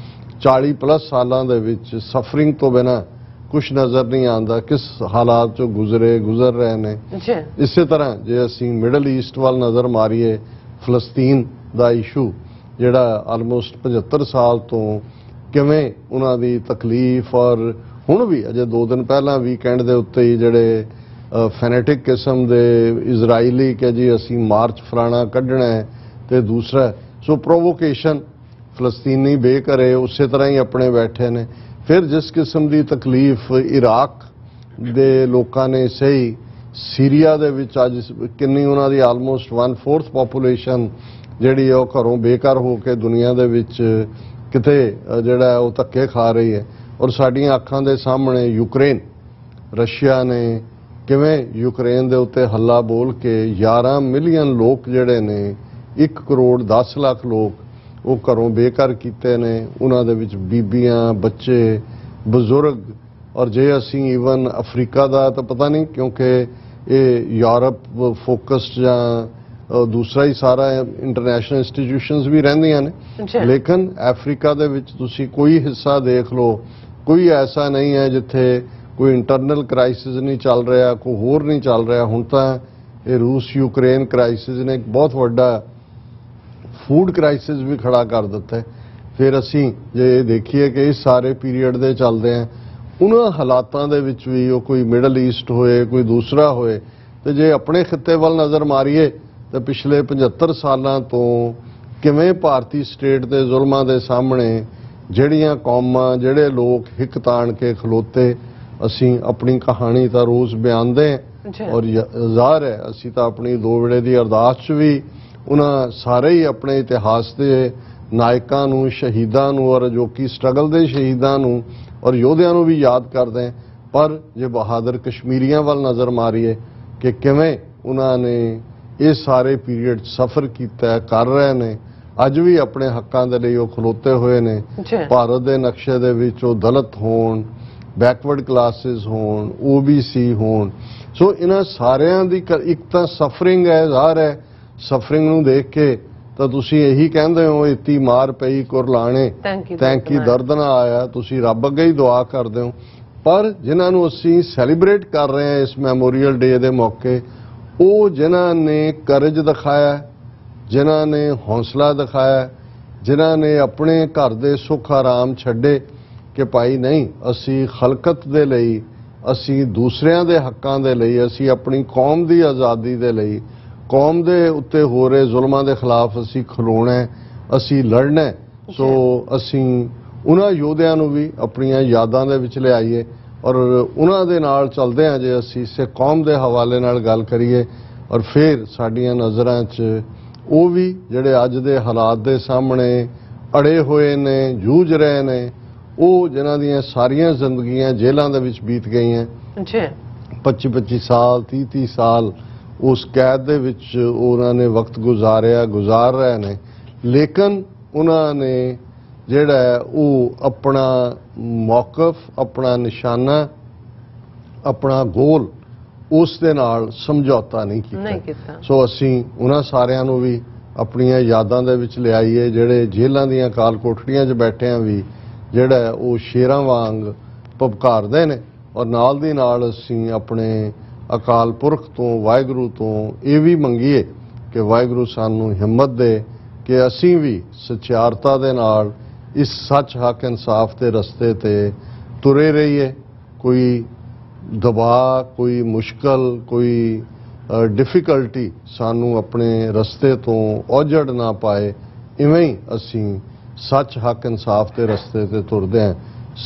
40+ ਸਾਲਾਂ ਦੇ ਵਿੱਚ ਸਫਰਿੰਗ ਤੋਂ ਬਿਨਾਂ ਕੁਛ ਨਜ਼ਰ ਨਹੀਂ ਆਉਂਦਾ, ਕਿਸ ਹਾਲਾਤ ਚੋਂ ਗੁਜ਼ਰ ਰਹੇ ਨੇ। ਇਸੇ ਤਰ੍ਹਾਂ ਜੇ ਅਸੀਂ ਮਿਡਲ ਈਸਟ ਵੱਲ ਨਜ਼ਰ ਮਾਰੀਏ, ਫਲਸਤੀਨ ਦਾ ਇਸ਼ੂ ਜਿਹੜਾ ਆਲਮੋਸਟ 75 ਸਾਲ ਤੋਂ ਕਿਵੇਂ ਉਹਨਾਂ ਦੀ ਤਕਲੀਫ ਔਰ ਹੁਣ ਵੀ ਅਜੇ 2 ਦਿਨ ਪਹਿਲਾਂ ਵੀਕਐਂਡ ਦੇ ਉੱਤੇ ਹੀ ਜਿਹੜੇ ਫੈਨੇਟਿਕ ਕਿਸਮ ਦੇ ਇਜ਼ਰਾਈਲੀ ਕਿ ਜੀ ਅਸੀਂ ਮਾਰਚ ਫਲਾਣਾ ਕੱਢਣਾ ਹੈ ਤੇ ਦੂਸਰਾ ਸੋ ਪ੍ਰੋਵੋਕੇਸ਼ਨ ਫਲਸਤੀਨੀ ਬੇਘਰੇ ਉਸੇ ਤਰ੍ਹਾਂ ਹੀ ਆਪਣੇ ਬੈਠੇ ਨੇ। ਫਿਰ ਜਿਸ ਕਿਸਮ ਦੀ ਤਕਲੀਫ ਇਰਾਕ ਦੇ ਲੋਕਾਂ ਨੇ ਸਹੀ, ਸੀਰੀਆ ਦੇ ਵਿੱਚ ਅੱਜ ਕਿੰਨੀ ਉਹਨਾਂ ਦੀ ਆਲਮੋਸਟ 1/4 ਪਾਪੂਲੇਸ਼ਨ ਜਿਹੜੀ ਉਹ ਘਰੋਂ ਬੇਘਰ ਹੋ ਕੇ ਦੁਨੀਆ ਦੇ ਵਿੱਚ ਕਿਤੇ ਜਿਹੜਾ ਉਹ ਧੱਕੇ ਖਾ ਰਹੀ ਹੈ। ਔਰ ਸਾਡੀਆਂ ਅੱਖਾਂ ਦੇ ਸਾਹਮਣੇ ਯੂਕਰੇਨ, ਰਸ਼ੀਆ ਨੇ ਕਿਵੇਂ ਯੂਕਰੇਨ ਦੇ ਉੱਤੇ ਹੱਲਾ ਬੋਲ ਕੇ 11 ਮਿਲੀਅਨ ਲੋਕ ਜਿਹੜੇ ਨੇ 1 ਕਰੋੜ 10 ਲੱਖ ਲੋਕ ਉਹ ਘਰੋਂ ਬੇਘਰ ਕੀਤੇ ਨੇ। ਉਹਨਾਂ ਦੇ ਵਿੱਚ ਬੀਬੀਆਂ, ਬੱਚੇ, ਬਜ਼ੁਰਗ। ਔਰ ਜੇ ਅਸੀਂ ਈਵਨ ਅਫਰੀਕਾ ਦਾ ਤਾਂ ਪਤਾ ਨਹੀਂ ਕਿਉਂਕਿ ਇਹ ਯੂਰਪ ਫੋਕਸਡ ਜਾਂ ਦੂਸਰਾ ਹੀ ਸਾਰਾ ਇੰਟਰਨੈਸ਼ਨਲ ਇੰਸਟੀਟਿਊਸ਼ਨਸ ਵੀ ਰਹਿੰਦੀਆਂ ਨੇ, ਲੇਕਿਨ ਅਫਰੀਕਾ ਦੇ ਵਿੱਚ ਤੁਸੀਂ ਕੋਈ ਹਿੱਸਾ ਦੇਖ ਲਓ, ਕੋਈ ਐਸਾ ਨਹੀਂ ਹੈ ਜਿੱਥੇ ਕੋਈ ਇੰਟਰਨਲ ਕ੍ਰਾਈਸਿਸ ਨਹੀਂ ਚੱਲ ਰਿਹਾ, ਕੋਈ ਹੋਰ ਨਹੀਂ ਚੱਲ ਰਿਹਾ। ਹੁਣ ਤਾਂ ਇਹ ਰੂਸ ਯੂਕਰੇਨ ਕ੍ਰਾਈਸਿਸ ਨੇ ਇੱਕ ਬਹੁਤ ਵੱਡਾ ਫੂਡ ਕ੍ਰਾਈਸਿਸ ਵੀ ਖੜਾ ਕਰ ਦਿੱਤਾ ਹੈ। ਫਿਰ ਅਸੀਂ ਜੇ ਦੇਖੀਏ ਕਿ ਇਸ ਸਾਰੇ ਪੀਰੀਅਡ ਦੇ ਚੱਲਦੇ ਆ, ਉਹਨਾਂ ਹਾਲਾਤਾਂ ਦੇ ਵਿੱਚ ਵੀ ਉਹ ਕੋਈ ਮਿਡਲ ਈਸਟ ਹੋਏ, ਕੋਈ ਦੂਸਰਾ ਹੋਏ, ਤੇ ਜੇ ਆਪਣੇ ਖਿੱਤੇ ਵੱਲ ਨਜ਼ਰ ਮਾਰੀਏ ਤਾਂ ਪਿਛਲੇ 75 ਸਾਲਾਂ ਤੋਂ ਕਿਵੇਂ ਭਾਰਤੀ ਸਟੇਟ ਦੇ ਜ਼ੁਲਮਾਂ ਦੇ ਸਾਹਮਣੇ ਜਿਹੜੀਆਂ ਕੌਮਾਂ, ਜਿਹੜੇ ਲੋਕ ਹਿੱਕ ਤਾਣ ਕੇ ਖਲੋਤੇ। ਅਸੀਂ ਆਪਣੀ ਕਹਾਣੀ ਤਾਂ ਰੋਜ਼ ਬਿਆਨਦੇ ਹਾਂ ਔਰ ਜ਼ਾਹਰ ਹੈ ਅਸੀਂ ਤਾਂ ਆਪਣੀ 2 ਵੇਲੇ ਦੀ ਅਰਦਾਸ 'ਚ ਵੀ ਉਹਨਾਂ ਸਾਰੇ ਹੀ ਆਪਣੇ ਇਤਿਹਾਸ ਦੇ ਨਾਇਕਾਂ ਨੂੰ, ਸ਼ਹੀਦਾਂ ਨੂੰ ਔਰ ਅਜੋਕੀ ਸਟਰਗਲ ਦੇ ਸ਼ਹੀਦਾਂ ਨੂੰ ਔਰ ਯੋਧਿਆਂ ਨੂੰ ਵੀ ਯਾਦ ਕਰਦੇ ਹਾਂ। ਪਰ ਜੇ ਬਹਾਦਰ ਕਸ਼ਮੀਰੀਆਂ ਵੱਲ ਨਜ਼ਰ ਮਾਰੀਏ ਕਿ ਕਿਵੇਂ ਉਹਨਾਂ ਨੇ ਇਹ ਸਾਰੇ ਪੀਰੀਅਡ ਸਫ਼ਰ ਕੀਤਾ, ਕਰ ਰਹੇ ਨੇ, ਅੱਜ ਵੀ ਆਪਣੇ ਹੱਕਾਂ ਦੇ ਲਈ ਉਹ ਖਲੋਤੇ ਹੋਏ ਨੇ। ਭਾਰਤ ਦੇ ਨਕਸ਼ੇ ਦੇ ਵਿੱਚ ਉਹ ਦਲਿਤ ਹੋਣ, ਬੈਕਵਰਡ ਕਲਾਸਿਸ ਹੋਣ, OBC ਹੋਣ, ਸੋ ਇਹਨਾਂ ਸਾਰਿਆਂ ਦੀ ਇੱਕ ਤਾਂ ਸਫਰਿੰਗ ਹੈ, ਜ਼ਾਹਰ ਹੈ। ਸਫਰਿੰਗ ਨੂੰ ਦੇਖ ਕੇ ਤਾਂ ਤੁਸੀਂ ਇਹੀ ਕਹਿੰਦੇ ਹੋ ਇਤੀ ਮਾਰ ਪਈ ਕੁਰਲਾਣੇ ਤੈਂਕੀ ਦਰਦ ਨਾ ਆਇਆ, ਤੁਸੀਂ ਰੱਬ ਅੱਗੇ ਹੀ ਦੁਆ ਕਰਦੇ ਹੋ। ਪਰ ਜਿਨ੍ਹਾਂ ਨੂੰ ਅਸੀਂ ਸੈਲੀਬ੍ਰੇਟ ਕਰ ਰਹੇ ਹਾਂ ਇਸ ਮੈਮੋਰੀਅਲ ਡੇ ਦੇ ਮੌਕੇ, ਉਹ ਜਿਨ੍ਹਾਂ ਨੇ ਕਰਜ ਦਿਖਾਇਆ, ਜਿਨ੍ਹਾਂ ਨੇ ਹੌਸਲਾ ਦਿਖਾਇਆ, ਜਿਨ੍ਹਾਂ ਨੇ ਆਪਣੇ ਘਰ ਦੇ ਸੁੱਖ ਆਰਾਮ ਛੱਡੇ ਕਿ ਭਾਈ ਨਹੀਂ ਅਸੀਂ ਖਲਕਤ ਦੇ ਲਈ, ਅਸੀਂ ਦੂਸਰਿਆਂ ਦੇ ਹੱਕਾਂ ਦੇ ਲਈ, ਅਸੀਂ ਆਪਣੀ ਕੌਮ ਦੀ ਆਜ਼ਾਦੀ ਦੇ ਲਈ, ਕੌਮ ਦੇ ਉੱਤੇ ਹੋ ਰਹੇ ਜ਼ੁਲਮਾਂ ਦੇ ਖਿਲਾਫ ਅਸੀਂ ਖਲੋਣਾ, ਅਸੀਂ ਲੜਨਾ। ਸੋ ਅਸੀਂ ਉਹਨਾਂ ਯੋਧਿਆਂ ਨੂੰ ਵੀ ਆਪਣੀਆਂ ਯਾਦਾਂ ਦੇ ਵਿੱਚ ਲਿਆਈਏ ਔਰ ਉਹਨਾਂ ਦੇ ਨਾਲ ਚੱਲਦੇ ਹਾਂ। ਜੇ ਅਸੀਂ ਸਿੱਖ ਕੌਮ ਦੇ ਹਵਾਲੇ ਨਾਲ ਗੱਲ ਕਰੀਏ ਔਰ ਫਿਰ ਸਾਡੀਆਂ ਨਜ਼ਰਾਂ 'ਚ ਉਹ ਵੀ ਜਿਹੜੇ ਅੱਜ ਦੇ ਹਾਲਾਤ ਦੇ ਸਾਹਮਣੇ ਅੜੇ ਹੋਏ ਨੇ, ਜੂਝ ਰਹੇ ਨੇ, ਉਹ ਜਿਨ੍ਹਾਂ ਦੀਆਂ ਸਾਰੀਆਂ ਜ਼ਿੰਦਗੀਆਂ ਜੇਲ੍ਹਾਂ ਦੇ ਵਿੱਚ ਬੀਤ ਗਈਆਂ, 25-25 ਸਾਲ, 30-30 ਸਾਲ ਉਸ ਕੈਦ ਦੇ ਵਿੱਚ ਉਹਨਾਂ ਨੇ ਵਕਤ ਗੁਜ਼ਾਰ ਰਹੇ ਨੇ। ਲੇਕਿਨ ਉਹਨਾਂ ਨੇ ਜਿਹੜਾ ਉਹ ਆਪਣਾ ਮੌਕਫ, ਆਪਣਾ ਨਿਸ਼ਾਨਾ, ਆਪਣਾ ਗੋਲ ਉਸ ਦੇ ਨਾਲ ਸਮਝੌਤਾ ਨਹੀਂ ਕੀਤਾ। ਸੋ ਅਸੀਂ ਉਹਨਾਂ ਸਾਰਿਆਂ ਨੂੰ ਵੀ ਆਪਣੀਆਂ ਯਾਦਾਂ ਦੇ ਵਿੱਚ ਲਿਆਈਏ ਜਿਹੜੇ ਜੇਲ੍ਹਾਂ ਦੀਆਂ ਕਾਲ ਕੋਠੜੀਆਂ 'ਚ ਬੈਠਿਆਂ ਵੀ ਜਿਹੜਾ ਉਹ ਸ਼ੇਰਾਂ ਵਾਂਗ ਭਬਕਾਰਦੇ ਨੇ। ਔਰ ਨਾਲ ਦੀ ਨਾਲ ਅਸੀਂ ਆਪਣੇ ਅਕਾਲ ਪੁਰਖ ਤੋਂ, ਵਾਹਿਗੁਰੂ ਤੋਂ ਇਹ ਵੀ ਮੰਗੀਏ ਕਿ ਵਾਹਿਗੁਰੂ ਸਾਨੂੰ ਹਿੰਮਤ ਦੇ ਕਿ ਅਸੀਂ ਵੀ ਸਚਿਆਰਤਾ ਦੇ ਨਾਲ ਇਸ ਸੱਚ, ਹੱਕ, ਇਨਸਾਫ ਦੇ ਰਸਤੇ ਤੇ ਤੁਰੇ ਰਹੀਏ। ਕੋਈ ਦਬਾਅ, ਕੋਈ ਮੁਸ਼ਕਲ, ਕੋਈ ਡਿਫਿਕਲਟੀ ਸਾਨੂੰ ਆਪਣੇ ਰਸਤੇ ਤੋਂ ਔਜੜ ਨਾ ਪਾਏ। ਇਵੇਂ ਹੀ ਅਸੀਂ ਸੱਚ, ਹੱਕ, ਇਨਸਾਫ ਦੇ ਰਸਤੇ ਤੇ ਤੁਰਦੇ ਹਾਂ,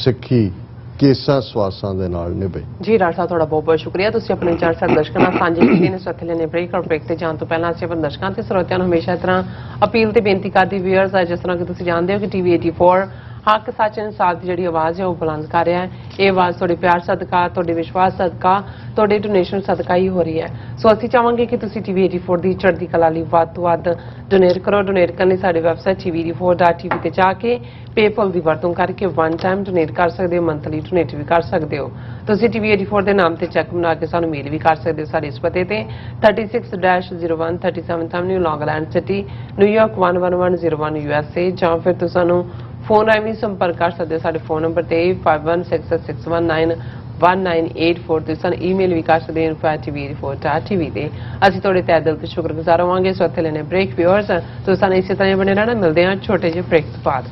ਸਿੱਖੀ ਕੇਸਾਂ ਸਵਾਸਾਂ ਦੇ ਨਾਲ ਨਿਭੇ। ਜੀ ਰਾਜ ਸਾਹਿਬ, ਤੁਹਾਡਾ ਬਹੁਤ ਬਹੁਤ ਸ਼ੁਕਰੀਆ। ਤੁਸੀਂ ਆਪਣੇ ਵਿਚਾਰ ਸਾਡੇ ਦਰਸ਼ਕਾਂ ਨਾਲ ਸਾਂਝੇ ਕੀਤੇ ਨੇ। ਸੱਤ ਲੈਣੇ ਬ੍ਰੇਕ ਔਰ ਬ੍ਰੇਕ ਤੇ ਜਾਣ ਤੋਂ ਪਹਿਲਾਂ ਅਸੀਂ ਆਪਣੇ ਦਰਸ਼ਕਾਂ ਤੇ ਸਰੋਤਿਆਂ ਨੂੰ ਹਮੇਸ਼ਾ ਇਸ ਤਰ੍ਹਾਂ ਅਪੀਲ ਤੇ ਬੇਨਤੀ ਕਰਦੀ ਵੀਅਰਸ ਆ, ਜਿਸ ਤਰ੍ਹਾਂ ਕਿ ਤੁਸੀਂ ਜਾਣਦੇ ਹੋ ਕਿ TV 84 ਹੱਕ, ਸੱਚ, ਇਨਸਾਫ ਦੀ ਜਿਹੜੀ ਆਵਾਜ਼ ਹੈ ਉਹ ਬੁਲੰਦ ਕਰ ਰਿਹਾ ਹੈ। ਇਹ ਆਵਾਜ਼ ਤੁਹਾਡੇ ਪਿਆਰ ਸਦਕਾ, ਤੁਹਾਡੇ ਵਿਸ਼ਵਾਸ ਸਦਕਾ, ਤੁਹਾਡੇ ਡੋਨੇਸ਼ਨ ਸਦਕਾ ਹੀ ਹੋ ਰਹੀ ਹੈ। ਸੋ ਅਸੀਂ ਚਾਹਾਂਗੇ ਕਿ ਤੁਸੀਂ TV 84 ਦੀ ਚੜ੍ਹਦੀ ਕਲਾ ਲਈ ਵੱਧ ਤੋਂ ਵੱਧ ਡੋਨੇਟ ਕਰੋ। ਡੋਨੇਟ ਕਰਨ ਲਈ ਸਾਡੇ ਵੈਬਸਾਈਟ tv84.tv ਤੇ ਜਾ ਕੇ ਪੇਪਲ ਦੀ ਵਰਤੋਂ ਕਰਕੇ ਵਨ ਟਾਈਮ ਡੋਨੇਟ ਕਰ ਸਕਦੇ ਹੋ, ਮੰਥਲੀ ਡੋਨੇਟ ਵੀ ਕਰ ਸਕਦੇ ਹੋ। ਤੁਸੀਂ TV 84 ਦੇ ਨਾਮ ਤੇ ਚੈੱਕ ਬਣਾ ਕੇ ਸਾਨੂੰ ਮੇਲ ਵੀ ਕਰ ਸਕਦੇ ਹੋ ਸਾਡੇ ਇਸ ਪਤੇ ਤੇ 36-01 37 ਐਵਨਿਊ, ਲੌਂਗ ਆਈਲੈਂਡ ਸਿਟੀ, ਨਿਊਯਾਰਕ 11101 USA। ਜਾਂ ਫਿਰ ਤੁਸੀਂ ਸਾਨੂੰ ਫੋਨ ਰਾਹੀਂ ਵੀ ਸੰਪਰਕ ਕਰ ਸਕਦੇ ਹੋ ਸਾਡੇ ਫੋਨ ਨੰਬਰ ਤੇ 5166191984। ਤੁਸੀਂ ਸਾਨੂੰ ਈਮੇਲ ਵੀ ਕਰ ਸਕਦੇ ਹੋ info@tv84.tv ਤੇ। ਅਸੀਂ ਤੁਹਾਡੇ ਤਹਿ ਦਿਲ ਤੋਂ ਸ਼ੁਕਰਗੁਜ਼ਾਰ ਹੋਵਾਂਗੇ। ਸੋ ਇੱਥੇ ਲੈਣੇ ਬ੍ਰੇਕ ਵਿਊਅਰਸ, ਤੁਸੀਂ ਸਾਨੂੰ ਇਸੇ ਤਰ੍ਹਾਂ ਬਣੇ ਰਹਿਣਾ। ਮਿਲਦੇ ਹਾਂ ਛੋਟੇ ਜਿਹੇ ਬ੍ਰੇਕ ਤੋਂ ਬਾਅਦ।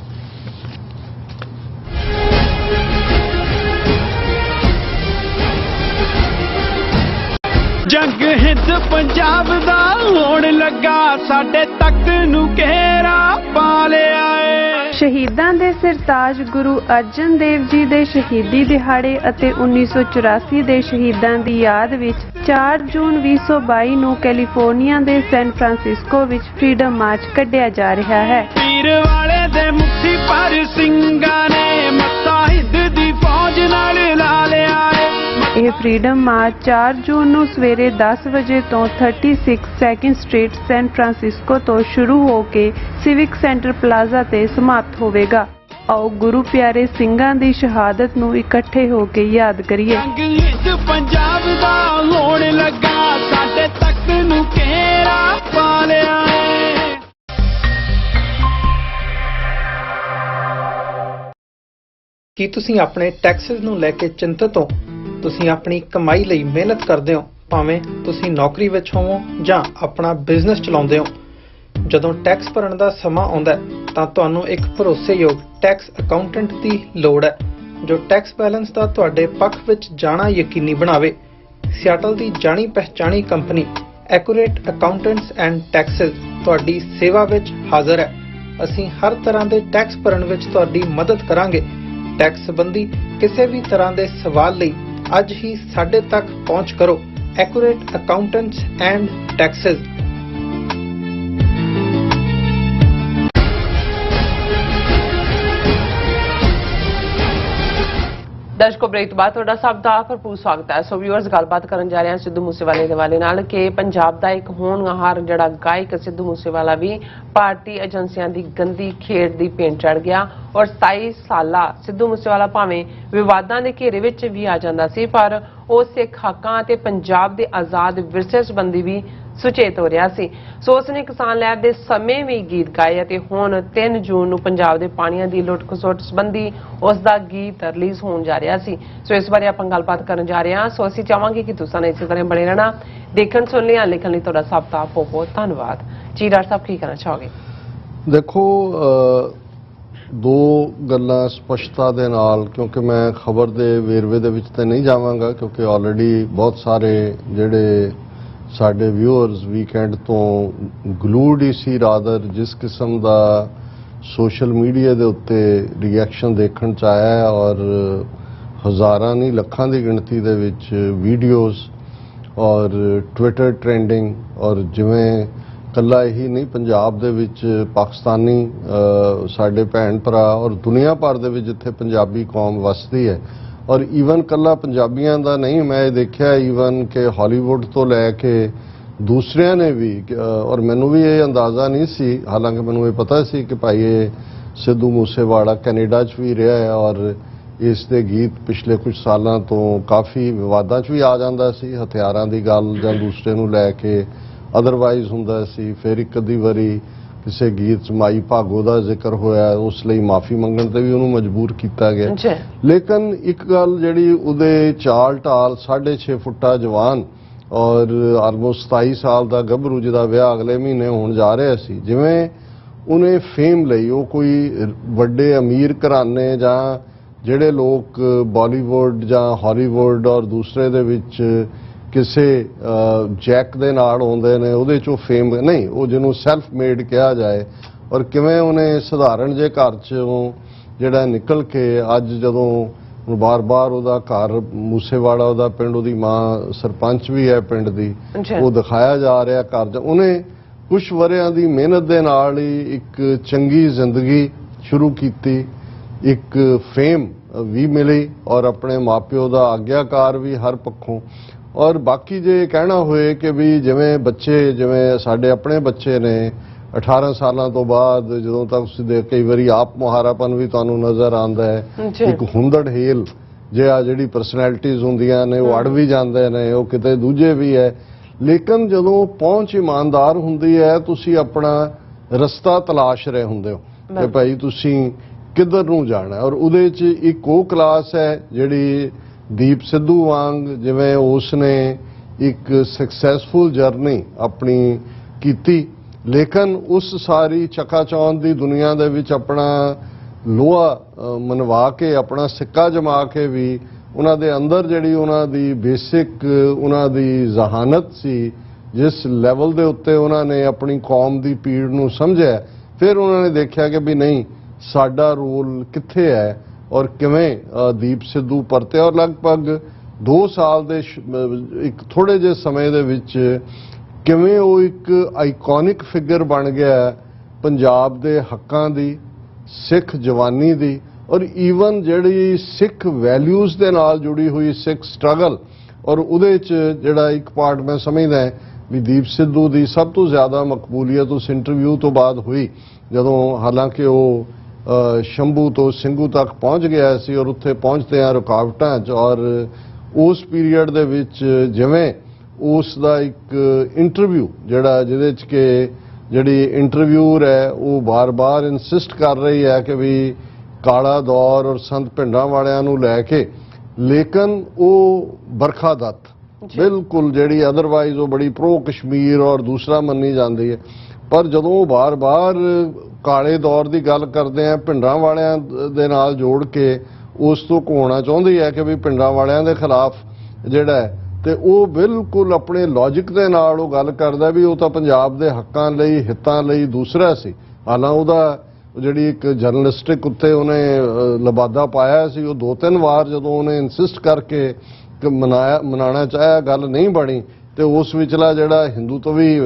ਜੰਗ ਹਿੰਦ ਪੰਜਾਬ ਦਾ ਹੋਣ ਲੱਗਾ ਸਾਡੇ ਤੱਕ ਨੂੰ ਘੇਰਾ ਪਾ ਲਿਆ ਏ। ਸ਼ਹੀਦਾਂ ਦੇ ਸਰਤਾਜ ਗੁਰੂ ਅਰਜਨ ਦੇਵ ਜੀ ਦੇ ਸ਼ਹੀਦੀ ਦਿਹਾੜੇ ਅਤੇ 1984 ਦੇ ਸ਼ਹੀਦਾਂ ਦੀ ਯਾਦ ਵਿੱਚ 4 ਜੂਨ 2022 ਨੂੰ ਕੈਲੀਫੋਰਨੀਆ ਦੇ ਸੈਨ ਫਰਾਂਸਿਸਕੋ ਵਿੱਚ ਫਰੀडम ਮਾਰਚ ਕੱਢਿਆ ਜਾ ਰਿਹਾ ਹੈ। ਪੀਰ ਵਾਲੇ ਦੇ ਮੁਕਤੀ ਪਰ ਸਿੰਘਾਂ ਨੇ ਮੱਤਾ ਹਿੰਦ ਦੀ ਫੌਜ ਨਾਲ ਲਾ ਲਿਆ ਏ। ਇਹ ਫਰੀडम ਮਾਰਚ 4 ਜੂਨ ਨੂੰ ਸਵੇਰੇ 10 ਵਜੇ ਤੋਂ 36 2nd ਸਟਰੀਟ ਸੈਨ ਫਰਾਂਸਿਸਕੋ ਤੋਂ ਸ਼ੁਰੂ ਹੋ ਕੇ ਸਿਵਿਕ ਸੈਂਟਰ ਪਲਾਜ਼ਾ ਤੇ ਸਮਾਪਤ ਹੋਵੇਗਾ। ਆਓ ਗੁਰੂ ਪਿਆਰੇ ਸਿੰਘਾਂ ਦੀ ਸ਼ਹਾਦਤ ਨੂੰ ਇਕੱਠੇ ਹੋ ਕੇ ਯਾਦ ਕਰੀਏ। ਜੰਗ ਹਿੰਦ ਪੰਜਾਬ ਦਾ ਹੋਣ ਲੱਗਾ ਸਾਡੇ ਤੱਕ ਨੂੰ ਘੇਰਾ ਪਾ ਲਿਆ ਏ। ਕੀ ਤੁਸੀਂ ਆਪਣੇ ਟੈਕਸਸ ਨੂੰ ਲੈ ਕੇ ਚਿੰਤਤ ਹੋ? ਤੁਸੀਂ ਆਪਣੀ ਕਮਾਈ ਲਈ ਮਿਹਨਤ ਕਰਦੇ ਹੋ, ਭਾਵੇਂ ਤੁਸੀਂ ਨੌਕਰੀ ਵਿੱਚ ਹੋਵੋ ਜਾਂ ਆਪਣਾ ਬਿਜ਼ਨਸ ਚਲਾਉਂਦੇ ਹੋ। ਜਦੋਂ ਟੈਕਸ ਭਰਨ ਦਾ ਸਮਾਂ ਆਉਂਦਾ ਹੈ ਤਾਂ ਤੁਹਾਨੂੰ ਇੱਕ ਭਰੋਸੇਯੋਗ ਟੈਕਸ ਅਕਾਊਂਟੈਂਟ ਦੀ ਲੋੜ ਹੈ ਜੋ ਟੈਕਸ ਬੈਲੈਂਸ ਦਾ ਤੁਹਾਡੇ ਪੱਖ ਵਿੱਚ ਜਾਣਾ ਯਕੀਨੀ ਬਣਾਵੇ। ਸਿਆਟਲ ਦੀ ਜਾਣੀ ਪਛਾਣੀ company accurate accountants and taxes ਤੁਹਾਡੀ ਸੇਵਾ ਵਿੱਚ ਹਾਜ਼ਰ ਹੈ। ਅਸੀਂ ਹਰ ਤਰ੍ਹਾਂ ਦੇ ਟੈਕਸ ਭਰਨ ਵਿੱਚ ਤੁਹਾਡੀ ਮਦਦ ਕਰਾਂਗੇ। ਟੈਕਸ ਸੰਬੰਧੀ ਕਿਸੇ ਵੀ ਤਰ੍ਹਾਂ ਦੇ ਸਵਾਲ ਲਈ ਅੱਜ ਹੀ ਸਾਡੇ ਤੱਕ ਪਹੁੰਚ ਕਰੋ। Accurate accountants and taxes. ਦਰਸ਼ਕੋ ਬ੍ਰੇਕ ਤੋਂ ਬਾਅਦ ਤੁਹਾਡਾ ਸਭ ਦਾ ਭਰਪੂਰ ਸਵਾਗਤ ਹੈ। ਸੋ ਵਿਊਅਰਸ, ਗੱਲਬਾਤ ਕਰਨ ਜਾ ਰਹੇ ਹਾਂ ਸਿੱਧੂ ਮੂਸੇਵਾਲੇ ਦੇ ਹਵਾਲੇ ਨਾਲ ਕਿ ਪੰਜਾਬ ਦਾ ਇੱਕ ਹੋਣਹਾਰ ਜਿਹੜਾ ਗਾਇਕ ਸਿੱਧੂ ਮੂਸੇਵਾਲਾ ਵੀ ਪਾਰਟੀ ਏਜੰਸੀਆਂ ਦੀ ਗੰਦੀ ਖੇਡ ਦੀ ਭੇਂਟ ਚੜ੍ਹ ਗਿਆ ਔਰ 27 ਸਾਲਾ ਸਿੱਧੂ ਮੂਸੇਵਾਲਾ ਭਾਵੇਂ ਵਿਵਾਦਾਂ ਦੇ ਘੇਰੇ ਵਿੱਚ ਵੀ ਆ ਜਾਂਦਾ ਸੀ ਪਰ ਉਹ ਸਿੱਖ ਹੱਕਾਂ ਅਤੇ ਪੰਜਾਬ ਦੇ ਆਜ਼ਾਦ ਵਿਰਸੇ ਸੰਬੰਧੀ ਵੀ ਸੁਚੇਤ ਹੋ ਰਿਹਾ ਸੀ। ਸੋ ਉਸਨੇ ਕਿਸਾਨ ਲਹਿਰ ਦੇ ਸਮੇਂ ਵੀ ਗੀਤ ਗਾਏ ਅਤੇ ਹੁਣ 3 ਜੂਨ ਨੂੰ ਪੰਜਾਬ ਦੇ ਪਾਣੀਆਂ ਦੀ ਲੁੱਟ ਖਸੁੱਟ ਸੰਬੰਧੀ ਉਸ ਦਾ ਗੀਤ ਰਿਲੀਜ਼ ਹੋਣ ਜਾ ਰਿਹਾ ਸੀ। ਸੋ ਇਸ ਬਾਰੇ ਆਪਾਂ ਗੱਲਬਾਤ ਕਰਨ ਜਾ ਰਹੇ ਹਾਂ। ਸੋ ਅਸੀਂ ਚਾਹਾਂਗੇ ਕਿ ਤੁਸੀਂ ਇਸੇ ਤਰ੍ਹਾਂ ਬਣੇ ਰਹਿਣਾ, ਦੇਖਣ ਸੁਣ ਲਿਆ, ਲਿਖਣ ਲਈ ਤੁਹਾਡਾ ਸਭ ਦਾ ਬਹੁਤ ਬਹੁਤ ਧੰਨਵਾਦ। ਜੀ ਡਾਕਟਰ ਸਾਹਿਬ, ਕੀ ਕਹਿਣਾ ਚਾਹੋਗੇ? ਦੇਖੋ, ਦੋ ਗੱਲਾਂ ਸਪਸ਼ਟਤਾ ਦੇ ਨਾਲ, ਕਿਉਂਕਿ ਮੈਂ ਖਬਰ ਦੇ ਵੇਰਵੇ ਦੇ ਵਿੱਚ ਤਾਂ ਨਹੀਂ ਜਾਵਾਂਗਾ ਕਿਉਂਕਿ ਆਲਰੇਡੀ ਬਹੁਤ ਸਾਰੇ ਜਿਹੜੇ ਸਾਡੇ ਵਿਊਅਰਸ ਵੀਕਐਂਡ ਤੋਂ ਗਲੂਡ ਹੀ ਸੀ ਰਾਦਰ ਜਿਸ ਕਿਸਮ ਦਾ ਸੋਸ਼ਲ ਮੀਡੀਆ ਦੇ ਉੱਤੇ ਰਿਐਕਸ਼ਨ ਦੇਖਣ ਚ ਆਇਆ ਹੈ ਔਰ ਹਜ਼ਾਰਾਂ ਨਹੀਂ ਲੱਖਾਂ ਦੀ ਗਿਣਤੀ ਦੇ ਵਿੱਚ ਵੀਡੀਓਜ਼ ਔਰ ਟਵਿੱਟਰ ਟ੍ਰੈਂਡਿੰਗ ਔਰ ਜਿਵੇਂ ਕੱਲਾ ਇਹੀ ਨਹੀਂ ਪੰਜਾਬ ਦੇ ਵਿੱਚ ਪਾਕਿਸਤਾਨੀ ਸਾਡੇ ਭੈਣ ਭਰਾ ਔਰ ਦੁਨੀਆ ਭਰ ਦੇ ਵਿੱਚ ਜਿੱਥੇ ਪੰਜਾਬੀ ਕੌਮ ਵਸਦੀ ਹੈ ਔਰ ਈਵਨ ਕੱਲਾ ਪੰਜਾਬੀਆਂ ਦਾ ਨਹੀਂ, ਮੈਂ ਇਹ ਦੇਖਿਆ ਈਵਨ ਕਿ ਹਾਲੀਵੁੱਡ ਤੋਂ ਲੈ ਕੇ ਦੂਸਰਿਆਂ ਨੇ ਵੀ ਔਰ ਮੈਨੂੰ ਵੀ ਇਹ ਅੰਦਾਜ਼ਾ ਨਹੀਂ ਸੀ, ਹਾਲਾਂਕਿ ਮੈਨੂੰ ਇਹ ਪਤਾ ਸੀ ਕਿ ਭਾਈ ਇਹ ਸਿੱਧੂ ਮੂਸੇਵਾਲਾ ਕੈਨੇਡਾ 'ਚ ਵੀ ਰਿਹਾ ਹੈ ਔਰ ਇਸ ਦੇ ਗੀਤ ਪਿਛਲੇ ਕੁਝ ਸਾਲਾਂ ਤੋਂ ਕਾਫੀ ਵਿਵਾਦਾਂ 'ਚ ਵੀ ਆ ਜਾਂਦਾ ਸੀ, ਹਥਿਆਰਾਂ ਦੀ ਗੱਲ ਜਾਂ ਦੂਸਰੇ ਨੂੰ ਲੈ ਕੇ ਅਦਰਵਾਈਜ਼ ਹੁੰਦਾ ਸੀ। ਫਿਰ ਇੱਕ ਅੱਧੀ ਵਾਰੀ ਕਿਸੇ ਗੀਤ 'ਚ ਮਾਈ ਭਾਗੋ ਦਾ ਜ਼ਿਕਰ ਹੋਇਆ, ਉਸ ਲਈ ਮਾਫੀ ਮੰਗਣ ਤੇ ਵੀ ਉਹਨੂੰ ਮਜਬੂਰ ਕੀਤਾ ਗਿਆ। ਲੇਕਿਨ ਇੱਕ ਗੱਲ ਜਿਹੜੀ ਉਹਦੇ ਚਾਲ ਢਾਲ 6.5 ਫੁੱਟਾ ਜਵਾਨ ਔਰ ਆਲਮੋਸਟ 27 ਸਾਲ ਦਾ ਗੱਭਰੂ ਜਿਹਦਾ ਵਿਆਹ ਅਗਲੇ ਮਹੀਨੇ ਹੋਣ ਜਾ ਰਿਹਾ ਸੀ, ਜਿਵੇਂ ਉਹਨੇ ਫੇਮ ਲਈ ਉਹ ਕੋਈ ਵੱਡੇ ਅਮੀਰ ਘਰਾਣੇ ਜਾਂ ਜਿਹੜੇ ਲੋਕ ਬਾਲੀਵੁੱਡ ਜਾਂ ਹਾਲੀਵੁੱਡ ਔਰ ਦੂਸਰੇ ਦੇ ਵਿੱਚ ਕਿਸੇ ਜੈਕ ਦੇ ਨਾਲ ਆਉਂਦੇ ਨੇ ਉਹਦੇ 'ਚੋਂ ਫੇਮ ਨਹੀਂ, ਉਹ ਜਿਹਨੂੰ ਸੈਲਫ ਮੇਡ ਕਿਹਾ ਜਾਏ ਔਰ ਕਿਵੇਂ ਉਹਨੇ ਸਧਾਰਨ ਜੇ ਘਰ 'ਚੋਂ ਜਿਹੜਾ ਨਿਕਲ ਕੇ ਅੱਜ ਜਦੋਂ ਬਾਰ-ਬਾਰ ਉਹਦਾ ਘਰ ਮੂਸੇਵਾੜਾ ਉਹਦਾ ਪਿੰਡ, ਉਹਦੀ ਮਾਂ ਸਰਪੰਚ ਵੀ ਹੈ ਪਿੰਡ ਦੀ, ਉਹ ਦਿਖਾਇਆ ਜਾ ਰਿਹਾ ਘਰ 'ਚ ਉਹਨੇ ਕੁਝ ਵਰਿਆਂ ਦੀ ਮਿਹਨਤ ਦੇ ਨਾਲ ਹੀ ਇੱਕ ਚੰਗੀ ਜ਼ਿੰਦਗੀ ਸ਼ੁਰੂ ਕੀਤੀ, ਇੱਕ ਫੇਮ ਵੀ ਮਿਲੀ ਔਰ ਆਪਣੇ ਮਾਪਿਓ ਦਾ ਆਗਿਆਕਾਰ ਵੀ ਹਰ ਪੱਖੋਂ। ਔਰ ਬਾਕੀ ਜੇ ਕਹਿਣਾ ਹੋਏ ਕਿ ਵੀ ਜਿਵੇਂ ਬੱਚੇ, ਜਿਵੇਂ ਸਾਡੇ ਆਪਣੇ ਬੱਚੇ ਨੇ 18 ਸਾਲਾਂ ਤੋਂ ਬਾਅਦ ਜਦੋਂ ਤੱਕ ਤੁਸੀਂ ਕਈ ਵਾਰੀ ਆਪ ਮੁਹਾਰਾਪਨ ਵੀ ਤੁਹਾਨੂੰ ਨਜ਼ਰ ਆਉਂਦਾ ਹੈ, ਇੱਕ ਹੁੰਦੜ ਹੇਲ ਜਿਹੜੀ ਪਰਸਨੈਲਿਟੀਜ਼ ਹੁੰਦੀਆਂ ਨੇ ਉਹ ਅੜ ਵੀ ਜਾਂਦੇ ਨੇ, ਉਹ ਕਿਤੇ ਦੂਜੇ ਵੀ ਹੈ, ਲੇਕਿਨ ਜਦੋਂ ਪਹੁੰਚ ਇਮਾਨਦਾਰ ਹੁੰਦੀ ਹੈ ਤੁਸੀਂ ਆਪਣਾ ਰਸਤਾ ਤਲਾਸ਼ ਰਹੇ ਹੁੰਦੇ ਹੋ ਕਿ ਭਾਈ ਤੁਸੀਂ ਕਿੱਧਰ ਨੂੰ ਜਾਣਾ। ਔਰ ਉਹਦੇ 'ਚ ਇੱਕ ਉਹ ਕਲਾਸ ਹੈ ਜਿਹੜੀ ਦੀਪ ਸਿੱਧੂ ਵਾਂਗ ਜਿਵੇਂ ਉਸ ਨੇ ਇੱਕ ਸਕਸੈਸਫੁਲ ਜਰਨੀ ਆਪਣੀ ਕੀਤੀ, ਲੇਕਿਨ ਉਸ ਸਾਰੀ ਚਕਾਚੌਂਧ ਦੀ ਦੁਨੀਆ ਦੇ ਵਿੱਚ ਆਪਣਾ ਲੋਹਾ ਮਨਵਾ ਕੇ, ਆਪਣਾ ਸਿੱਕਾ ਜਮਾ ਕੇ ਵੀ ਉਹਨਾਂ ਦੇ ਅੰਦਰ ਜਿਹੜੀ ਉਹਨਾਂ ਦੀ ਬੇਸਿਕ ਉਹਨਾਂ ਦੀ ਜ਼ਹਾਨਤ ਸੀ, ਜਿਸ ਲੈਵਲ ਦੇ ਉੱਤੇ ਉਹਨਾਂ ਨੇ ਆਪਣੀ ਕੌਮ ਦੀ ਪੀੜ ਨੂੰ ਸਮਝਿਆ, ਫਿਰ ਉਹਨਾਂ ਨੇ ਦੇਖਿਆ ਕਿ ਵੀ ਨਹੀਂ, ਸਾਡਾ ਰੋਲ ਕਿੱਥੇ ਹੈ ਔਰ ਕਿਵੇਂ ਦੀਪ ਸਿੱਧੂ ਪਰਤੇ। ਔਰ ਲਗਭਗ 2 ਸਾਲ ਦੇ ਇੱਕ ਥੋੜੇ ਜਿਹੇ ਸਮੇਂ ਦੇ ਵਿੱਚ ਕਿਵੇਂ ਉਹ ਇੱਕ ਆਈਕੋਨਿਕ ਫਿਗਰ ਬਣ ਗਿਆ ਪੰਜਾਬ ਦੇ ਹੱਕਾਂ ਦੀ, ਸਿੱਖ ਜਵਾਨੀ ਦੀ, ਔਰ ਈਵਨ ਜਿਹੜੀ ਸਿੱਖ ਵੈਲਿਊਜ਼ ਦੇ ਨਾਲ ਜੁੜੀ ਹੋਈ ਸਿੱਖ ਸਟਰਗਲ। ਔਰ ਉਹਦੇ 'ਚ ਜਿਹੜਾ ਇੱਕ ਪਾਰਟ ਮੈਂ ਸਮਝਦਾ ਵੀ ਦੀਪ ਸਿੱਧੂ ਦੀ ਸਭ ਤੋਂ ਜ਼ਿਆਦਾ ਮਕਬੂਲੀਅਤ ਉਸ ਇੰਟਰਵਿਊ ਤੋਂ ਬਾਅਦ ਹੋਈ, ਜਦੋਂ ਹਾਲਾਂਕਿ ਉਹ ਸ਼ੰਭੂ ਤੋਂ ਸਿੰਘੂ ਤੱਕ ਪਹੁੰਚ ਗਿਆ ਸੀ ਔਰ ਉੱਥੇ ਪਹੁੰਚਦਿਆਂ ਰੁਕਾਵਟਾਂ 'ਚ, ਔਰ ਉਸ ਪੀਰੀਅਡ ਦੇ ਵਿੱਚ ਜਿਵੇਂ ਉਸ ਦਾ ਇੱਕ ਇੰਟਰਵਿਊ ਜਿਹਦੇ 'ਚ ਕਿ ਜਿਹੜੀ ਇੰਟਰਵਿਊਰ ਹੈ ਉਹ ਬਾਰ-ਬਾਰ ਇਨਸਿਸਟ ਕਰ ਰਹੀ ਹੈ ਕਿ ਵੀ ਕਾਲਾ ਦੌਰ ਔਰ ਸੰਤ ਭਿੰਡਾਂ ਵਾਲਿਆਂ ਨੂੰ ਲੈ ਕੇ, ਲੇਕਿਨ ਉਹ ਬਰਖਾ ਦੱਤ ਬਿਲਕੁਲ ਜਿਹੜੀ ਅਦਰਵਾਈਜ਼ ਉਹ ਬੜੀ ਪ੍ਰੋ ਕਸ਼ਮੀਰ ਔਰ ਦੂਸਰਾ ਮੰਨੀ ਜਾਂਦੀ ਹੈ, ਪਰ ਜਦੋਂ ਉਹ ਬਾਰ-ਬਾਰ ਕਾਲੇ ਦੌਰ ਦੀ ਗੱਲ ਕਰਦੇ ਆ ਭਿੰਡਾਂ ਵਾਲਿਆਂ ਦੇ ਨਾਲ ਜੋੜ ਕੇ ਉਸ ਤੋਂ ਘੋਣਾ ਚਾਹੁੰਦੀ ਹੈ ਕਿ ਵੀ ਭਿੰਡਾਂ ਵਾਲਿਆਂ ਦੇ ਖਿਲਾਫ ਜਿਹੜਾ ਹੈ, ਤੇ ਉਹ ਬਿਲਕੁਲ ਆਪਣੇ ਲੌਜਿਕ ਦੇ ਨਾਲ ਉਹ ਗੱਲ ਕਰਦਾ ਵੀ ਉਹ ਤਾਂ ਪੰਜਾਬ ਦੇ ਹੱਕਾਂ ਲਈ, ਹਿੱਤਾਂ ਲਈ ਦੂਸਰਾ ਸੀ। ਹਾਲਾਂ ਉਹਦਾ ਜਿਹੜੀ ਇੱਕ ਜਰਨਲਿਸਟਿਕ ਉੱਤੇ ਉਹਨੇ ਲਬਾਦਾ ਪਾਇਆ ਸੀ, ਉਹ 2-3 ਵਾਰ ਜਦੋਂ ਉਹਨੇ ਇਨਸਿਸਟ ਕਰਕੇ ਮਨਾਉਣਾ ਚਾਹਿਆ, ਗੱਲ ਨਹੀਂ ਬਣੀ, ਤੇ ਉਸ ਵਿਚਲਾ ਜਿਹੜਾ ਹਿੰਦੂ ਤੋਂ ਵੀ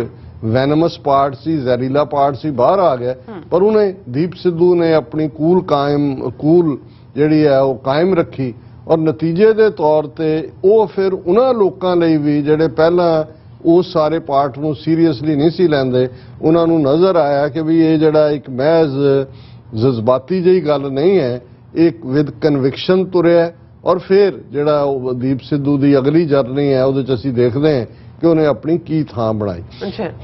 ਵੈਨਮਸ ਪਾਰਟ ਸੀ, ਜ਼ਹਿਰੀਲਾ ਪਾਰਟ ਸੀ, ਬਾਹਰ ਆ ਗਿਆ। ਪਰ ਉਹਨੇ ਦੀਪ ਸਿੱਧੂ ਨੇ ਆਪਣੀ ਕੂਲ ਜਿਹੜੀ ਹੈ ਉਹ ਕਾਇਮ ਰੱਖੀ, ਔਰ ਨਤੀਜੇ ਦੇ ਤੌਰ ਤੇ ਉਹ ਫਿਰ ਉਹਨਾਂ ਲੋਕਾਂ ਲਈ ਵੀ ਜਿਹੜੇ ਪਹਿਲਾਂ ਉਸ ਸਾਰੇ ਪਾਰਟ ਨੂੰ ਸੀਰੀਅਸਲੀ ਨਹੀਂ ਸੀ ਲੈਂਦੇ, ਉਹਨਾਂ ਨੂੰ ਨਜ਼ਰ ਆਇਆ ਕਿ ਵੀ ਇਹ ਜਿਹੜਾ ਇੱਕ ਮਹਿਜ਼ ਜਜ਼ਬਾਤੀ ਜਿਹੀ ਗੱਲ ਨਹੀਂ ਹੈ, ਇੱਕ ਵਿਦ ਕਨਵਿਕਸ਼ਨ ਤੁਰਿਆ। ਔਰ ਫਿਰ ਜਿਹੜਾ ਉਹ ਦੀਪ ਸਿੱਧੂ ਦੀ ਅਗਲੀ ਜਰਨੀ ਹੈ ਉਹਦੇ 'ਚ ਅਸੀਂ ਦੇਖਦੇ ਹਾਂ ਕਿ ਉਹਨੇ ਆਪਣੀ ਕੀ ਥਾਂ ਬਣਾਈ।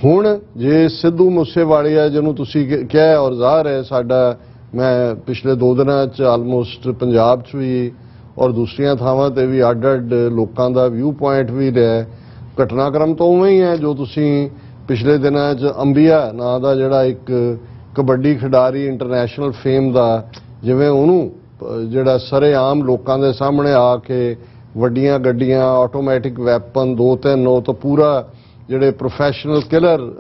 ਹੁਣ ਜੇ ਸਿੱਧੂ ਮੂਸੇਵਾਲੀਆ ਜਿਹਨੂੰ ਤੁਸੀਂ ਕਿਹਾ, ਔਰ ਜ਼ਾਹਰ ਹੈ ਸਾਡਾ, ਮੈਂ ਪਿਛਲੇ 2 ਦਿਨਾਂ 'ਚ ਆਲਮੋਸਟ ਪੰਜਾਬ 'ਚ ਵੀ ਔਰ ਦੂਸਰੀਆਂ ਥਾਵਾਂ ਤੇ ਵੀ ਅੱਡ-ਅੱਡ ਲੋਕਾਂ ਦਾ ਵਿਊ ਪੁਆਇੰਟ ਵੀ ਰਿਹਾ। ਘਟਨਾਕ੍ਰਮ ਤਾਂ ਉਵੇਂ ਹੀ ਹੈ ਜੋ ਤੁਸੀਂ ਪਿਛਲੇ ਦਿਨਾਂ 'ਚ ਅੰਬੀਆ ਨਾਂ ਦਾ ਜਿਹੜਾ ਇੱਕ ਕਬੱਡੀ ਖਿਡਾਰੀ ਇੰਟਰਨੈਸ਼ਨਲ ਫੇਮ ਦਾ, ਜਿਵੇਂ ਉਹਨੂੰ ਜਿਹੜਾ ਸਰੇਆਮ ਲੋਕਾਂ ਦੇ ਸਾਹਮਣੇ ਆ ਕੇ ਵੱਡੀਆਂ ਗੱਡੀਆਂ, ਆਟੋਮੈਟਿਕ ਵੈਪਨ 2-3 ਉਹ ਤਾਂ ਪੂਰਾ ਜਿਹੜੇ ਪ੍ਰੋਫੈਸ਼ਨਲ ਕਿਲਰ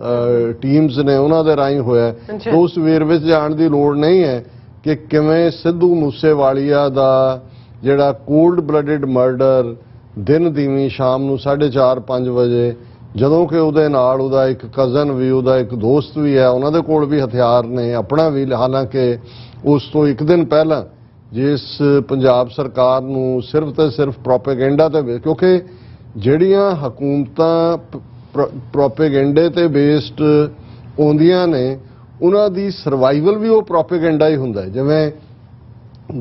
ਟੀਮਸ ਨੇ ਉਹਨਾਂ ਦੇ ਰਾਹੀਂ ਹੋਇਆ। ਉਸ ਵੇਰਵੇ 'ਚ ਜਾਣ ਦੀ ਲੋੜ ਨਹੀਂ ਹੈ ਕਿ ਕਿਵੇਂ ਸਿੱਧੂ ਮੂਸੇਵਾਲੀਆ ਦਾ ਜਿਹੜਾ ਕੋਲਡ ਬਲੱਡਡ ਮਰਡਰ ਦਿਨ ਦੀਵੀਂ ਸ਼ਾਮ ਨੂੰ 4:30-5 ਵਜੇ, ਜਦੋਂ ਕਿ ਉਹਦੇ ਨਾਲ ਉਹਦਾ ਇੱਕ ਕਜ਼ਨ ਵੀ, ਉਹਦਾ ਇੱਕ ਦੋਸਤ ਵੀ ਹੈ, ਉਹਨਾਂ ਦੇ ਕੋਲ ਵੀ ਹਥਿਆਰ ਨੇ, ਆਪਣਾ ਵੀ। ਹਾਲਾਂਕਿ ਉਸ ਤੋਂ ਇੱਕ ਦਿਨ ਪਹਿਲਾਂ ਜਿਸ ਪੰਜਾਬ ਸਰਕਾਰ ਨੂੰ ਸਿਰਫ ਤੇ ਸਿਰਫ ਪ੍ਰੋਪੇਗੈਂਡਾ ਤੇ, ਕਿਉਂਕਿ ਜਿਹੜੀਆਂ ਹਕੂਮਤਾਂ ਪ੍ਰੋਪੇਗੈਂਡੇ ਤੇ ਬੇਸਡ ਆਉਂਦੀਆਂ ਨੇ ਉਹਨਾਂ ਦੀ ਸਰਵਾਈਵਲ ਵੀ ਉਹ ਪ੍ਰੋਪੇਗੈਂਡਾ ਹੀ ਹੁੰਦਾ ਹੈ। ਜਿਵੇਂ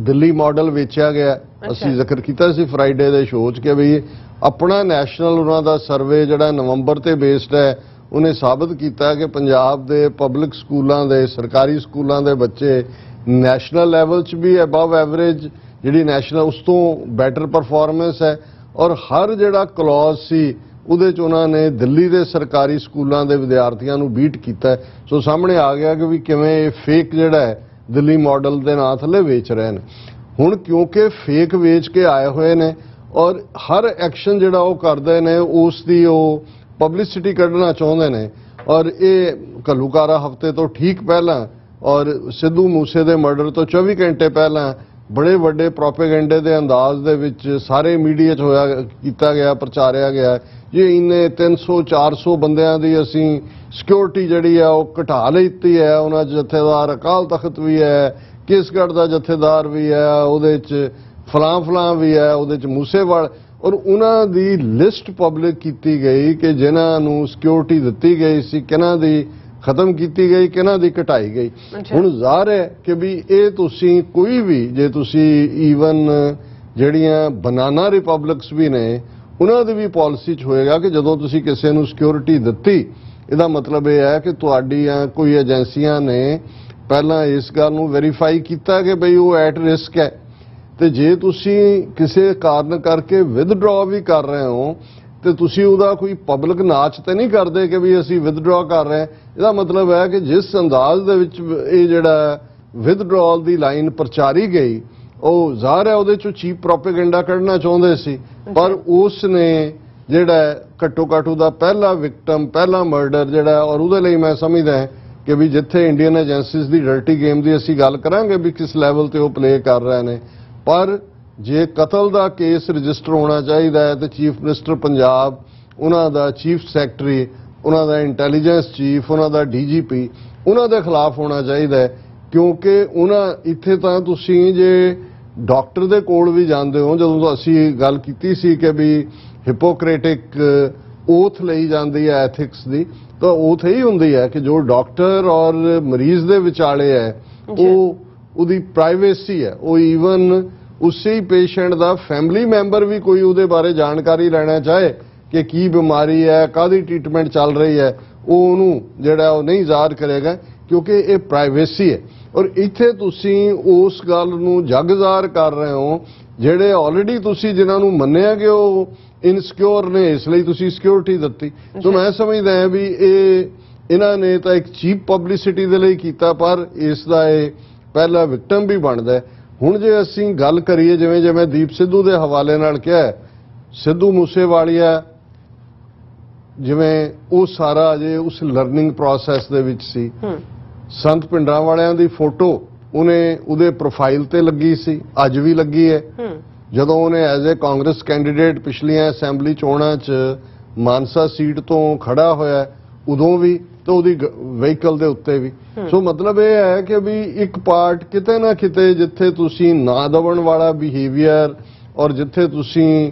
ਦਿੱਲੀ ਮਾਡਲ ਵੇਚਿਆ ਗਿਆ, ਅਸੀਂ ਜ਼ਿਕਰ ਕੀਤਾ ਸੀ ਫਰਾਈਡੇ ਦੇ ਸ਼ੋਅ 'ਚ ਕਿ ਵੀ ਆਪਣਾ ਨੈਸ਼ਨਲ ਉਹਨਾਂ ਦਾ ਸਰਵੇ ਜਿਹੜਾ ਨਵੰਬਰ ਤੇ ਬੇਸਡ ਹੈ, ਉਹਨੇ ਸਾਬਤ ਕੀਤਾ ਕਿ ਪੰਜਾਬ ਦੇ ਪਬਲਿਕ ਸਕੂਲਾਂ ਦੇ, ਸਰਕਾਰੀ ਸਕੂਲਾਂ ਦੇ ਬੱਚੇ ਨੈਸ਼ਨਲ ਲੈਵਲ 'ਚ ਵੀ ਅਬਵ ਐਵਰੇਜ, ਜਿਹੜੀ ਨੈਸ਼ਨਲ ਉਸ ਤੋਂ ਬੈਟਰ ਪਰਫਾਰਮੈਂਸ ਹੈ। ਔਰ ਹਰ ਜਿਹੜਾ ਕਲੌਜ਼ ਸੀ ਉਹਦੇ 'ਚ ਉਹਨਾਂ ਨੇ ਦਿੱਲੀ ਦੇ ਸਰਕਾਰੀ ਸਕੂਲਾਂ ਦੇ ਵਿਦਿਆਰਥੀਆਂ ਨੂੰ ਬੀਟ ਕੀਤਾ। ਸੋ ਸਾਹਮਣੇ ਆ ਗਿਆ ਕਿ ਵੀ ਕਿਵੇਂ ਇਹ ਫੇਕ ਜਿਹੜਾ ਹੈ ਦਿੱਲੀ ਮਾਡਲ ਦੇ ਨਾਂ ਥੱਲੇ ਵੇਚ ਰਹੇ ਨੇ। ਹੁਣ ਕਿਉਂਕਿ ਫੇਕ ਵੇਚ ਕੇ ਆਏ ਹੋਏ ਨੇ ਔਰ ਹਰ ਐਕਸ਼ਨ ਜਿਹੜਾ ਉਹ ਕਰਦੇ ਨੇ ਉਸ ਦੀ ਉਹ ਪਬਲਿਸਿਟੀ ਕੱਢਣਾ ਚਾਹੁੰਦੇ ਨੇ। ਔਰ ਇਹ ਘੱਲੂਘਾਰਾ ਹਫ਼ਤੇ ਤੋਂ ਠੀਕ ਪਹਿਲਾਂ ਔਰ ਸਿੱਧੂ ਮੂਸੇ ਦੇ ਮਰਡਰ ਤੋਂ 24 ਘੰਟੇ ਪਹਿਲਾਂ ਬੜੇ ਵੱਡੇ ਪ੍ਰੋਪੇਗੈਂਡੇ ਦੇ ਅੰਦਾਜ਼ ਦੇ ਵਿੱਚ ਸਾਰੇ ਮੀਡੀਆ 'ਚ ਕੀਤਾ ਗਿਆ, ਪ੍ਰਚਾਰਿਆ ਗਿਆ ਜੇ ਇੰਨੇ 300-400 ਬੰਦਿਆਂ ਦੀ ਅਸੀਂ ਸਿਕਿਉਰਿਟੀ ਜਿਹੜੀ ਆ ਉਹ ਘਟਾ ਲਈ ਹੈ। ਉਹਨਾਂ 'ਚ ਜਥੇਦਾਰ ਅਕਾਲ ਤਖਤ ਵੀ ਹੈ, ਕੇਸਗੜ੍ਹ ਦਾ ਜਥੇਦਾਰ ਵੀ ਹੈ, ਉਹਦੇ 'ਚ ਫਲਾਂ ਵੀ ਹੈ, ਉਹਦੇ 'ਚ ਮੂਸੇਵਾਲ, ਔਰ ਉਹਨਾਂ ਦੀ ਲਿਸਟ ਪਬਲਿਕ ਕੀਤੀ ਗਈ ਕਿ ਜਿਨ੍ਹਾਂ ਨੂੰ ਸਿਕਿਉਰਿਟੀ ਦਿੱਤੀ ਗਈ ਸੀ, ਕਿਹਨਾਂ ਦੀ ਖਤਮ ਕੀਤੀ ਗਈ, ਕਿਹਨਾਂ ਦੀ ਘਟਾਈ ਗਈ। ਹੁਣ ਜ਼ਾਹਰ ਹੈ ਕਿ ਵੀ ਇਹ ਤੁਸੀਂ ਕੋਈ ਵੀ, ਜੇ ਤੁਸੀਂ ਈਵਨ ਜਿਹੜੀਆਂ ਬਨਾਨਾ ਰਿਪਬਲਿਕਸ ਵੀ ਨੇ ਉਹਨਾਂ ਦੀ ਵੀ ਪਾਲਿਸੀ 'ਚ ਹੋਏਗਾ ਕਿ ਜਦੋਂ ਤੁਸੀਂ ਕਿਸੇ ਨੂੰ ਸਿਕਿਉਰਿਟੀ ਦਿੱਤੀ, ਇਹਦਾ ਮਤਲਬ ਇਹ ਹੈ ਕਿ ਤੁਹਾਡੀਆਂ ਕੋਈ ਏਜੰਸੀਆਂ ਨੇ ਪਹਿਲਾਂ ਇਸ ਗੱਲ ਨੂੰ ਵੈਰੀਫਾਈ ਕੀਤਾ ਕਿ ਬਈ ਉਹ ਐਟ ਰਿਸਕ ਹੈ, ਤੇ ਜੇ ਤੁਸੀਂ ਕਿਸੇ ਕਾਰਨ ਕਰਕੇ ਵਿਦਡਰਾ ਵੀ ਕਰ ਰਹੇ ਹੋ ਤੇ ਤੁਸੀਂ ਉਹਦਾ ਕੋਈ ਪਬਲਿਕ ਨਾਚ ਤੇ ਨਹੀਂ ਕਰਦੇ ਕਿ ਵੀ ਅਸੀਂ ਵਿਦਡਰਾ ਕਰ ਰਹੇ ਹਾਂ। ਇਹਦਾ ਮਤਲਬ ਹੈ ਕਿ ਜਿਸ ਅੰਦਾਜ਼ ਦੇ ਵਿੱਚ ਇਹ ਜਿਹੜਾ ਵਿਦਡਰਾਲ ਦੀ ਲਾਈਨ ਪ੍ਰਚਾਰੀ ਗਈ ਉਹ ਜ਼ਾਹਰ ਹੈ ਉਹਦੇ ਚੋਂ ਚੀਪ ਪ੍ਰੋਪੇਗੈਂਡਾ ਕੱਢਣਾ ਚਾਹੁੰਦੇ ਸੀ, ਪਰ ਉਸ ਨੇ ਜਿਹੜਾ ਘੱਟੋ ਘੱਟ ਉਹਦਾ ਪਹਿਲਾ ਵਿਕਟਮ, ਪਹਿਲਾ ਮਰਡਰ ਜਿਹੜਾ, ਔਰ ਉਹਦੇ ਲਈ ਮੈਂ ਸਮਝਦਾ ਕਿ ਵੀ ਜਿੱਥੇ ਇੰਡੀਅਨ ਏਜੰਸੀਜ਼ ਦੀ ਡਰਟੀ ਗੇਮ ਦੀ ਅਸੀਂ ਗੱਲ ਕਰਾਂਗੇ ਵੀ ਕਿਸ ਲੈਵਲ ਤੇ ਉਹ ਪਲੇ ਕਰ ਰਹੇ ਨੇ, ਪਰ ਜੇ ਕਤਲ ਦਾ ਕੇਸ ਰਜਿਸਟਰ ਹੋਣਾ ਚਾਹੀਦਾ ਹੈ ਤੇ ਚੀਫ ਮਿਨਿਸਟਰ ਪੰਜਾਬ, ਉਹਨਾਂ ਦਾ ਚੀਫ ਸੈਕਟਰੀ, ਉਹਨਾਂ ਦਾ ਇੰਟੈਲੀਜੈਂਸ ਚੀਫ, ਉਹਨਾਂ ਦਾ ਡੀਜੀਪੀ, ਉਹਨਾਂ ਦੇ ਖਿਲਾਫ ਹੋਣਾ ਚਾਹੀਦਾ ਹੈ। ਕਿਉਂਕਿ ਉਹਨਾਂ ਇੱਥੇ ਤਾਂ ਤੁਸੀਂ ਜੇ ਡਾਕਟਰ ਦੇ ਕੋਲ ਵੀ ਜਾਂਦੇ ਹੋ, ਜਦੋਂ ਅਸੀਂ ਗੱਲ ਕੀਤੀ ਸੀ ਕਿ ਵੀ ਹਿਪੋਕ੍ਰੇਟਿਕ ਓਥ ਲਈ ਜਾਂਦੀ ਹੈ ਐਥਿਕਸ ਦੀ, ਤਾਂ ਓਥ ਇਹੀ ਹੁੰਦੀ ਹੈ ਕਿ ਜੋ ਡਾਕਟਰ ਔਰ ਮਰੀਜ਼ ਦੇ ਵਿਚਾਲੇ ਹੈ ਉਹ ਉਹਦੀ ਪ੍ਰਾਈਵੇਸੀ ਹੈ। ਉਹ ਈਵਨ ਉਸੇ ਪੇਸ਼ੈਂਟ ਦਾ ਫੈਮਿਲੀ ਮੈਂਬਰ ਵੀ ਕੋਈ ਉਹਦੇ ਬਾਰੇ ਜਾਣਕਾਰੀ ਲੈਣਾ ਚਾਹੇ ਕਿ ਕੀ ਬਿਮਾਰੀ ਹੈ, ਕਾਹਦੀ ਟ੍ਰੀਟਮੈਂਟ ਚੱਲ ਰਹੀ ਹੈ, ਉਹ ਉਹਨੂੰ ਜਿਹੜਾ ਉਹ ਨਹੀਂ ਜ਼ਾਹਰ ਕਰੇਗਾ ਕਿਉਂਕਿ ਇਹ ਪ੍ਰਾਈਵੇਸੀ ਹੈ। ਔਰ ਇੱਥੇ ਤੁਸੀਂ ਉਸ ਗੱਲ ਨੂੰ ਜਗ ਜ਼ਾਹਰ ਕਰ ਰਹੇ ਹੋ ਜਿਹੜੇ ਆਲਰੇਡੀ ਤੁਸੀਂ ਜਿਨ੍ਹਾਂ ਨੂੰ ਮੰਨਿਆ ਕਿ ਉਹ ਇਨਸਿਕਿਉਰ ਨੇ, ਇਸ ਲਈ ਤੁਸੀਂ ਸਿਕਿਉਰਿਟੀ ਦਿੱਤੀ। ਸੋ ਮੈਂ ਸਮਝਦਾ ਹਾਂ ਵੀ ਇਹਨਾਂ ਨੇ ਤਾਂ ਇੱਕ ਚੀਪ ਪਬਲਿਸਿਟੀ ਦੇ ਲਈ ਕੀਤਾ, ਪਰ ਇਸ ਦਾ ਇਹ ਪਹਿਲਾ ਵਿਕਟਮ ਵੀ ਬਣਦਾ। ਹੁਣ ਜੇ ਅਸੀਂ ਗੱਲ ਕਰੀਏ ਜਿਵੇਂ ਜਿਵੇਂ ਦੀਪ ਸਿੱਧੂ ਦੇ ਹਵਾਲੇ ਨਾਲ ਕਿਹਾ, ਸਿੱਧੂ ਮੂਸੇਵਾਲੀਆ ਜਿਵੇਂ ਉਹ ਸਾਰਾ ਅਜੇ ਉਸ ਲਰਨਿੰਗ ਪ੍ਰੋਸੈਸ ਦੇ ਵਿੱਚ ਸੀ। ਸੰਤ ਪਿੰਡਰਾਂ ਵਾਲਿਆਂ ਦੀ ਫੋਟੋ ਉਹਦੇ ਪ੍ਰੋਫਾਈਲ ਤੇ ਲੱਗੀ ਸੀ, ਅੱਜ ਵੀ ਲੱਗੀ ਹੈ। ਜਦੋਂ ਉਹਨੇ ਐਜ਼ ਏ ਕਾਂਗਰਸ ਕੈਂਡੀਡੇਟ ਪਿਛਲੀਆਂ ਅਸੈਂਬਲੀ ਚੋਣਾਂ 'ਚ ਮਾਨਸਾ ਸੀਟ ਤੋਂ ਖੜਾ ਹੋਇਆ, ਉਦੋਂ ਵੀ ਤੇ ਉਹਦੀ ਵਹੀਕਲ ਦੇ ਉੱਤੇ ਵੀ। ਸੋ ਮਤਲਬ ਇਹ ਹੈ ਕਿ ਵੀ ਇੱਕ ਪਾਰਟ ਕਿਤੇ ਨਾ ਕਿਤੇ ਜਿੱਥੇ ਤੁਸੀਂ ਨਾ ਦਬਣ ਵਾਲਾ ਬਿਹੇਵੀਅਰ ਔਰ ਜਿੱਥੇ ਤੁਸੀਂ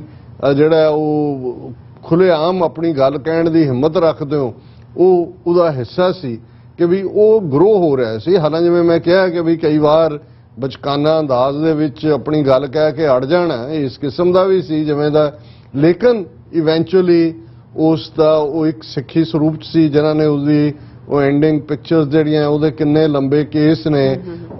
ਜਿਹੜਾ ਉਹ ਖੁੱਲ੍ਹੇਆਮ ਆਪਣੀ ਗੱਲ ਕਹਿਣ ਦੀ ਹਿੰਮਤ ਰੱਖਦੇ ਹੋ, ਉਹਦਾ ਹਿੱਸਾ ਸੀ ਕਿ ਵੀ ਉਹ ਗਰੋ ਹੋ ਰਿਹਾ ਸੀ। ਹਾਲਾਂ ਜਿਵੇਂ ਮੈਂ ਕਿਹਾ ਕਿ ਵੀ ਕਈ ਵਾਰ ਬਚਕਾਨਾ ਅੰਦਾਜ਼ ਦੇ ਵਿੱਚ ਆਪਣੀ ਗੱਲ ਕਹਿ ਕੇ ਅੜ ਜਾਣਾ, ਇਸ ਕਿਸਮ ਦਾ ਵੀ ਸੀ ਜਿਵੇਂ ਦਾ, ਲੇਕਿਨ ਇਵੈਂਚੁਅਲੀ ਉਸ ਦਾ ਉਹ ਇੱਕ ਸਿੱਖੀ ਸਰੂਪ ਸੀ ਜਿਨ੍ਹਾਂ ਨੇ ਉਸਦੀ ਉਹ ਐਂਡਿੰਗ ਪਿਕਚਰਸ ਜਿਹੜੀਆਂ ਉਹਦੇ ਕਿੰਨੇ ਲੰਬੇ ਕੇਸ ਨੇ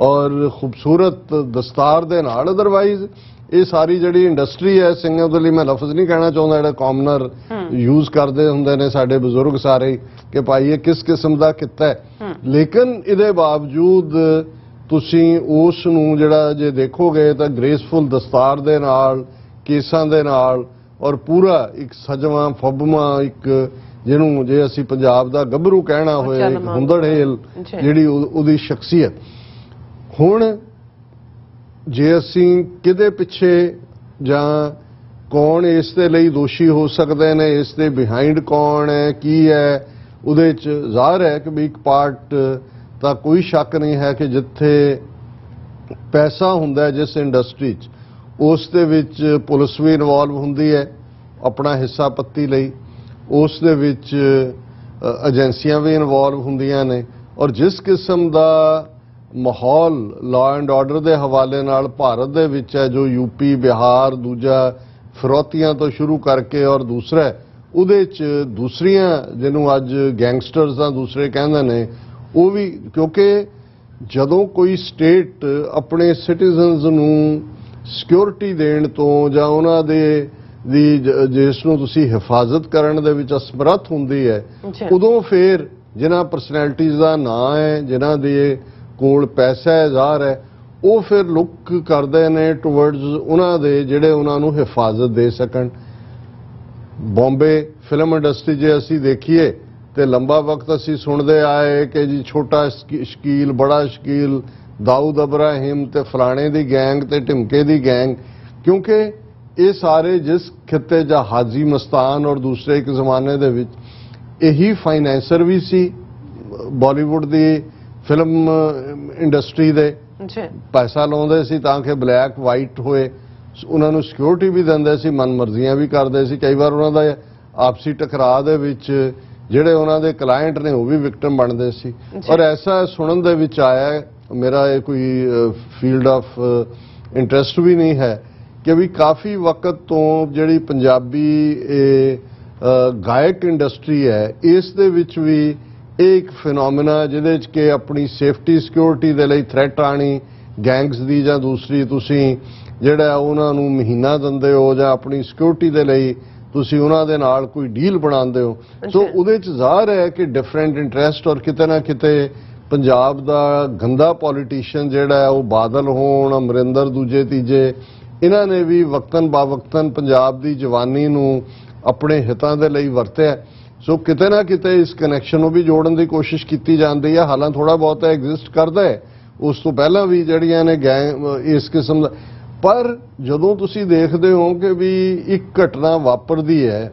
ਔਰ ਖੂਬਸੂਰਤ ਦਸਤਾਰ ਦੇ ਨਾਲ। ਅਦਰਵਾਈਜ਼ ਇਹ ਸਾਰੀ ਜਿਹੜੀ ਇੰਡਸਟਰੀ ਹੈ, ਸਿੰਘਾਂ ਦੇ ਲਈ ਮੈਂ ਲਫ਼ਜ਼ ਨਹੀਂ ਕਹਿਣਾ ਚਾਹੁੰਦਾ, ਜਿਹੜਾ ਕਾਮਨਰ ਯੂਜ਼ ਕਰਦੇ ਹੁੰਦੇ ਨੇ ਸਾਡੇ ਬਜ਼ੁਰਗ ਸਾਰੇ ਕਿ ਭਾਈ ਇਹ ਕਿਸ ਕਿਸਮ ਦਾ ਕਿੱਤਾ ਹੈ, ਲੇਕਿਨ ਇਹਦੇ ਬਾਵਜੂਦ ਤੁਸੀਂ ਉਸ ਨੂੰ ਜਿਹੜਾ ਜੇ ਦੇਖੋਗੇ ਤਾਂ ਗ੍ਰੇਸਫੁਲ ਦਸਤਾਰ ਦੇ ਨਾਲ, ਕੇਸਾਂ ਦੇ ਨਾਲ ਔਰ ਪੂਰਾ ਇੱਕ ਸਜਵਾਂ ਫੱਬਵਾਂ, ਇੱਕ ਜਿਹਨੂੰ ਜੇ ਅਸੀਂ ਪੰਜਾਬ ਦਾ ਗੱਭਰੂ ਕਹਿਣਾ ਹੋਏ, ਇੱਕ ਹੁੰਦੜਹੇਲ ਜਿਹੜੀ ਉਹਦੀ ਸ਼ਖਸੀਅਤ। ਹੁਣ ਜੇ ਅਸੀਂ ਕਿਹਦੇ ਪਿੱਛੇ ਜਾਂ ਕੌਣ ਇਸ ਦੇ ਲਈ ਦੋਸ਼ੀ ਹੋ ਸਕਦੇ ਨੇ, ਇਸ ਦੇ ਬਿਹਾਈਂਡ ਕੌਣ ਹੈ, ਕੀ ਹੈ, ਉਹਦੇ 'ਚ ਜ਼ਾਹਰ ਹੈ ਕਿ ਵੀ ਇੱਕ ਪਾਰਟ ਤਾਂ ਕੋਈ ਸ਼ੱਕ ਨਹੀਂ ਹੈ ਕਿ ਜਿੱਥੇ ਪੈਸਾ ਹੁੰਦਾ ਜਿਸ ਇੰਡਸਟਰੀ 'ਚ, ਉਸ ਦੇ ਵਿੱਚ ਪੁਲਿਸ ਵੀ ਇਨਵੋਲਵ ਹੁੰਦੀ ਹੈ ਆਪਣਾ ਹਿੱਸਾ ਪੱਤੀ ਲਈ, ਉਸ ਦੇ ਵਿੱਚ ਏਜੰਸੀਆਂ ਵੀ ਇਨਵੋਲਵ ਹੁੰਦੀਆਂ ਨੇ। ਔਰ ਜਿਸ ਕਿਸਮ ਦਾ ਮਾਹੌਲ ਲਾਅ ਐਂਡ ਆਰਡਰ ਦੇ ਹਵਾਲੇ ਨਾਲ ਭਾਰਤ ਦੇ ਵਿੱਚ ਹੈ, ਜੋ ਯੂਪੀ, ਬਿਹਾਰ, ਦੂਜਾ ਫਿਰੌਤੀਆਂ ਤੋਂ ਸ਼ੁਰੂ ਕਰਕੇ ਔਰ ਦੂਸਰਾ ਉਹਦੇ 'ਚ ਦੂਸਰੀਆਂ ਜਿਹਨੂੰ ਅੱਜ ਗੈਂਗਸਟਰਸ ਦਾ ਦੂਸਰੇ ਕਹਿੰਦੇ ਨੇ, ਉਹ ਵੀ, ਕਿਉਂਕਿ ਜਦੋਂ ਕੋਈ ਸਟੇਟ ਆਪਣੇ ਸਿਟੀਜ਼ਨਸ ਨੂੰ ਸਿਕਿਉਰਿਟੀ ਦੇਣ ਤੋਂ ਜਾਂ ਉਹਨਾਂ ਦੀ ਜਿਸ ਨੂੰ ਤੁਸੀਂ ਹਿਫਾਜ਼ਤ ਕਰਨ ਦੇ ਵਿੱਚ ਅਸਮਰੱਥ ਹੁੰਦੀ ਹੈ, ਉਦੋਂ ਫਿਰ ਜਿਨ੍ਹਾਂ ਪਰਸਨੈਲਿਟੀਜ਼ ਦਾ ਨਾਂ ਹੈ, ਜਿਨ੍ਹਾਂ ਦੇ ਕੋਲ ਪੈਸਾ ਹੈ, ਜ਼ਾਹਰ ਹੈ, ਉਹ ਫਿਰ ਲੁੱਕ ਕਰਦੇ ਨੇ ਟੁਵਰਡਸ ਉਹਨਾਂ ਦੇ ਜਿਹੜੇ ਉਹਨਾਂ ਨੂੰ ਹਿਫਾਜ਼ਤ ਦੇ ਸਕਣ। ਬੰਬੇ ਫਿਲਮ ਇੰਡਸਟਰੀ ਜੇ ਅਸੀਂ ਦੇਖੀਏ ਤੇ ਲੰਬਾ ਵਕਤ ਅਸੀਂ ਸੁਣਦੇ ਆਏ ਕਿ ਜੀ ਛੋਟਾ ਸ਼ਕੀਲ, ਬੜਾ ਸ਼ਕੀਲ, ਦਾਊਦ ਅਬਰਾਹਿਮ ਤੇ ਫਲਾਣੇ ਦੀ ਗੈਂਗ ਤੇ ਢਿਮਕੇ ਦੀ ਗੈਂਗ, ਕਿਉਂਕਿ ਇਹ ਸਾਰੇ ਜਿਸ ਖਿੱਤੇ ਜਾਂ ਹਾਜੀ ਮਸਤਾਨ ਔਰ ਦੂਸਰੇ ਇੱਕ ਜ਼ਮਾਨੇ ਦੇ ਵਿੱਚ ਇਹੀ ਫਾਈਨੈਂਸਰ ਵੀ ਸੀ ਬਾਲੀਵੁੱਡ ਦੀ ਫਿਲਮ ਇੰਡਸਟਰੀ ਦੇ, ਪੈਸਾ ਲਾਉਂਦੇ ਸੀ ਤਾਂ ਕਿ ਬਲੈਕ ਵਾਈਟ ਹੋਏ, ਉਹਨਾਂ ਨੂੰ ਸਿਕਿਉਰਿਟੀ ਵੀ ਦਿੰਦੇ ਸੀ, ਮਨਮਰਜ਼ੀਆਂ ਵੀ ਕਰਦੇ ਸੀ। ਕਈ ਵਾਰ ਉਹਨਾਂ ਦਾ ਆਪਸੀ ਟਕਰਾਅ ਦੇ ਵਿੱਚ ਜਿਹੜੇ ਉਹਨਾਂ ਦੇ ਕਲਾਇੰਟ ਨੇ ਉਹ ਵੀ ਵਿਕਟਮ ਬਣਦੇ ਸੀ। ਔਰ ਐਸਾ ਸੁਣਨ ਦੇ ਵਿੱਚ ਆਇਆ, ਮੇਰਾ ਇਹ ਕੋਈ ਫੀਲਡ ਆਫ ਇੰਟਰਸਟ ਵੀ ਨਹੀਂ ਹੈ, ਕਿ ਵੀ ਕਾਫੀ ਵਕਤ ਤੋਂ ਜਿਹੜੀ ਪੰਜਾਬੀ ਗਾਇਕ ਇੰਡਸਟਰੀ ਹੈ, ਇਸ ਦੇ ਵਿੱਚ ਵੀ ਇਹ ਇੱਕ ਫਿਨੋਮੀਨਾ ਜਿਹਦੇ 'ਚ ਕਿ ਆਪਣੀ ਸੇਫਟੀ ਸਿਕਿਉਰਿਟੀ ਦੇ ਲਈ ਥ੍ਰੈਟ ਆਣੀ ਗੈਂਗਸ ਦੀ ਜਾਂ ਦੂਸਰੀ, ਤੁਸੀਂ ਜਿਹੜਾ ਉਹਨਾਂ ਨੂੰ ਮਹੀਨਾ ਦਿੰਦੇ ਹੋ ਜਾਂ ਆਪਣੀ ਸਿਕਿਉਰਿਟੀ ਦੇ ਲਈ ਤੁਸੀਂ ਉਹਨਾਂ ਦੇ ਨਾਲ ਕੋਈ ਡੀਲ ਬਣਾਉਂਦੇ ਹੋ। ਸੋ ਉਹਦੇ 'ਚ ਜ਼ਾਹਰ ਹੈ ਕਿ ਡਿਫਰੈਂਟ ਇੰਟਰਸਟ ਔਰ ਕਿਤੇ ਨਾ ਕਿਤੇ ਪੰਜਾਬ ਦਾ ਗੰਦਾ ਪੋਲੀਟੀਸ਼ੀਅਨ ਜਿਹੜਾ ਹੈ ਉਹ ਬਾਦਲ ਹੋਣ, ਅਮਰਿੰਦਰ ਦੂਜੇ ਤੀਜੇ, ਇਹਨਾਂ ਨੇ ਵੀ ਵਕਤਨ ਬਾਵਕਤਨ ਪੰਜਾਬ ਦੀ ਜਵਾਨੀ ਨੂੰ ਆਪਣੇ ਹਿੱਤਾਂ ਦੇ ਲਈ ਵਰਤਿਆ। ਸੋ ਕਿਤੇ ਨਾ ਕਿਤੇ ਇਸ ਕਨੈਕਸ਼ਨ ਨੂੰ ਵੀ ਜੋੜਨ ਦੀ ਕੋਸ਼ਿਸ਼ ਕੀਤੀ ਜਾਂਦੀ ਹੈ। ਹਾਲਾਂ ਥੋੜਾ ਬਹੁਤ ਐਗਜ਼ਿਸਟ ਕਰਦਾ ਹੈ, ਉਸ ਤੋਂ ਪਹਿਲਾਂ ਵੀ ਜਿਹੜੀਆਂ ਨੇ ਇਸ ਕਿਸਮ ਦਾ। ਪਰ ਜਦੋਂ ਤੁਸੀਂ ਦੇਖਦੇ ਹੋ ਕਿ ਵੀ ਇੱਕ ਘਟਨਾ ਵਾਪਰਦੀ ਹੈ,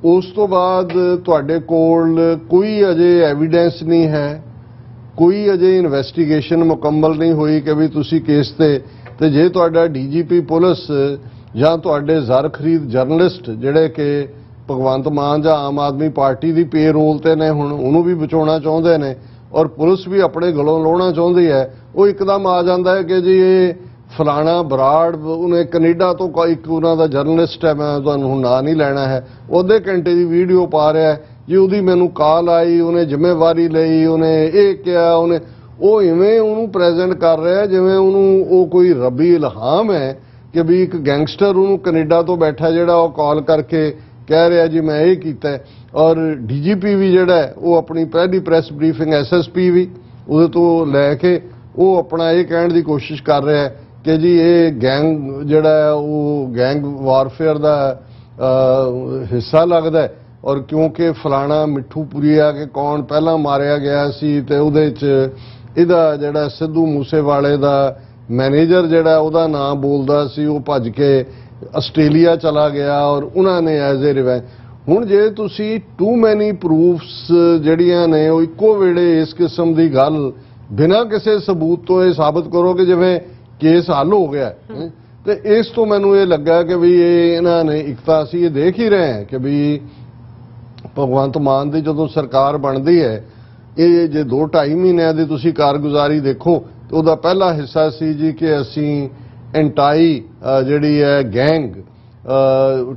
ਉਸ ਤੋਂ ਬਾਅਦ ਤੁਹਾਡੇ ਕੋਲ ਕੋਈ ਅਜੇ ਐਵੀਡੈਂਸ ਨਹੀਂ ਹੈ, ਕੋਈ ਅਜੇ ਇਨਵੈਸਟੀਗੇਸ਼ਨ ਮੁਕੰਮਲ ਨਹੀਂ ਹੋਈ ਕਿ ਵੀ ਤੁਸੀਂ ਕੇਸ ਤੇ ਜੇ ਤੁਹਾਡਾ ਡੀਜੀਪੀ ਪੁਲਿਸ ਜਾਂ ਤੁਹਾਡੇ ਜ਼ਰ ਖਰੀਦ ਜਰਨਲਿਸਟ ਜਿਹੜੇ ਕਿ ਭਗਵੰਤ ਮਾਨ ਜਾਂ ਆਮ ਆਦਮੀ ਪਾਰਟੀ ਦੀ ਪੇਰੋਲ ਤੇ ਨੇ, ਹੁਣ ਉਹਨੂੰ ਵੀ ਬਚਾਉਣਾ ਚਾਹੁੰਦੇ ਨੇ ਔਰ ਪੁਲਿਸ ਵੀ ਆਪਣੇ ਗਲੋਂ ਲਾਉਣਾ ਚਾਹੁੰਦੀ ਹੈ, ਉਹ ਇੱਕਦਮ ਆ ਜਾਂਦਾ ਹੈ ਕਿ ਜੀ ਇਹ ਫਲਾਣਾ ਬਰਾੜ, ਉਹਨੇ ਕੈਨੇਡਾ ਤੋਂ ਇੱਕ ਉਹਨਾਂ ਦਾ ਜਰਨਲਿਸਟ ਹੈ, ਮੈਂ ਤੁਹਾਨੂੰ ਹੁਣ ਨਾਂ ਨਹੀਂ ਲੈਣਾ ਹੈ, ਉਹਦੇ ਘੰਟੇ ਦੀ ਵੀਡੀਓ ਪਾ ਰਿਹਾ ਜੀ, ਉਹਦੀ ਮੈਨੂੰ ਕਾਲ ਆਈ, ਉਹਨੇ ਜ਼ਿੰਮੇਵਾਰੀ ਲਈ, ਉਹਨੇ ਇਹ ਕਿਹਾ, ਉਹਨੇ ਉਹ ਇਵੇਂ ਉਹਨੂੰ ਪ੍ਰੈਜ਼ੈਂਟ ਕਰ ਰਿਹਾ ਜਿਵੇਂ ਉਹਨੂੰ ਉਹ ਕੋਈ ਰੱਬੀ ਇਲਹਾਮ ਹੈ ਕਿ ਵੀ ਇੱਕ ਗੈਂਗਸਟਰ ਉਹਨੂੰ ਕੈਨੇਡਾ ਤੋਂ ਬੈਠਾ ਜਿਹੜਾ ਉਹ ਕਾਲ ਕਰਕੇ ਕਹਿ ਰਿਹਾ ਜੀ ਮੈਂ ਇਹ ਕੀਤਾ। ਔਰ ਡੀਜੀਪੀ ਵੀ ਜਿਹੜਾ ਉਹ ਆਪਣੀ ਪਹਿਲੀ ਪ੍ਰੈਸ ਬਰੀਫਿੰਗ ਐਸਐਸਪੀ ਵੀ ਉਹਦੇ ਤੋਂ ਲੈ ਕੇ ਉਹ ਆਪਣਾ ਇਹ ਕਹਿਣ ਦੀ ਕੋਸ਼ਿਸ਼ ਕਰ ਰਿਹਾ ਹੈ ਕਿ ਜੀ ਇਹ ਗੈਂਗ ਜਿਹੜਾ ਉਹ ਗੈਂਗ ਵਾਰਫੇਅਰ ਦਾ ਹਿੱਸਾ ਲੱਗਦਾ ਹੈ ਔਰ ਕਿਉਂਕਿ ਫਲਾਣਾ ਮਿੱਠੂ ਪੁਰੀਆ ਕਿ ਕੌਣ ਪਹਿਲਾਂ ਮਾਰਿਆ ਗਿਆ ਸੀ ਤੇ ਉਹਦੇ 'ਚ ਇਹਦਾ ਜਿਹੜਾ ਸਿੱਧੂ ਮੂਸੇਵਾਲੇ ਦਾ ਮੈਨੇਜਰ ਜਿਹੜਾ ਉਹਦਾ ਨਾਮ ਬੋਲਦਾ ਸੀ, ਉਹ ਭੱਜ ਕੇ ਆਸਟ੍ਰੇਲੀਆ ਚਲਾ ਗਿਆ ਔਰ ਉਹਨਾਂ ਨੇ ਐਜ਼ ਏ ਰਿਵੈਂਜ। ਹੁਣ ਜੇ ਤੁਸੀਂ ਟੂ ਮੈਨੀ ਪ੍ਰੂਫਸ ਜਿਹੜੀਆਂ ਨੇ ਉਹ ਇੱਕੋ ਵੇਲੇ ਇਸ ਕਿਸਮ ਦੀ ਗੱਲ ਬਿਨਾਂ ਕਿਸੇ ਸਬੂਤ ਤੋਂ ਇਹ ਸਾਬਤ ਕਰੋ ਕਿ ਜਿਵੇਂ ਕੇਸ ਹੱਲ ਹੋ ਗਿਆ, ਤੇ ਇਸ ਤੋਂ ਮੈਨੂੰ ਇਹ ਲੱਗਾ ਕਿ ਵੀ ਇਹ ਇਹਨਾਂ ਨੇ ਇੱਕ ਤਾਂ ਅਸੀਂ ਇਹ ਦੇਖ ਹੀ ਰਹੇ ਹਾਂ ਕਿ ਵੀ ਭਗਵੰਤ ਮਾਨ ਦੀ ਜਦੋਂ ਸਰਕਾਰ ਬਣਦੀ ਹੈ, ਇਹ ਜੇ 2-2.5 ਮਹੀਨਿਆਂ ਦੀ ਤੁਸੀਂ ਕਾਰਗੁਜ਼ਾਰੀ ਦੇਖੋ ਤੇ ਉਹਦਾ ਪਹਿਲਾ ਹਿੱਸਾ ਸੀ ਜੀ ਕਿ ਅਸੀਂ ਐਂਟਾਈ ਜਿਹੜੀ ਹੈ ਗੈਂਗ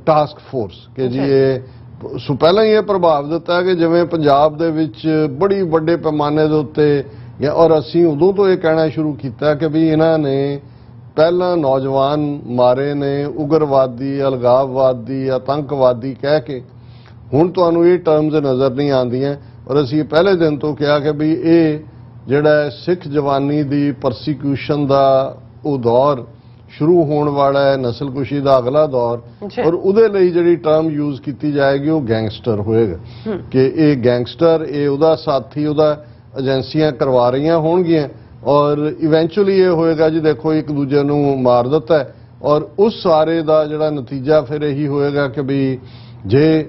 ਟਾਸਕ ਫੋਰਸ ਕਿ ਜੀ ਇਹ ਸੋ ਪਹਿਲਾਂ ਹੀ ਇਹ ਪ੍ਰਭਾਵ ਦਿੱਤਾ ਕਿ ਜਿਵੇਂ ਪੰਜਾਬ ਦੇ ਵਿੱਚ ਬੜੀ ਵੱਡੇ ਪੈਮਾਨੇ ਦੇ ਉੱਤੇ, ਔਰ ਅਸੀਂ ਉਦੋਂ ਤੋਂ ਇਹ ਕਹਿਣਾ ਸ਼ੁਰੂ ਕੀਤਾ ਕਿ ਵੀ ਇਹਨਾਂ ਨੇ ਪਹਿਲਾਂ ਨੌਜਵਾਨ ਮਾਰੇ ਨੇ ਉਗਰਵਾਦੀ, ਅਲਗਾਵਵਾਦੀ, ਆਤੰਕਵਾਦੀ ਕਹਿ ਕੇ। ਹੁਣ ਤੁਹਾਨੂੰ ਇਹ ਟਰਮਜ਼ ਨਜ਼ਰ ਨਹੀਂ ਆਉਂਦੀਆਂ ਔਰ ਅਸੀਂ ਪਹਿਲੇ ਦਿਨ ਤੋਂ ਕਿਹਾ ਕਿ ਵੀ ਇਹ ਜਿਹੜਾ ਸਿੱਖ ਜਵਾਨੀ ਦੀ ਪਰਸੀਕਿਊਸ਼ਨ ਦਾ ਉਹ ਦੌਰ ਸ਼ੁਰੂ ਹੋਣ ਵਾਲਾ ਹੈ, ਨਸਲਕੁਸ਼ੀ ਦਾ ਅਗਲਾ ਦੌਰ, ਔਰ ਉਹਦੇ ਲਈ ਜਿਹੜੀ ਟਰਮ ਯੂਜ਼ ਕੀਤੀ ਜਾਏਗੀ ਉਹ ਗੈਂਗਸਟਰ ਹੋਏਗਾ ਕਿ ਇਹ ਗੈਂਗਸਟਰ, ਇਹ ਉਹਦਾ ਸਾਥੀ, ਉਹਦਾ ਏਜੰਸੀਆਂ ਕਰਵਾ ਰਹੀਆਂ ਹੋਣਗੀਆਂ ਔਰ ਇਵੈਂਚੁਅਲੀ ਇਹ ਹੋਏਗਾ ਜੀ ਦੇਖੋ ਇੱਕ ਦੂਜੇ ਨੂੰ ਮਾਰ ਦਿੱਤਾ ਹੈ ਔਰ ਉਸ ਸਾਰੇ ਦਾ ਜਿਹੜਾ ਨਤੀਜਾ ਫਿਰ ਇਹੀ ਹੋਏਗਾ ਕਿ ਵੀ ਜੇ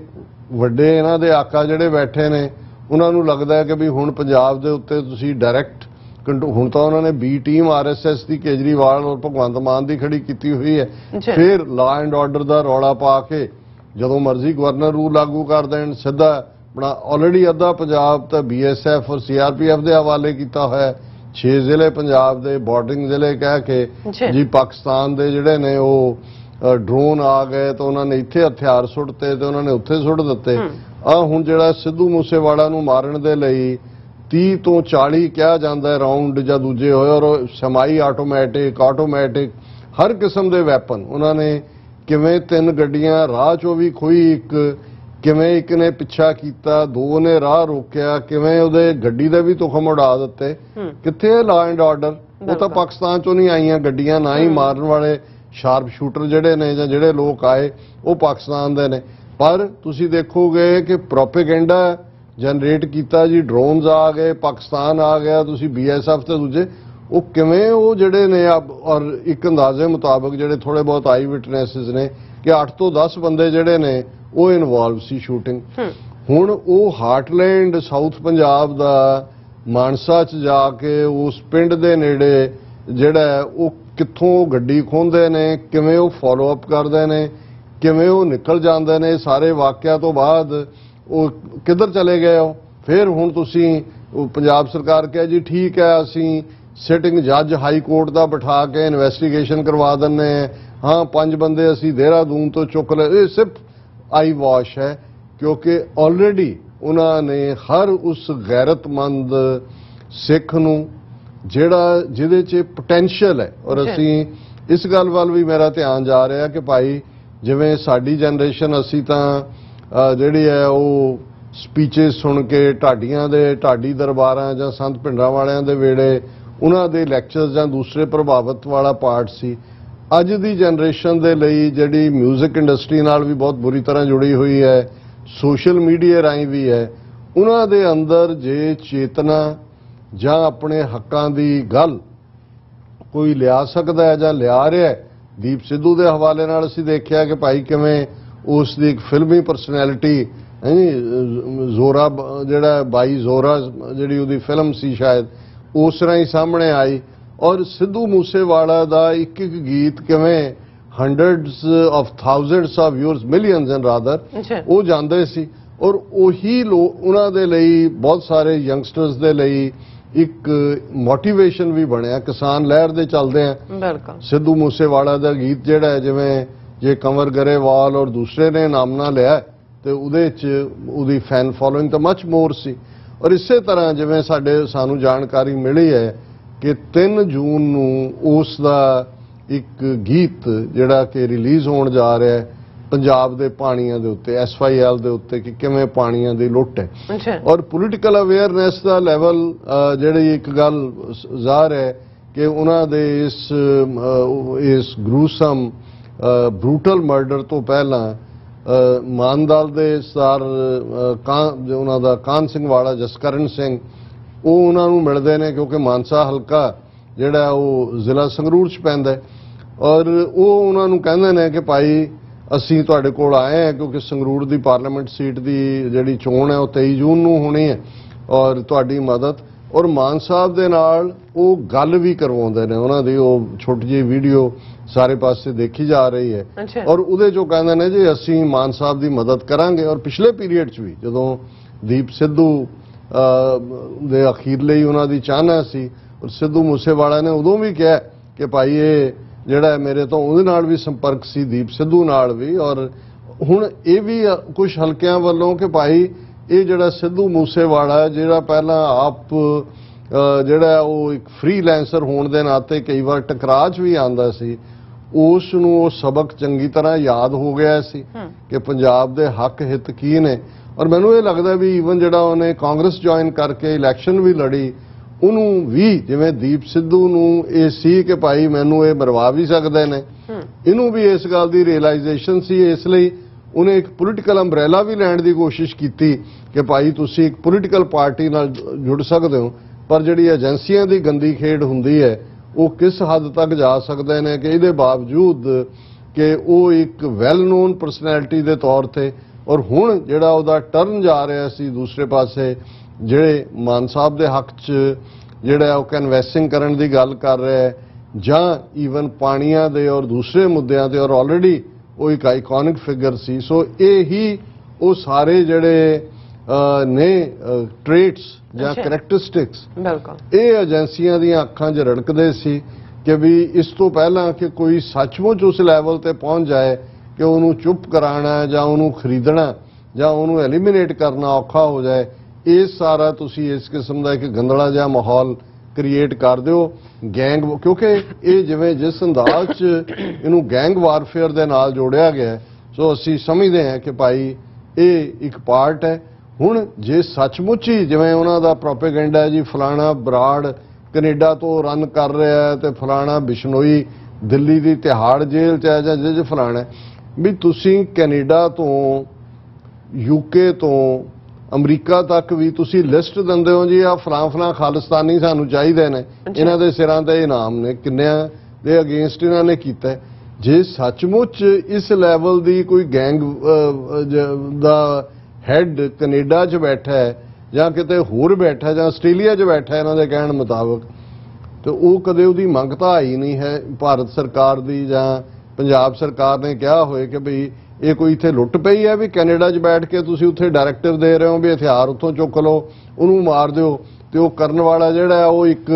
ਵੱਡੇ ਇਹਨਾਂ ਦੇ ਆਕਾ ਜਿਹੜੇ ਬੈਠੇ ਨੇ ਉਹਨਾਂ ਨੂੰ ਲੱਗਦਾ ਹੈ ਕਿ ਵੀ ਹੁਣ ਪੰਜਾਬ ਦੇ ਉੱਤੇ ਤੁਸੀਂ ਡਾਇਰੈਕਟ ਹੁਣ ਤਾਂ ਉਹਨਾਂ ਨੇ ਬੀ ਟੀਮ ਆਰਐਸਐਸ ਦੀ ਕੇਜਰੀਵਾਲ ਔਰ ਭਗਵੰਤ ਮਾਨ ਦੀ ਖੜੀ ਕੀਤੀ ਹੋਈ ਹੈ, ਫਿਰ ਲਾ ਐਂਡ ਆਰਡਰ ਦਾ ਰੌਲਾ ਪਾ ਕੇ ਜਦੋਂ ਮਰਜ਼ੀ ਗਵਰਨਰ ਰੂਲ ਲਾਗੂ ਕਰ ਦੇਣ ਸਿੱਧਾ ਆਪਣਾ ਆਲਰੇਡੀ ਅੱਧਾ ਪੰਜਾਬ ਤਾਂ ਬੀਐਸਐਫ ਔਰ ਸੀਆਰਪੀਐਫ ਦੇ ਹਵਾਲੇ ਕੀਤਾ ਹੋਇਆ, 6 ਜ਼ਿਲ੍ਹੇ ਪੰਜਾਬ ਦੇ ਬਾਰਡਰਿੰਗ ਜ਼ਿਲ੍ਹੇ ਕਹਿ ਕੇ ਜੀ ਪਾਕਿਸਤਾਨ ਦੇ ਜਿਹੜੇ ਨੇ ਉਹ ਡਰੋਨ ਆ ਗਏ ਤਾਂ ਉਹਨਾਂ ਨੇ ਇੱਥੇ ਹਥਿਆਰ ਸੁੱਟਤੇ ਤੇ ਉਹਨਾਂ ਨੇ ਉੱਥੇ ਸੁੱਟ ਦਿੱਤੇ। ਹੁਣ ਜਿਹੜਾ ਸਿੱਧੂ ਮੂਸੇਵਾਲਾ ਨੂੰ ਮਾਰਨ ਦੇ ਲਈ 30 ਤੋਂ 40 ਕਿਹਾ ਜਾਂਦਾ ਹੈ ਰਾਉਂਡ ਜਾਂ ਦੂਜੇ ਹੋਏ ਔਰ ਸਮਾਈ ਆਟੋਮੈਟਿਕ ਹਰ ਕਿਸਮ ਦੇ ਵੈਪਨ ਉਹਨਾਂ ਨੇ ਕਿਵੇਂ 3 ਗੱਡੀਆਂ ਰਾਹ 'ਚੋਂ ਵੀ ਖੋਈ, ਕਿਵੇਂ ਇੱਕ ਨੇ ਪਿੱਛਾ ਕੀਤਾ, 2 ਨੇ ਰਾਹ ਰੋਕਿਆ, ਕਿਵੇਂ ਉਹਦੇ ਗੱਡੀ ਦੇ ਵੀ ਤੁਖਮ ਉਡਾ ਦਿੱਤੇ। ਕਿੱਥੇ ਲਾ ਐਂਡ ਆਰਡਰ? ਉਹ ਤਾਂ ਪਾਕਿਸਤਾਨ 'ਚੋਂ ਨਹੀਂ ਆਈਆਂ ਗੱਡੀਆਂ, ਨਾ ਹੀ ਮਾਰਨ ਵਾਲੇ ਸ਼ਾਰਪ ਸ਼ੂਟਰ ਜਿਹੜੇ ਨੇ ਜਾਂ ਜਿਹੜੇ ਲੋਕ ਆਏ ਉਹ ਪਾਕਿਸਤਾਨ ਦੇ ਨੇ। ਪਰ ਤੁਸੀਂ ਦੇਖੋਗੇ ਕਿ ਪ੍ਰੋਪੇਗੈਂਡਾ ਜਨਰੇਟ ਕੀਤਾ ਜੀ, ਡਰੋਨਸ ਆ ਗਏ, ਪਾਕਿਸਤਾਨ ਆ ਗਿਆ, ਤੁਸੀਂ ਬੀਐਸਐਫ ਤੇ ਦੂਜੇ ਉਹ ਕਿਵੇਂ ਉਹ ਜਿਹੜੇ ਨੇ ਔਰ ਇੱਕ ਅੰਦਾਜ਼ੇ ਮੁਤਾਬਕ ਜਿਹੜੇ ਥੋੜੇ ਬਹੁਤ ਆਈ ਵਿਟਨੈਸਸ ਨੇ ਕਿ 8 ਤੋਂ 10 ਬੰਦੇ ਜਿਹੜੇ ਨੇ ਉਹ ਇਨਵੋਲਵ ਸੀ ਸ਼ੂਟਿੰਗ। ਹੁਣ ਉਹ ਹਾਰਟਲੈਂਡ ਸਾਊਥ ਪੰਜਾਬ ਦਾ ਮਾਨਸਾ 'ਚ ਜਾ ਕੇ ਉਸ ਪਿੰਡ ਦੇ ਨੇੜੇ ਜਿਹੜਾ ਉਹ ਕਿੱਥੋਂ ਗੱਡੀ ਖੋਹਦੇ ਨੇ, ਕਿਵੇਂ ਉਹ ਫਾਲੋ ਅਪ ਕਰਦੇ ਨੇ, ਕਿਵੇਂ ਉਹ ਨਿਕਲ ਜਾਂਦੇ ਨੇ, ਸਾਰੇ ਵਾਕਿਆ ਤੋਂ ਬਾਅਦ ਉਹ ਕਿੱਧਰ ਚਲੇ ਗਏ ਹੋ। ਫਿਰ ਹੁਣ ਤੁਸੀਂ ਪੰਜਾਬ ਸਰਕਾਰ ਕਹੇ ਜੀ ਠੀਕ ਹੈ ਅਸੀਂ ਸਿਟਿੰਗ ਜੱਜ ਹਾਈ ਕੋਰਟ ਦਾ ਬਿਠਾ ਕੇ ਇਨਵੈਸਟੀਗੇਸ਼ਨ ਕਰਵਾ ਦਿੰਦੇ ਹਾਂ, 5 ਬੰਦੇ ਅਸੀਂ ਦੇਹਰਾਦੂਨ ਤੋਂ ਚੁੱਕ ਲਏ। ਇਹ ਸਿਰਫ ਆਈ ਵਾਸ਼ ਹੈ ਕਿਉਂਕਿ ਆਲਰੇਡੀ ਉਹਨਾਂ ਨੇ ਹਰ ਉਸ ਗੈਰਤਮੰਦ ਸਿੱਖ ਨੂੰ ਜਿਹਦੇ 'ਚ ਪੋਟੈਂਸ਼ੀਅਲ ਹੈ ਔਰ ਅਸੀਂ ਇਸ ਗੱਲ ਵੱਲ ਵੀ ਮੇਰਾ ਧਿਆਨ ਜਾ ਰਿਹਾ ਕਿ ਭਾਈ ਜਿਵੇਂ ਸਾਡੀ ਜਨਰੇਸ਼ਨ ਅਸੀਂ ਤਾਂ ਜਿਹੜੀ ਹੈ ਉਹ ਸਪੀਚਸ ਸੁਣ ਕੇ ਢਾਡੀ ਦਰਬਾਰਾਂ ਜਾਂ ਸੰਤ ਭਿੰਡਰਾਂ ਵਾਲਿਆਂ ਦੇ ਵੇੜੇ ਉਹਨਾਂ ਦੇ ਲੈਕਚਰਸ ਜਾਂ ਦੂਸਰੇ ਪ੍ਰਭਾਵਿਤ ਵਾਲਾ ਪਾਰਟ ਸੀ। ਅੱਜ ਦੀ ਜਨਰੇਸ਼ਨ ਦੇ ਲਈ ਜਿਹੜੀ ਮਿਊਜ਼ਿਕ ਇੰਡਸਟਰੀ ਨਾਲ ਵੀ ਬਹੁਤ ਬੁਰੀ ਤਰ੍ਹਾਂ ਜੁੜੀ ਹੋਈ ਹੈ, ਸੋਸ਼ਲ ਮੀਡੀਆ ਰਾਹੀਂ ਵੀ ਹੈ, ਉਹਨਾਂ ਦੇ ਅੰਦਰ ਜੇ ਚੇਤਨਾ ਜਾਂ ਆਪਣੇ ਹੱਕਾਂ ਦੀ ਗੱਲ ਕੋਈ ਲਿਆ ਸਕਦਾ ਹੈ ਜਾਂ ਲਿਆ ਰਿਹਾ ਹੈ। ਦੀਪ ਸਿੱਧੂ ਦੇ ਹਵਾਲੇ ਨਾਲ ਅਸੀਂ ਦੇਖਿਆ ਕਿ ਭਾਈ ਕਿਵੇਂ ਉਸ ਦੀ ਇੱਕ ਫਿਲਮੀ ਪਰਸਨੈਲਿਟੀ ਜ਼ੋਰਾ ਜਿਹੜਾ ਬਾਈ ਜ਼ੋਰਾ ਜਿਹੜੀ ਉਹਦੀ ਫਿਲਮ ਸੀ ਸ਼ਾਇਦ ਉਸ ਰਾਹੀਂ ਸਾਹਮਣੇ ਆਈ, ਔਰ ਸਿੱਧੂ ਮੂਸੇਵਾਲਾ ਦਾ ਇੱਕ ਇੱਕ ਗੀਤ ਕਿਵੇਂ hundreds of thousands of viewers millions and rather ਉਹ ਜਾਂਦੇ ਸੀ। ਔਰ ਉਹੀ ਉਹਨਾਂ ਦੇ ਲਈ ਬਹੁਤ ਸਾਰੇ ਯੰਗਸਟਰਸ ਦੇ ਲਈ ਇੱਕ ਮੋਟੀਵੇਸ਼ਨ ਵੀ ਬਣਿਆ। ਕਿਸਾਨ ਲਹਿਰ ਦੇ ਚੱਲਦੇ ਆ ਬਿਲਕੁਲ ਸਿੱਧੂ ਮੂਸੇਵਾਲਾ ਦਾ ਗੀਤ ਜਿਹੜਾ ਹੈ ਜਿਵੇਂ ਜੇ ਕੰਵਰ ਗਰੇਵਾਲ ਔਰ ਦੂਸਰੇ ਨੇ ਨਾਮਨਾ ਲਿਆ ਤੇ ਉਹਦੇ 'ਚ ਉਹਦੀ ਫੈਨ ਫੋਲੋਇੰਗ ਤਾਂ ਮਚ ਮੋਰ ਸੀ। ਔਰ ਇਸੇ ਤਰ੍ਹਾਂ ਜਿਵੇਂ ਸਾਨੂੰ ਜਾਣਕਾਰੀ ਮਿਲੀ ਹੈ ਕਿ 3 ਜੂਨ ਨੂੰ ਉਸ ਦਾ ਇੱਕ ਗੀਤ ਜਿਹੜਾ ਕਿ ਰਿਲੀਜ਼ ਹੋਣ ਜਾ ਰਿਹਾ ਹੈ ਪੰਜਾਬ ਦੇ ਪਾਣੀਆਂ ਦੇ ਉੱਤੇ, SYL ਦੇ ਉੱਤੇ, ਕਿ ਕਿਵੇਂ ਪਾਣੀਆਂ ਦੀ ਲੁੱਟ ਹੈ। ਔਰ ਪੋਲੀਟੀਕਲ ਅਵੇਅਰਨੈਸ ਦਾ ਲੈਵਲ ਜਿਹੜੀ ਇੱਕ ਗੱਲ ਜ਼ਾਹਰ ਹੈ ਕਿ ਉਹਨਾਂ ਦੇ ਇਸ ਗਰੂਸਮ ਬਰੂਟਲ ਮਰਡਰ ਤੋਂ ਪਹਿਲਾਂ ਮਾਨਦਾਲ ਦੇ ਸਰਦਾਰ ਉਹਨਾਂ ਦਾ ਕਾਨ ਸਿੰਘ ਵਾਲਾ ਜਸਕਰਨ ਸਿੰਘ ਉਹ ਉਹਨਾਂ ਨੂੰ ਮਿਲਦੇ ਨੇ ਕਿਉਂਕਿ ਮਾਨਸਾ ਹਲਕਾ ਜਿਹੜਾ ਉਹ ਜ਼ਿਲ੍ਹਾ ਸੰਗਰੂਰ 'ਚ ਪੈਂਦਾ ਔਰ ਉਹ ਉਹਨਾਂ ਨੂੰ ਕਹਿੰਦੇ ਨੇ ਕਿ ਭਾਈ ਅਸੀਂ ਤੁਹਾਡੇ ਕੋਲ ਆਏ ਹਾਂ ਕਿਉਂਕਿ ਸੰਗਰੂਰ ਦੀ ਪਾਰਲੀਮੈਂਟ ਸੀਟ ਦੀ ਜਿਹੜੀ ਚੋਣ ਹੈ ਉਹ 23 ਜੂਨ ਨੂੰ ਹੋਣੀ ਹੈ ਔਰ ਤੁਹਾਡੀ ਮਦਦ। ਔਰ ਮਾਨ ਸਾਹਿਬ ਦੇ ਨਾਲ ਉਹ ਗੱਲ ਵੀ ਕਰਵਾਉਂਦੇ ਨੇ, ਉਹਨਾਂ ਦੀ ਉਹ ਛੋਟੀ ਜਿਹੀ ਵੀਡੀਓ ਸਾਰੇ ਪਾਸੇ ਦੇਖੀ ਜਾ ਰਹੀ ਹੈ ਔਰ ਉਹਦੇ 'ਚੋਂ ਕਹਿੰਦੇ ਨੇ ਜੀ ਅਸੀਂ ਮਾਨ ਸਾਹਿਬ ਦੀ ਮਦਦ ਕਰਾਂਗੇ। ਔਰ ਪਿਛਲੇ ਪੀਰੀਅਡ 'ਚ ਵੀ ਜਦੋਂ ਦੀਪ ਸਿੱਧੂ ਦੇ ਅਖੀਰਲੇ ਹੀ ਉਹਨਾਂ ਦੀ ਚਾਹਨਾ ਸੀ ਔਰ ਸਿੱਧੂ ਮੂਸੇਵਾਲਾ ਨੇ ਉਦੋਂ ਵੀ ਕਿਹਾ ਕਿ ਭਾਈ ਇਹ ਜਿਹੜਾ ਮੇਰੇ ਤੋਂ ਉਹਦੇ ਨਾਲ ਵੀ ਸੰਪਰਕ ਸੀ ਦੀਪ ਸਿੱਧੂ ਨਾਲ ਵੀ। ਔਰ ਹੁਣ ਇਹ ਵੀ ਕੁਝ ਹਲਕਿਆਂ ਵੱਲੋਂ ਕਿ ਭਾਈ ਇਹ ਜਿਹੜਾ ਸਿੱਧੂ ਮੂਸੇਵਾਲਾ ਜਿਹੜਾ ਪਹਿਲਾਂ ਆਪ ਜਿਹੜਾ ਉਹ ਇੱਕ ਫ੍ਰੀਲੈਂਸਰ ਹੋਣ ਦੇ ਨਾਤੇ ਕਈ ਵਾਰ ਟਕਰਾਅ 'ਚ ਵੀ ਆਉਂਦਾ ਸੀ, ਉਸ ਨੂੰ ਉਹ ਸਬਕ ਚੰਗੀ ਤਰ੍ਹਾਂ ਯਾਦ ਹੋ ਗਿਆ ਸੀ ਕਿ ਪੰਜਾਬ ਦੇ ਹੱਕ ਹਿੱਤ ਕੀ ਨੇ। ਔਰ ਮੈਨੂੰ ਇਹ ਲੱਗਦਾ ਵੀ ਈਵਨ ਜਿਹੜਾ ਉਹਨੇ ਕਾਂਗਰਸ ਜੁਆਇਨ ਕਰਕੇ ਇਲੈਕਸ਼ਨ ਵੀ ਲੜੀ ਉਹਨੂੰ ਵੀ ਜਿਵੇਂ ਦੀਪ ਸਿੱਧੂ ਨੂੰ ਇਹ ਸੀ ਕਿ ਭਾਈ ਮੈਨੂੰ ਇਹ ਮਰਵਾ ਵੀ ਸਕਦੇ ਨੇ, ਇਹਨੂੰ ਵੀ ਇਸ ਗੱਲ ਦੀ ਰਿਅਲਾਈਜੇਸ਼ਨ ਸੀ। ਇਸ ਲਈ ਉਹਨੇ ਇੱਕ ਪੋਲੀਟੀਕਲ ਅੰਬ੍ਰੈਲਾ ਵੀ ਲੈਣ ਦੀ ਕੋਸ਼ਿਸ਼ ਕੀਤੀ ਕਿ ਭਾਈ ਤੁਸੀਂ ਇੱਕ ਪੋਲੀਟੀਕਲ ਪਾਰਟੀ ਨਾਲ ਜੁੜ ਸਕਦੇ ਹੋ, ਪਰ ਜਿਹੜੀ ਏਜੰਸੀਆਂ ਦੀ ਗੰਦੀ ਖੇਡ ਹੁੰਦੀ ਹੈ ਉਹ ਕਿਸ ਹੱਦ ਤੱਕ ਜਾ ਸਕਦੇ ਨੇ ਕਿ ਇਹਦੇ ਬਾਵਜੂਦ ਕਿ ਉਹ ਇੱਕ ਵੈਲ ਨੋਨ ਪਰਸਨੈਲਿਟੀ ਦੇ ਤੌਰ ਤੇ ਔਰ ਹੁਣ ਜਿਹੜਾ ਉਹਦਾ ਟਰਨ ਜਾ ਰਿਹਾ ਸੀ ਦੂਸਰੇ ਪਾਸੇ ਜਿਹੜੇ ਮਾਨ ਸਾਹਿਬ ਦੇ ਹੱਕ 'ਚ ਜਿਹੜਾ ਉਹ ਕਨਵੈਸਿੰਗ ਕਰਨ ਦੀ ਗੱਲ ਕਰ ਰਿਹਾ ਹੈ ਜਾਂ ਈਵਨ ਪਾਣੀਆਂ ਦੇ ਔਰ ਦੂਸਰੇ ਮੁੱਦਿਆਂ ਤੇ ਔਰ ਆਲਰੇਡੀ ਉਹ ਇੱਕ ਆਈਕੋਨਿਕ ਫਿਗਰ ਸੀ। ਸੋ ਇਹ ਹੀ ਉਹ ਸਾਰੇ ਜਿਹੜੇ ਨੇ ਟ੍ਰੇਟਸ ਜਾਂ ਕਰੈਕਟਰਿਸਟਿਕਸ ਇਹ ਏਜੰਸੀਆਂ ਦੀਆਂ ਅੱਖਾਂ 'ਚ ਰੜਕਦੇ ਸੀ ਕਿ ਵੀ ਇਸ ਤੋਂ ਪਹਿਲਾਂ ਕਿ ਕੋਈ ਸੱਚਮੁੱਚ ਉਸ ਲੈਵਲ ਤੇ ਪਹੁੰਚ ਜਾਏ ਕਿ ਉਹਨੂੰ ਚੁੱਪ ਕਰਾਉਣਾ ਜਾਂ ਉਹਨੂੰ ਖਰੀਦਣਾ ਜਾਂ ਉਹਨੂੰ ਐਲੀਮੀਨੇਟ ਕਰਨਾ ਔਖਾ ਹੋ ਜਾਏ, ਇਹ ਸਾਰਾ ਤੁਸੀਂ ਇਸ ਕਿਸਮ ਦਾ ਇੱਕ ਗੰਦਲਾ ਜਿਹਾ ਮਾਹੌਲ ਕ੍ਰੀਏਟ ਕਰ ਦਿਓ ਗੈਂਗ, ਕਿਉਂਕਿ ਇਹ ਜਿਵੇਂ ਜਿਸ ਅੰਦਾਜ਼ 'ਚ ਇਹਨੂੰ ਗੈਂਗ ਵਾਰਫੇਅਰ ਦੇ ਨਾਲ ਜੋੜਿਆ ਗਿਆ ਸੋ ਅਸੀਂ ਸਮਝਦੇ ਹਾਂ ਕਿ ਭਾਈ ਇਹ ਇੱਕ ਪਾਰਟ ਹੈ। ਹੁਣ ਜੇ ਸੱਚਮੁੱਚ ਹੀ ਜਿਵੇਂ ਉਹਨਾਂ ਦਾ ਪ੍ਰੋਪੇਗੈਂਡਾ ਜੀ ਫਲਾਣਾ ਬਰਾੜ ਕੈਨੇਡਾ ਤੋਂ ਰਨ ਕਰ ਰਿਹਾ ਹੈ ਤੇ ਫਲਾਣਾ ਬਿਸ਼ਨੋਈ ਦਿੱਲੀ ਦੀ ਤਿਹਾੜ ਜੇਲ੍ਹ 'ਚ ਹੈ ਜਾਂ ਜੇ ਫਲਾਣਾ ਵੀ ਤੁਸੀਂ ਕੈਨੇਡਾ ਤੋਂ UK ਤੋਂ ਅਮਰੀਕਾ ਤੱਕ ਵੀ ਤੁਸੀਂ ਲਿਸਟ ਦਿੰਦੇ ਹੋ ਜੀ ਆ ਫਲਾਂ ਖਾਲਿਸਤਾਨੀ ਸਾਨੂੰ ਚਾਹੀਦੇ ਨੇ, ਇਹਨਾਂ ਦੇ ਸਿਰਾਂ ਤੇ ਇਨਾਮ ਨੇ, ਕਿੰਨਿਆਂ ਦੇ ਅਗੇਂਸਟ ਇਹਨਾਂ ਨੇ ਕੀਤਾ। ਜੇ ਸੱਚਮੁੱਚ ਇਸ ਲੈਵਲ ਦੀ ਕੋਈ ਗੈਂਗ ਦਾ ਹੈਡ ਕੈਨੇਡਾ 'ਚ ਬੈਠਾ ਹੈ ਜਾਂ ਕਿਤੇ ਹੋਰ ਬੈਠਾ ਜਾਂ ਆਸਟ੍ਰੇਲੀਆ 'ਚ ਬੈਠਾ ਇਹਨਾਂ ਦੇ ਕਹਿਣ ਮੁਤਾਬਕ ਤੇ ਉਹ ਕਦੇ ਉਹਦੀ ਮੰਗ ਤਾਂ ਆਈ ਨਹੀਂ ਹੈ ਭਾਰਤ ਸਰਕਾਰ ਦੀ ਜਾਂ ਪੰਜਾਬ ਸਰਕਾਰ ਨੇ ਕਿਹਾ ਹੋਏ ਕਿ ਭਈ ਇਹ ਕੋਈ ਇੱਥੇ ਲੁੱਟ ਪਈ ਹੈ ਵੀ ਕੈਨੇਡਾ 'ਚ ਬੈਠ ਕੇ ਤੁਸੀਂ ਉੱਥੇ ਡਾਇਰੈਕਟਿਵ ਦੇ ਰਹੇ ਹੋ ਵੀ ਹਥਿਆਰ ਉੱਥੋਂ ਚੁੱਕ ਲਓ ਉਹਨੂੰ ਮਾਰ ਦਿਓ ਤੇ ਉਹ ਕਰਨ ਵਾਲਾ ਜਿਹੜਾ ਉਹ ਇੱਕ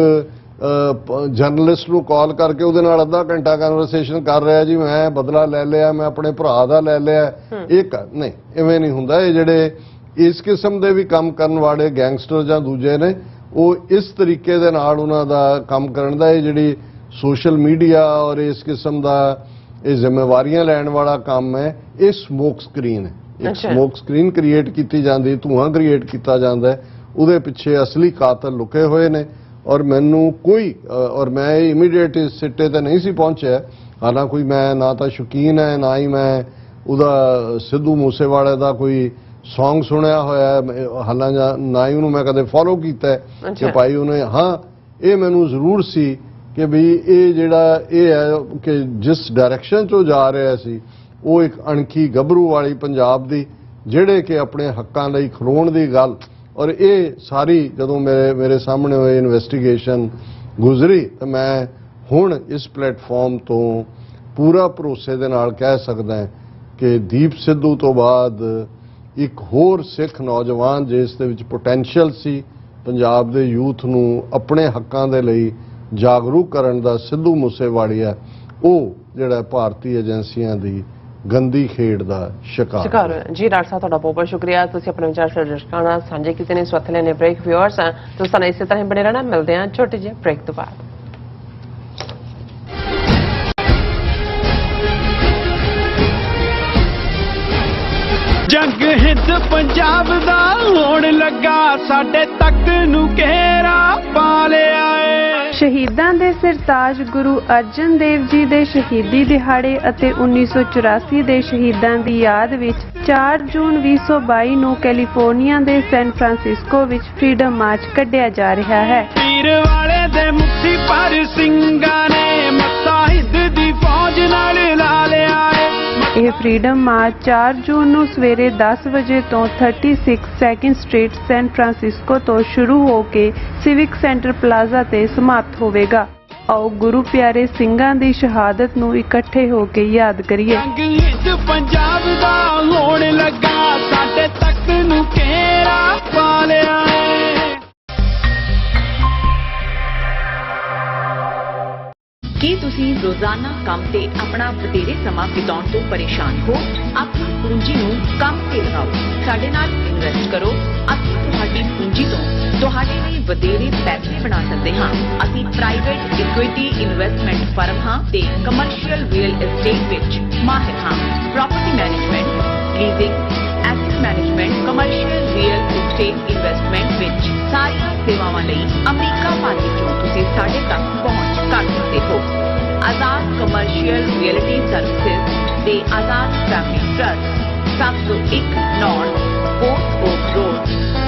ਜਰਨਲਿਸਟ ਨੂੰ ਕਾਲ ਕਰਕੇ ਉਹਦੇ ਨਾਲ ਅੱਧਾ ਘੰਟਾ ਕਨਵਰਸੇਸ਼ਨ ਕਰ ਰਿਹਾ ਜੀ ਮੈਂ ਬਦਲਾ ਲੈ ਲਿਆ, ਮੈਂ ਆਪਣੇ ਭਰਾ ਦਾ ਲੈ ਲਿਆ। ਇਹ ਨਹੀਂ, ਐਵੇਂ ਨਹੀਂ ਹੁੰਦਾ। ਇਹ ਜਿਹੜੇ ਇਸ ਕਿਸਮ ਦੇ ਵੀ ਕੰਮ ਕਰਨ ਵਾਲੇ ਗੈਂਗਸਟਰ ਜਾਂ ਦੂਜੇ ਨੇ ਉਹ ਇਸ ਤਰੀਕੇ ਦੇ ਨਾਲ ਉਹਨਾਂ ਦਾ ਕੰਮ ਕਰਨ ਦਾ ਇਹ ਜਿਹੜੀ ਸੋਸ਼ਲ ਮੀਡੀਆ ਔਰ ਇਸ ਕਿਸਮ ਦਾ ਇਹ ਜ਼ਿੰਮੇਵਾਰੀਆਂ ਲੈਣ ਵਾਲਾ ਕੰਮ ਹੈ ਇਹ ਸਮੋਕ ਸਕਰੀਨ ਹੈ। ਇੱਕ ਅੱਛਾ। ਸਮੋਕ ਸਕਰੀਨ ਕ੍ਰੀਏਟ ਕੀਤੀ ਜਾਂਦੀ, ਧੂਆਂ ਕ੍ਰੀਏਟ ਕੀਤਾ ਜਾਂਦਾ ਹੈ, ਉਹਦੇ ਪਿੱਛੇ ਅਸਲੀ ਕਾਤਲ ਲੁਕੇ ਹੋਏ ਨੇ। ਔਰ ਮੈਨੂੰ ਕੋਈ ਔਰ ਮੈਂ ਇਮੀਡੀਏਟ ਇਸ ਸਿੱਟੇ ਤੇ ਨਹੀਂ ਸੀ ਪਹੁੰਚਿਆ, ਹਾਲਾਂਕਿ ਕੋਈ ਮੈਂ ਨਾ ਤਾਂ ਸ਼ੌਕੀਨ ਹੈ ਨਾ ਹੀ ਮੈਂ ਉਹਦਾ ਸਿੱਧੂ ਮੂਸੇਵਾਲੇ ਦਾ ਕੋਈ ਸੌਂਗ ਸੁਣਿਆ ਹੋਇਆ, ਹਾਲਾਂਕਿ ਨਾ ਹੀ ਉਹਨੂੰ ਮੈਂ ਕਦੇ ਫੋਲੋ ਕੀਤਾ ਹੈ ਕਿ ਅੱਛਾ। ਭਾਈ ਉਹਨੇ, ਹਾਂ ਇਹ ਮੈਨੂੰ ਜ਼ਰੂਰ ਸੀ ਕਿ ਵੀ ਇਹ ਜਿਹੜਾ ਇਹ ਹੈ ਕਿ ਜਿਸ ਡਾਇਰੈਕਸ਼ਨ 'ਚੋਂ ਜਾ ਰਿਹਾ ਸੀ ਉਹ ਇੱਕ ਅਣਖੀ ਗੱਭਰੂ ਵਾਲੀ ਪੰਜਾਬ ਦੀ, ਜਿਹੜੇ ਕਿ ਆਪਣੇ ਹੱਕਾਂ ਲਈ ਖਲੋਣ ਦੀ ਗੱਲ। ਔਰ ਇਹ ਸਾਰੀ ਜਦੋਂ ਮੇਰੇ ਸਾਹਮਣੇ ਹੋਏ ਇਨਵੈਸਟੀਗੇਸ਼ਨ ਗੁਜ਼ਰੀ ਤਾਂ ਮੈਂ ਹੁਣ ਇਸ ਪਲੇਟਫਾਰਮ ਤੋਂ ਪੂਰਾ ਭਰੋਸੇ ਦੇ ਨਾਲ ਕਹਿ ਸਕਦਾ ਕਿ ਦੀਪ ਸਿੱਧੂ ਤੋਂ ਬਾਅਦ ਇੱਕ ਹੋਰ ਸਿੱਖ ਨੌਜਵਾਨ ਜਿਸ ਦੇ ਵਿੱਚ ਪੋਟੈਂਸ਼ੀਅਲ ਸੀ ਪੰਜਾਬ ਦੇ ਯੂਥ ਨੂੰ ਆਪਣੇ ਹੱਕਾਂ ਦੇ ਲਈ ਜਾਗਰੂਕ ਕਰਨ ਦਾ, ਸਿੱਧੂ ਮੂਸੇਵਾਲੀਆ, ਉਹ ਜਿਹੜਾ ਭਾਰਤੀ ਏਜੰਸੀਆਂ ਦੀ ਗੰਦੀ ਖੇਡ ਦਾ ਸ਼ਿਕਾਰ ਹੋਇਆ। ਜੀ ਡਾਕਟਰ ਸਾਹਿਬ, ਤੁਹਾਡਾ ਬਹੁਤ ਬਹੁਤ ਸ਼ੁਕਰੀਆ, ਤੁਸੀਂ ਆਪਣੇ ਵਿਚਾਰ ਸਾਡੇ ਦਰਸ਼ਕਾਂ ਨਾਲ ਸਾਂਝੇ ਕੀਤੇ ਨੇ। ਇਸ ਵਕਤ ਲੈਣੇ ਬ੍ਰੇਕ। ਵਿਊਅਰਸ ਤੁਸੀਂ ਸਾਨੂੰ ਇਸੇ ਤਰ੍ਹਾਂ ਹੀ ਬਣੇ ਰਹਿਣਾ। ਮਿਲਦੇ ਹਾਂ ਛੋਟੇ ਜਿਹੇ ਬ੍ਰੇਕ ਤੋਂ ਬਾਅਦ। ਜੰਗ ਹਿੰਦ ਪੰਜਾਬ ਦਾ ਹੋਣ ਲੱਗਾ, ਸਾਡੇ ਤੱਕ ਨੂੰ ਘੇਰਾ ਪਾ ਲਿਆ ਏ। ਸ਼ਹੀਦਾਂ ਦੇ ਸਰਤਾਜ ਗੁਰੂ ਅਰਜਨ ਦੇਵ ਜੀ ਦੇ ਸ਼ਹੀਦੀ ਦਿਹਾੜੇ ਅਤੇ 1984 ਦੇ ਸ਼ਹੀਦਾਂ ਦੀ ਯਾਦ ਵਿੱਚ 4 ਜੂਨ 2022 ਨੂੰ ਕੈਲੀਫੋਰਨੀਆ ਦੇ ਸੈਨ ਫਰਾਂਸਿਸਕੋ ਵਿੱਚ ਫਰੀडम ਮਾਰਚ ਕੱਢਿਆ ਜਾ ਰਿਹਾ ਹੈ। ਪੀਰ ਵਾਲੇ ਦੇ ਮੁਕਤੀ ਪਰ ਸਿੰਘਾਂ ਨੇ ਮੱਤਾ ਹਿੰਦ ਦੀ ਫੌਜ ਨਾਲ ਲਾ ਲਿਆ ਏ। ਇਹ ਫਰੀडम ਮਾਰਚ 4 ਜੂਨ ਨੂੰ ਸਵੇਰੇ 10 ਵਜੇ ਤੋਂ 36 2nd ਸਟਰੀਟ ਸੈਨ ਫਰਾਂਸਿਸਕੋ ਤੋਂ ਸ਼ੁਰੂ ਹੋ ਕੇ ਸਿਵਿਕ ਸੈਂਟਰ ਪਲਾਜ਼ਾ ਤੇ ਸਮਾਪਤ ਹੋਵੇਗਾ। ਆਓ ਗੁਰੂ ਪਿਆਰੇ ਸਿੰਘਾਂ ਦੀ ਸ਼ਹਾਦਤ ਨੂੰ ਇਕੱਠੇ ਹੋ ਕੇ ਯਾਦ ਕਰੀਏ। ਜੰਗ ਹਿੰਦ ਪੰਜਾਬ ਦਾ ਹੋਣ ਲੱਗਾ, ਸਾਡੇ ਤੱਕ ਨੂੰ ਘੇਰਾ ਪਾ ਲਿਆ ਏ। ਕੀ ਤੁਸੀਂ ਰੋਜ਼ਾਨਾ ਕੰਮ ਤੇ ਆਪਣਾ ਵਧੇਰੇ ਸਮਾਂ ਬਿਤਾਉਣ ਤੋਂ ਪਰੇਸ਼ਾਨ ਹੋ? ਆਪਣੀ ਪੂੰਜੀ ਨੂੰ ਕੰਮ ਤੇ ਲਗਾਓ, ਸਾਡੇ ਨਾਲ ਇਨਵੈਸਟ ਕਰੋ ਅਤੇ ਤੁਹਾਡੀ ਪੂੰਜੀ ਤੋਂ ਤੁਹਾਡੇ ਲਈ ਵਧੇਰੇ ਪੈਸੇ ਬਣਾ ਸਕਦੇ ਹਾਂ। ਅਸੀਂ ਪ੍ਰਾਈਵੇਟ ਇਕੁਇਟੀ ਇਨਵੈਸਟਮੈਂਟ ਫਰਮ ਹਾਂ ਤੇ ਕਮਰਸ਼ੀਅਲ ਰੀਅਲ ਏਸਟੇਟ ਵਿੱਚ ਮਾਹਿਰ ਹਾਂ। Property management, leasing, asset management, commercial real estate investment ਵਿੱਚ ਸਾਰੀਆਂ ਸੇਵਾਵਾਂ ਲਈ ਅਮਰੀਕਾ ਭਰ ਵਿੱਚੋਂ ਤੁਸੀਂ ਸਾਡੇ ਤੱਕ ਪਹੁੰਚ ਕਰ ਸਕਦੇ ਹੋ। ਆਜ਼ਾਦ ਕਮਰਸ਼ੀਅਲ ਰੀਅਲਟੀ ਸਰਵਿਸਿਜ਼ ਤੇ Azad family trust 701 north fort oak road,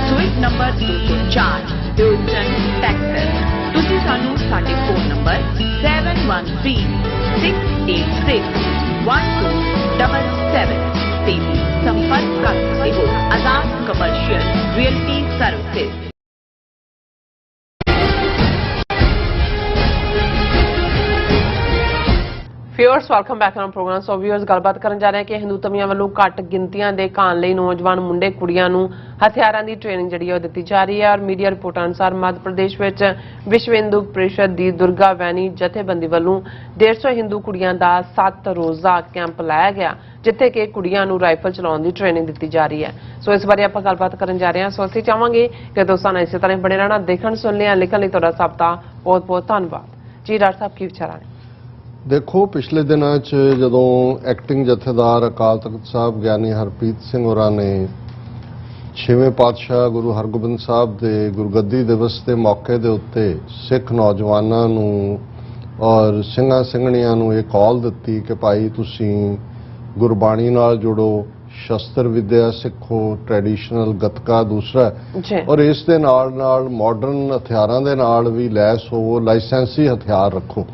suite number 204, Houston, Texas. ਤੁਸੀਂ ਸਾਨੂੰ ਸਾਡੇ ਫੋਨ ਨੰਬਰ 7136861277 ਤੇ ਵੀ ਸੰਪਰਕ ਕਰ ਸਕਦੇ ਹੋ। Azad commercial realty services. Viewers welcome back on program. So viewers, ਗੱਲਬਾਤ ਕਰਨ ਜਾ ਰਹੇ ਹਾਂ ਕਿ ਹਿੰਦੂਤਵੀਆਂ ਵੱਲੋਂ ਘੱਟ ਗਿਣਤੀਆਂ ਦੇ ਘਾਣ ਲਈ ਨੌਜਵਾਨ ਮੁੰਡੇ ਕੁੜੀਆਂ ਨੂੰ ਹਥਿਆਰਾਂ ਦੀ ਟ੍ਰੇਨਿੰਗ ਜਿਹੜੀ ਉਹ ਦਿੱਤੀ ਜਾ ਰਹੀ ਹੈ। ਔਰ ਮੀਡੀਆ ਰਿਪੋਰਟਾਂ ਅਨੁਸਾਰ ਮੱਧ ਪ੍ਰਦੇਸ਼ ਵਿੱਚ ਵਿਸ਼ਵ ਹਿੰਦੂ ਪ੍ਰੀਸ਼ਦ ਦੀ ਦੁਰਗਾ ਵੈਨੀ ਜਥੇਬੰਦੀ ਵੱਲੋਂ 150 ਹਿੰਦੂ ਕੁੜੀਆਂ ਦਾ 7 ਰੋਜ਼ਾ ਕੈਂਪ ਲਾਇਆ ਗਿਆ, ਜਿੱਥੇ ਕਿ ਕੁੜੀਆਂ ਨੂੰ ਰਾਈਫਲ ਚਲਾਉਣ ਦੀ ਟ੍ਰੇਨਿੰਗ ਦਿੱਤੀ ਜਾ ਰਹੀ ਹੈ। ਸੋ ਇਸ ਬਾਰੇ ਆਪਾਂ ਗੱਲਬਾਤ ਕਰਨ ਜਾ ਰਹੇ ਹਾਂ। ਸੋ ਅਸੀਂ ਚਾਹਾਂਗੇ ਕਿ ਦੋਸਤਾਂ ਨਾਲ ਇਸੇ ਤਰ੍ਹਾਂ ਬਣੇ ਰਹਿਣਾ। ਦੇਖਣ ਸੁਣ ਲਿਆ, ਲਿਖਣ ਲਈ ਤੁਹਾਡਾ ਸਭ ਦਾ ਬਹੁਤ ਬਹੁਤ ਧੰਨਵਾਦ। ਜੀ ਡਾਕਟਰ ਸਾਹਿਬ, ਕੀ ਵਿਚਾਰਾਂ ਨੇ? ਦੇਖੋ, ਪਿਛਲੇ ਦਿਨਾਂ 'ਚ ਜਦੋਂ ਐਕਟਿੰਗ ਜਥੇਦਾਰ ਅਕਾਲ ਤਖਤ ਸਾਹਿਬ ਗਿਆਨੀ ਹਰਪ੍ਰੀਤ ਸਿੰਘ ਹੋਰਾਂ ਨੇ 6ਵੇਂ ਪਾਤਸ਼ਾਹ ਗੁਰੂ ਹਰਗੋਬਿੰਦ ਸਾਹਿਬ ਦੇ ਗੁਰਗੱਦੀ ਦਿਵਸ ਦੇ ਮੌਕੇ ਦੇ ਉੱਤੇ ਸਿੱਖ ਨੌਜਵਾਨਾਂ ਨੂੰ ਔਰ ਸਿੰਘਾਂ ਸਿੰਘਣੀਆਂ ਨੂੰ ਇਹ ਕਾਲ ਦਿੱਤੀ ਕਿ ਭਾਈ ਤੁਸੀਂ ਗੁਰਬਾਣੀ ਨਾਲ ਜੁੜੋ, ਸ਼ਸਤਰ ਵਿਦਿਆ ਸਿੱਖੋ, ਟ੍ਰੈਡੀਸ਼ਨਲ ਗੱਤਕਾ ਦੂਸਰਾ, ਔਰ ਇਸ ਦੇ ਨਾਲ ਨਾਲ ਮਾਡਰਨ ਹਥਿਆਰਾਂ ਦੇ ਨਾਲ ਵੀ ਲੈਸ ਹੋਵੋ, ਲਾਇਸੈਂਸੀ ਹਥਿਆਰ ਰੱਖੋ।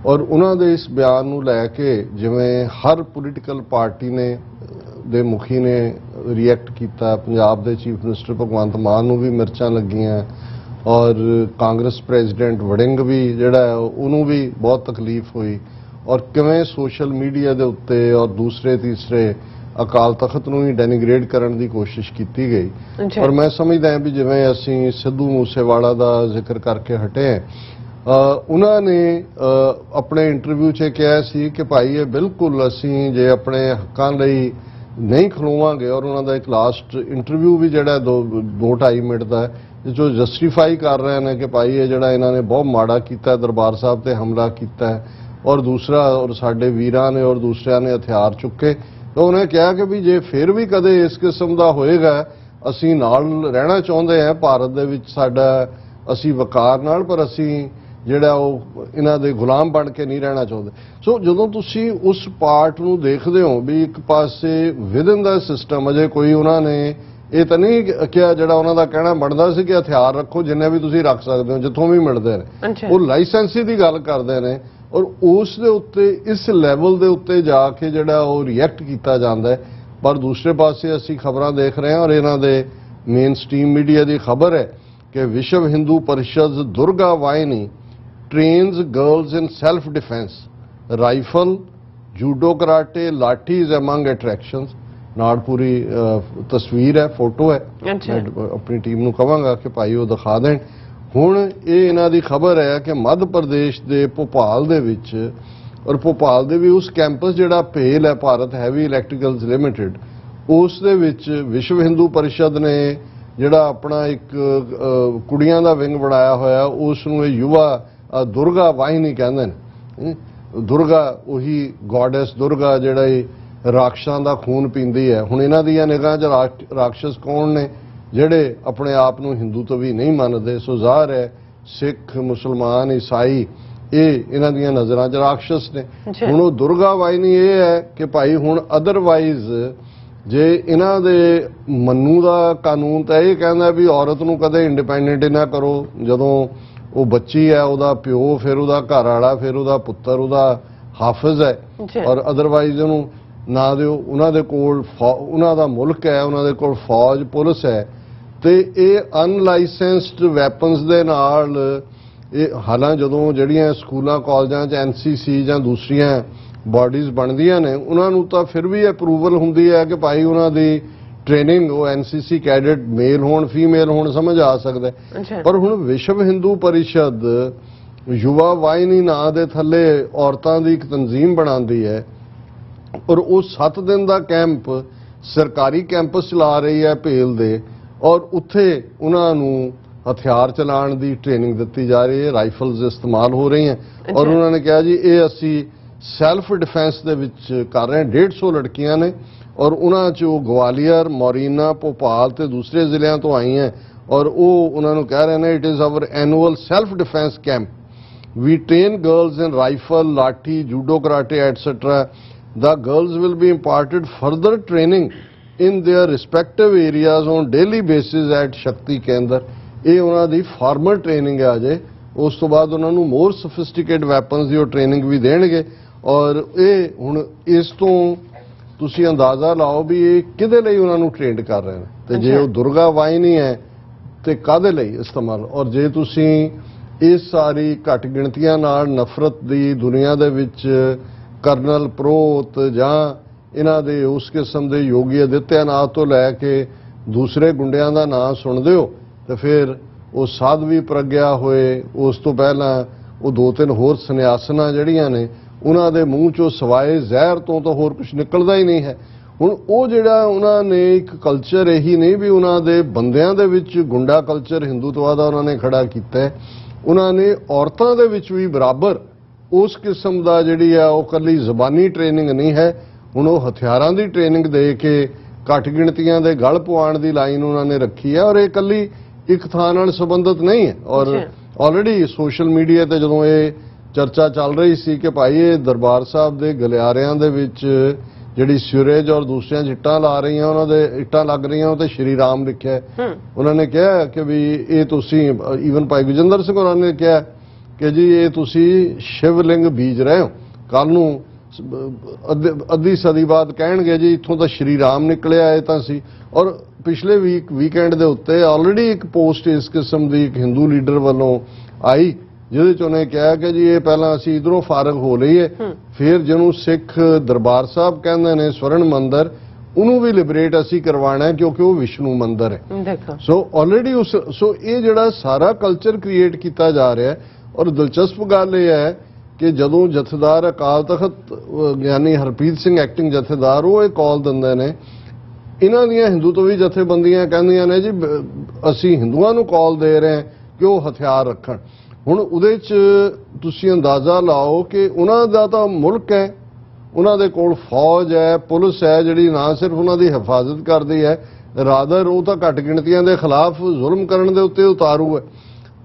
ਔਰ ਉਹਨਾਂ ਦੇ ਇਸ ਬਿਆਨ ਨੂੰ ਲੈ ਕੇ ਜਿਵੇਂ ਹਰ ਪੋਲੀਟੀਕਲ ਪਾਰਟੀ ਨੇ ਦੇ ਮੁਖੀ ਨੇ ਰਿਐਕਟ ਕੀਤਾ, ਪੰਜਾਬ ਦੇ ਚੀਫ ਮਿਨਿਸਟਰ ਭਗਵੰਤ ਮਾਨ ਨੂੰ ਵੀ ਮਿਰਚਾਂ ਲੱਗੀਆਂ ਔਰ ਕਾਂਗਰਸ ਪ੍ਰੈਜ਼ੀਡੈਂਟ ਵੜਿੰਗ ਵੀ ਜਿਹੜਾ ਉਹਨੂੰ ਵੀ ਬਹੁਤ ਤਕਲੀਫ ਹੋਈ। ਔਰ ਕਿਵੇਂ ਸੋਸ਼ਲ ਮੀਡੀਆ ਦੇ ਉੱਤੇ ਔਰ ਦੂਸਰੇ ਤੀਸਰੇ ਅਕਾਲ ਤਖਤ ਨੂੰ ਹੀ ਡੈਨੀਗ੍ਰੇਡ ਕਰਨ ਦੀ ਕੋਸ਼ਿਸ਼ ਕੀਤੀ ਗਈ। ਔਰ ਮੈਂ ਸਮਝਦਾ ਹਾਂ ਵੀ ਜਿਵੇਂ ਅਸੀਂ ਸਿੱਧੂ ਮੂਸੇਵਾਲਾ ਦਾ ਜ਼ਿਕਰ ਕਰਕੇ ਹਟੇ, ਉਹਨਾਂ ਨੇ ਆਪਣੇ ਇੰਟਰਵਿਊ 'ਚ ਕਿਹਾ ਸੀ ਕਿ ਭਾਈ ਇਹ ਬਿਲਕੁਲ ਅਸੀਂ ਜੇ ਆਪਣੇ ਹੱਕਾਂ ਲਈ ਨਹੀਂ ਖਲੋਵਾਂਗੇ, ਔਰ ਉਹਨਾਂ ਦਾ ਇੱਕ ਲਾਸਟ ਇੰਟਰਵਿਊ ਵੀ ਜਿਹੜਾ 2-2.5 ਮਿੰਟ ਦਾ ਹੈ ਜੋ ਜਸਟੀਫਾਈ ਕਰ ਰਹੇ ਨੇ ਕਿ ਭਾਈ ਇਹ ਜਿਹੜਾ ਇਹਨਾਂ ਨੇ ਬਹੁਤ ਮਾੜਾ ਕੀਤਾ, ਦਰਬਾਰ ਸਾਹਿਬ ਤੇ ਹਮਲਾ ਕੀਤਾ ਔਰ ਦੂਸਰਾ ਔਰ ਸਾਡੇ ਵੀਰਾਂ ਨੇ ਔਰ ਦੂਸਰਿਆਂ ਨੇ ਹਥਿਆਰ ਚੁੱਕੇ ਤਾਂ ਉਹਨੇ ਕਿਹਾ ਕਿ ਵੀ ਜੇ ਫਿਰ ਵੀ ਕਦੇ ਇਸ ਕਿਸਮ ਦਾ ਹੋਏਗਾ ਅਸੀਂ ਨਾਲ ਰਹਿਣਾ ਚਾਹੁੰਦੇ ਹਾਂ ਭਾਰਤ ਦੇ ਵਿੱਚ ਸਾਡਾ ਅਸੀਂ ਵਕਾਰ ਨਾਲ, ਪਰ ਅਸੀਂ ਜਿਹੜਾ ਉਹ ਇਹਨਾਂ ਦੇ ਗੁਲਾਮ ਬਣ ਕੇ ਨਹੀਂ ਰਹਿਣਾ ਚਾਹੁੰਦੇ। ਸੋ ਜਦੋਂ ਤੁਸੀਂ ਉਸ ਪਾਰਟ ਨੂੰ ਦੇਖਦੇ ਹੋ ਵੀ ਇੱਕ ਪਾਸੇ ਵਿਦਨ ਦਾ ਸਿਸਟਮ ਅਜੇ ਕੋਈ ਉਹਨਾਂ ਨੇ ਇਹ ਤਾਂ ਨਹੀਂ ਕਿਹਾ, ਜਿਹੜਾ ਉਹਨਾਂ ਦਾ ਕਹਿਣਾ ਬਣਦਾ ਸੀ ਕਿ ਹਥਿਆਰ ਰੱਖੋ ਜਿੰਨੇ ਵੀ ਤੁਸੀਂ ਰੱਖ ਸਕਦੇ ਹੋ ਜਿੱਥੋਂ ਵੀ ਮਿਲਦੇ ਨੇ, ਉਹ ਲਾਇਸੈਂਸੀ ਦੀ ਗੱਲ ਕਰਦੇ ਨੇ ਔਰ ਉਸ ਦੇ ਉੱਤੇ ਇਸ ਲੈਵਲ ਦੇ ਉੱਤੇ ਜਾ ਕੇ ਜਿਹੜਾ ਉਹ ਰਿਐਕਟ ਕੀਤਾ ਜਾਂਦਾ ਹੈ। ਪਰ ਦੂਸਰੇ ਪਾਸੇ ਅਸੀਂ ਖਬਰਾਂ ਦੇਖ ਰਹੇ ਹਾਂ ਔਰ ਇਹਨਾਂ ਦੇ ਮੇਨ ਸਟ੍ਰੀਮ ਮੀਡੀਆ ਦੀ ਖਬਰ ਹੈ ਕਿ ਵਿਸ਼ਵ ਹਿੰਦੂ ਪਰਿਸ਼ਦ Durga ਵਾਹਿਨੀ trains girls in self-defense, rifle, judo karate, lathis among attractions। ਨਾਲ ਪੂਰੀ ਤਸਵੀਰ ਹੈ, ਫੋਟੋ ਹੈ। ਮੈਂ ਆਪਣੀ ਟੀਮ ਨੂੰ ਕਹਾਂਗਾ ਕਿ ਭਾਈ ਉਹ ਦਿਖਾ ਦੇਣ। ਹੁਣ ਇਹ ਇਹਨਾਂ ਦੀ ਖਬਰ ਹੈ ਕਿ ਮੱਧ ਪ੍ਰਦੇਸ਼ ਦੇ ਭੋਪਾਲ ਦੇ ਵਿੱਚ, ਔਰ ਭੋਪਾਲ ਦੇ ਵੀ ਉਸ ਕੈਂਪਸ ਜਿਹੜਾ ਭੇਲ ਹੈ ਭਾਰਤ ਹੈਵੀ ਇਲੈਕਟ੍ਰੀਕਲਸ ਲਿਮਿਟਿਡ, ਉਸ ਦੇ ਵਿੱਚ ਵਿਸ਼ਵ ਹਿੰਦੂ ਪਰਿਸ਼ਦ ਨੇ ਜਿਹੜਾ ਆਪਣਾ ਇੱਕ ਕੁੜੀਆਂ ਦਾ ਵਿੰਗ ਬਣਾਇਆ ਹੋਇਆ, ਉਸ ਨੂੰ ਇਹ ਯੁਵਾ ਦੁਰਗਾ ਵਾਹਿਨੀ ਕਹਿੰਦੇ ਨੇ। ਦੁਰਗਾ ਉਹੀ ਗੋਡੈਸ ਦੁਰਗਾ ਜਿਹੜਾ ਇਹ ਰਾਖਸ਼ਾਂ ਦਾ ਖੂਨ ਪੀਂਦੀ ਹੈ। ਹੁਣ ਇਹਨਾਂ ਦੀਆਂ ਨਿਗਾਹਾਂ 'ਚ ਰਾਖਸ਼ਸ ਕੌਣ ਨੇ? ਜਿਹੜੇ ਆਪਣੇ ਆਪ ਨੂੰ ਹਿੰਦੂ ਤੋਂ ਵੀ ਨਹੀਂ ਮੰਨਦੇ। ਸੋ ਜ਼ਾਹਰ ਹੈ ਸਿੱਖ, ਮੁਸਲਮਾਨ, ਈਸਾਈ ਇਹ ਇਹਨਾਂ ਦੀਆਂ ਨਜ਼ਰਾਂ 'ਚ ਰਾਖਸ਼ਸ ਨੇ। ਹੁਣ ਉਹ ਦੁਰਗਾ ਵਾਹਿਨੀ ਇਹ ਹੈ ਕਿ ਭਾਈ ਹੁਣ ਅਦਰਵਾਈਜ਼ ਜੇ ਇਹਨਾਂ ਦੇ ਮੰਨੂ ਦਾ ਕਾਨੂੰਨ ਤਾਂ ਇਹ ਕਹਿੰਦਾ ਵੀ ਔਰਤ ਨੂੰ ਕਦੇ ਇੰਡੀਪੈਂਡੈਂਟ ਨਾ ਕਰੋ। ਜਦੋਂ ਉਹ ਬੱਚੀ ਹੈ, ਉਹਦਾ ਪਿਓ, ਫਿਰ ਉਹਦਾ ਘਰ ਵਾਲਾ, ਫਿਰ ਉਹਦਾ ਪੁੱਤਰ ਉਹਦਾ ਹਾਫਿਜ਼ ਹੈ, ਔਰ ਅਦਰਵਾਈਜ਼ ਉਹਨੂੰ ਨਾ ਦਿਓ। ਉਹਨਾਂ ਦੇ ਕੋਲ ਉਹਨਾਂ ਦਾ ਮੁਲਕ ਹੈ, ਉਹਨਾਂ ਦੇ ਕੋਲ ਫੌਜ, ਪੁਲਿਸ ਹੈ, ਤੇ ਇਹ ਅਨਲਾਇਸੈਂਸਡ ਵੈਪਨਸ ਦੇ ਨਾਲ ਇਹ ਹਾਲਾਂ ਜਦੋਂ ਜਿਹੜੀਆਂ ਸਕੂਲਾਂ ਕਾਲਜਾਂ 'ਚ NCC ਜਾਂ ਦੂਸਰੀਆਂ ਬਾਡੀਜ਼ ਬਣਦੀਆਂ ਨੇ ਉਹਨਾਂ ਨੂੰ ਤਾਂ ਫਿਰ ਵੀ ਅਪਰੂਵਲ ਹੁੰਦੀ ਹੈ ਕਿ ਭਾਈ ਉਹਨਾਂ ਦੀ ਟ੍ਰੇਨਿੰਗ ਉਹ NCC ਕੈਡਟ ਮੇਲ ਹੋਣ ਫੀਮੇਲ ਹੋਣ ਸਮਝ ਆ ਸਕਦਾ। ਪਰ ਹੁਣ ਵਿਸ਼ਵ ਹਿੰਦੂ ਪਰਿਸ਼ਦ ਯੁਵਾ ਵਾਹਿਨੀ ਨਾਂ ਦੇ ਥੱਲੇ ਔਰਤਾਂ ਦੀ ਇੱਕ ਤਨਜ਼ੀਮ ਬਣਾਉਂਦੀ ਹੈ ਔਰ ਉਹ 7 ਦਿਨ ਦਾ ਕੈਂਪ ਸਰਕਾਰੀ ਕੈਂਪਸ ਚਲਾ ਰਹੀ ਹੈ ਭੇਲ ਦੇ, ਔਰ ਉੱਥੇ ਉਹਨਾਂ ਨੂੰ ਹਥਿਆਰ ਚਲਾਉਣ ਦੀ ਟ੍ਰੇਨਿੰਗ ਦਿੱਤੀ ਜਾ ਰਹੀ ਹੈ, ਰਾਈਫਲਸ ਇਸਤੇਮਾਲ ਹੋ ਰਹੀਆਂ ਔਰ ਉਹਨਾਂ ਨੇ ਕਿਹਾ ਜੀ ਇਹ ਅਸੀਂ ਸੈਲਫ ਡਿਫੈਂਸ ਦੇ ਵਿੱਚ ਕਰ ਰਹੇ ਹਾਂ। 150 ਲੜਕੀਆਂ ਨੇ ਔਰ ਉਹਨਾਂ 'ਚ ਉਹ ਗਵਾਲੀਅਰ, ਮੋਰੀਨਾ, ਭੋਪਾਲ ਤੇ ਦੂਸਰੇ ਜ਼ਿਲ੍ਹਿਆਂ ਤੋਂ ਆਈਆਂ ਔਰ ਉਹ ਉਹਨਾਂ ਨੂੰ ਕਹਿ ਰਹੇ ਨੇ it is our annual self defence camp, we train girls in rifle, lathi, judo karate etcetera. The girls will be imparted further training in their respective areas on daily basis at Shakti Kendra। ਇਹ ਉਹਨਾਂ ਦੀ formal training ਹੈ ਅਜੇ। ਉਸ ਤੋਂ ਬਾਅਦ ਉਹਨਾਂ ਨੂੰ ਮੋਰ ਸੋਫਿਸਟੀਕੇਟ weapons ਦੀ ਉਹ training ਵੀ ਦੇਣਗੇ ਔਰ ਇਹ ਹੁਣ ਇਸ ਤੋਂ ਤੁਸੀਂ ਅੰਦਾਜ਼ਾ ਲਾਓ ਵੀ ਇਹ ਕਿਹਦੇ ਲਈ ਉਹਨਾਂ ਨੂੰ ਟ੍ਰੇਨਡ ਕਰ ਰਹੇ ਨੇ ਤੇ ਜੇ ਉਹ ਦੁਰਗਾ ਵਾਹਿਨੀ ਹੈ ਤੇ ਕਾਹਦੇ ਲਈ ਇਸਤੇਮਾਲ। ਔਰ ਜੇ ਤੁਸੀਂ ਇਸ ਸਾਰੀ ਘੱਟ ਗਿਣਤੀਆਂ ਨਾਲ ਨਫ਼ਰਤ ਦੀ ਦੁਨੀਆ ਦੇ ਵਿੱਚ ਕਰਨਲ ਪ੍ਰੋਤ ਜਾਂ ਇਹਨਾਂ ਦੇ ਉਸ ਕਿਸਮ ਦੇ ਯੋਗੀ ਆਦਿੱਤਿਆਨਾਥ ਤੋਂ ਲੈ ਕੇ ਦੂਸਰੇ ਗੁੰਡਿਆਂ ਦਾ ਨਾਂ ਸੁਣਦੇ ਹੋ ਤੇ ਫਿਰ ਉਹ ਸਾਧਵੀ ਪ੍ਰਗਿਆ ਹੋਏ, ਉਸ ਤੋਂ ਪਹਿਲਾਂ ਉਹ 2-3 ਹੋਰ ਸੰਨਿਆਸਨਾਂ ਜਿਹੜੀਆਂ ਨੇ ਉਹਨਾਂ ਦੇ ਮੂੰਹ 'ਚੋਂ ਸਿਵਾਏ ਜ਼ਹਿਰ ਤੋਂ ਤਾਂ ਹੋਰ ਕੁਝ ਨਿਕਲਦਾ ਹੀ ਨਹੀਂ ਹੈ। ਹੁਣ ਉਹ ਜਿਹੜਾ ਉਹਨਾਂ ਨੇ ਇੱਕ ਕਲਚਰ ਇਹੀ ਨਹੀਂ ਵੀ ਉਹਨਾਂ ਦੇ ਬੰਦਿਆਂ ਦੇ ਵਿੱਚ ਗੁੰਡਾ ਕਲਚਰ ਹਿੰਦੂਤਵਾ ਦਾ ਉਹਨਾਂ ਨੇ ਖੜਾ ਕੀਤਾ, ਉਹਨਾਂ ਨੇ ਔਰਤਾਂ ਦੇ ਵਿੱਚ ਵੀ ਬਰਾਬਰ ਉਸ ਕਿਸਮ ਦਾ ਜਿਹੜੀ ਆ ਉਹ ਕੱਲੀ ਜ਼ਬਾਨੀ ਟ੍ਰੇਨਿੰਗ ਨਹੀਂ ਹੈ, ਹੁਣ ਉਹ ਹਥਿਆਰਾਂ ਦੀ ਟ੍ਰੇਨਿੰਗ ਦੇ ਕੇ ਘੱਟ ਗਿਣਤੀਆਂ ਦੇ ਗਲ ਪਵਾਉਣ ਦੀ ਲਾਈਨ ਉਹਨਾਂ ਨੇ ਰੱਖੀ ਹੈ ਔਰ ਇਹ ਕੱਲੀ ਇੱਕ ਥਾਂ ਨਾਲ ਸੰਬੰਧਿਤ ਨਹੀਂ ਹੈ। ਔਰ ਆਲਰੇਡੀ ਸੋਸ਼ਲ ਮੀਡੀਆ ਤੇ ਜਦੋਂ ਇਹ ਚਰਚਾ ਚੱਲ ਰਹੀ ਸੀ ਕਿ ਭਾਈ ਇਹ ਦਰਬਾਰ ਸਾਹਿਬ ਦੇ ਗਲਿਆਰਿਆਂ ਦੇ ਵਿੱਚ ਜਿਹੜੀ ਸਿਵਰੇਜ ਔਰ ਦੂਸਰੀਆਂ ਇੱਟਾਂ ਲਾ ਰਹੀਆਂ ਉਹਨਾਂ ਦੇ ਇੱਟਾਂ ਲੱਗ ਰਹੀਆਂ ਉਹ ਤੇ ਸ਼੍ਰੀ ਰਾਮ ਲਿਖਿਆ, ਉਹਨਾਂ ਨੇ ਕਿਹਾ ਕਿ ਵੀ ਇਹ ਤੁਸੀਂ ਈਵਨ ਭਾਈ ਗੁਰਜਿੰਦਰ ਸਿੰਘ ਹੋਰਾਂ ਨੇ ਕਿਹਾ ਕਿ ਜੀ ਇਹ ਤੁਸੀਂ ਸ਼ਿਵਲਿੰਗ ਬੀਜ ਰਹੇ ਹੋ, ਕੱਲ ਨੂੰ ਅੱਧੀ ਸਦੀ ਬਾਅਦ ਕਹਿਣਗੇ ਜੀ ਇੱਥੋਂ ਤਾਂ ਸ਼੍ਰੀ ਰਾਮ ਨਿਕਲਿਆ ਇਹ ਤਾਂ ਸੀ। ਔਰ ਪਿਛਲੇ ਵੀਕਐਂਡ ਦੇ ਉੱਤੇ ਆਲਰੇਡੀ ਇੱਕ ਪੋਸਟ ਇਸ ਕਿਸਮ ਦੀ ਇੱਕ ਹਿੰਦੂ ਲੀਡਰ ਵੱਲੋਂ ਆਈ ਜਿਹਦੇ 'ਚ ਉਹਨੇ ਕਿਹਾ ਕਿ ਜੀ ਇਹ ਪਹਿਲਾਂ ਅਸੀਂ ਇਧਰੋਂ ਫਾਰਗ ਹੋ ਲਈਏ, ਫਿਰ ਜਿਹਨੂੰ ਸਿੱਖ ਦਰਬਾਰ ਸਾਹਿਬ ਕਹਿੰਦੇ ਨੇ ਸਵਰਨ ਮੰਦਰ, ਉਹਨੂੰ ਵੀ ਲਿਬਰੇਟ ਅਸੀਂ ਕਰਵਾਉਣਾ ਕਿਉਂਕਿ ਉਹ ਵਿਸ਼ਨੂੰ ਮੰਦਰ ਹੈ। ਸੋ ਆਲਰੇਡੀ ਸੋ ਇਹ ਜਿਹੜਾ ਸਾਰਾ ਕਲਚਰ ਕ੍ਰੀਏਟ ਕੀਤਾ ਜਾ ਰਿਹਾ ਔਰ ਦਿਲਚਸਪ ਗੱਲ ਇਹ ਹੈ ਕਿ ਜਦੋਂ ਜਥੇਦਾਰ ਅਕਾਲ ਤਖਤ ਯਾਨੀ ਹਰਪ੍ਰੀਤ ਸਿੰਘ ਐਕਟਿੰਗ ਜਥੇਦਾਰ ਉਹ ਇਹ ਕਾਲ ਦਿੰਦੇ ਨੇ, ਇਹਨਾਂ ਦੀਆਂ ਹਿੰਦੂ ਤੋਂ ਵੀ ਜਥੇਬੰਦੀਆਂ ਕਹਿੰਦੀਆਂ ਨੇ ਜੀ ਅਸੀਂ ਹਿੰਦੂਆਂ ਨੂੰ ਕਾਲ ਦੇ ਰਹੇ ਹਾਂ ਕਿ ਉਹ ਹਥਿਆਰ ਰੱਖਣ। ਹੁਣ ਉਹਦੇ 'ਚ ਤੁਸੀਂ ਅੰਦਾਜ਼ਾ ਲਾਓ ਕਿ ਉਹਨਾਂ ਦਾ ਤਾਂ ਮੁਲਕ ਹੈ, ਉਹਨਾਂ ਦੇ ਕੋਲ ਫੌਜ ਹੈ, ਪੁਲਿਸ ਹੈ ਜਿਹੜੀ ਨਾ ਸਿਰਫ ਉਹਨਾਂ ਦੀ ਹਿਫਾਜ਼ਤ ਕਰਦੀ ਹੈ, ਰਾਦਰ ਉਹ ਤਾਂ ਘੱਟ ਗਿਣਤੀਆਂ ਦੇ ਖਿਲਾਫ ਜ਼ੁਲਮ ਕਰਨ ਦੇ ਉੱਤੇ ਉਤਾਰੂ ਹੈ।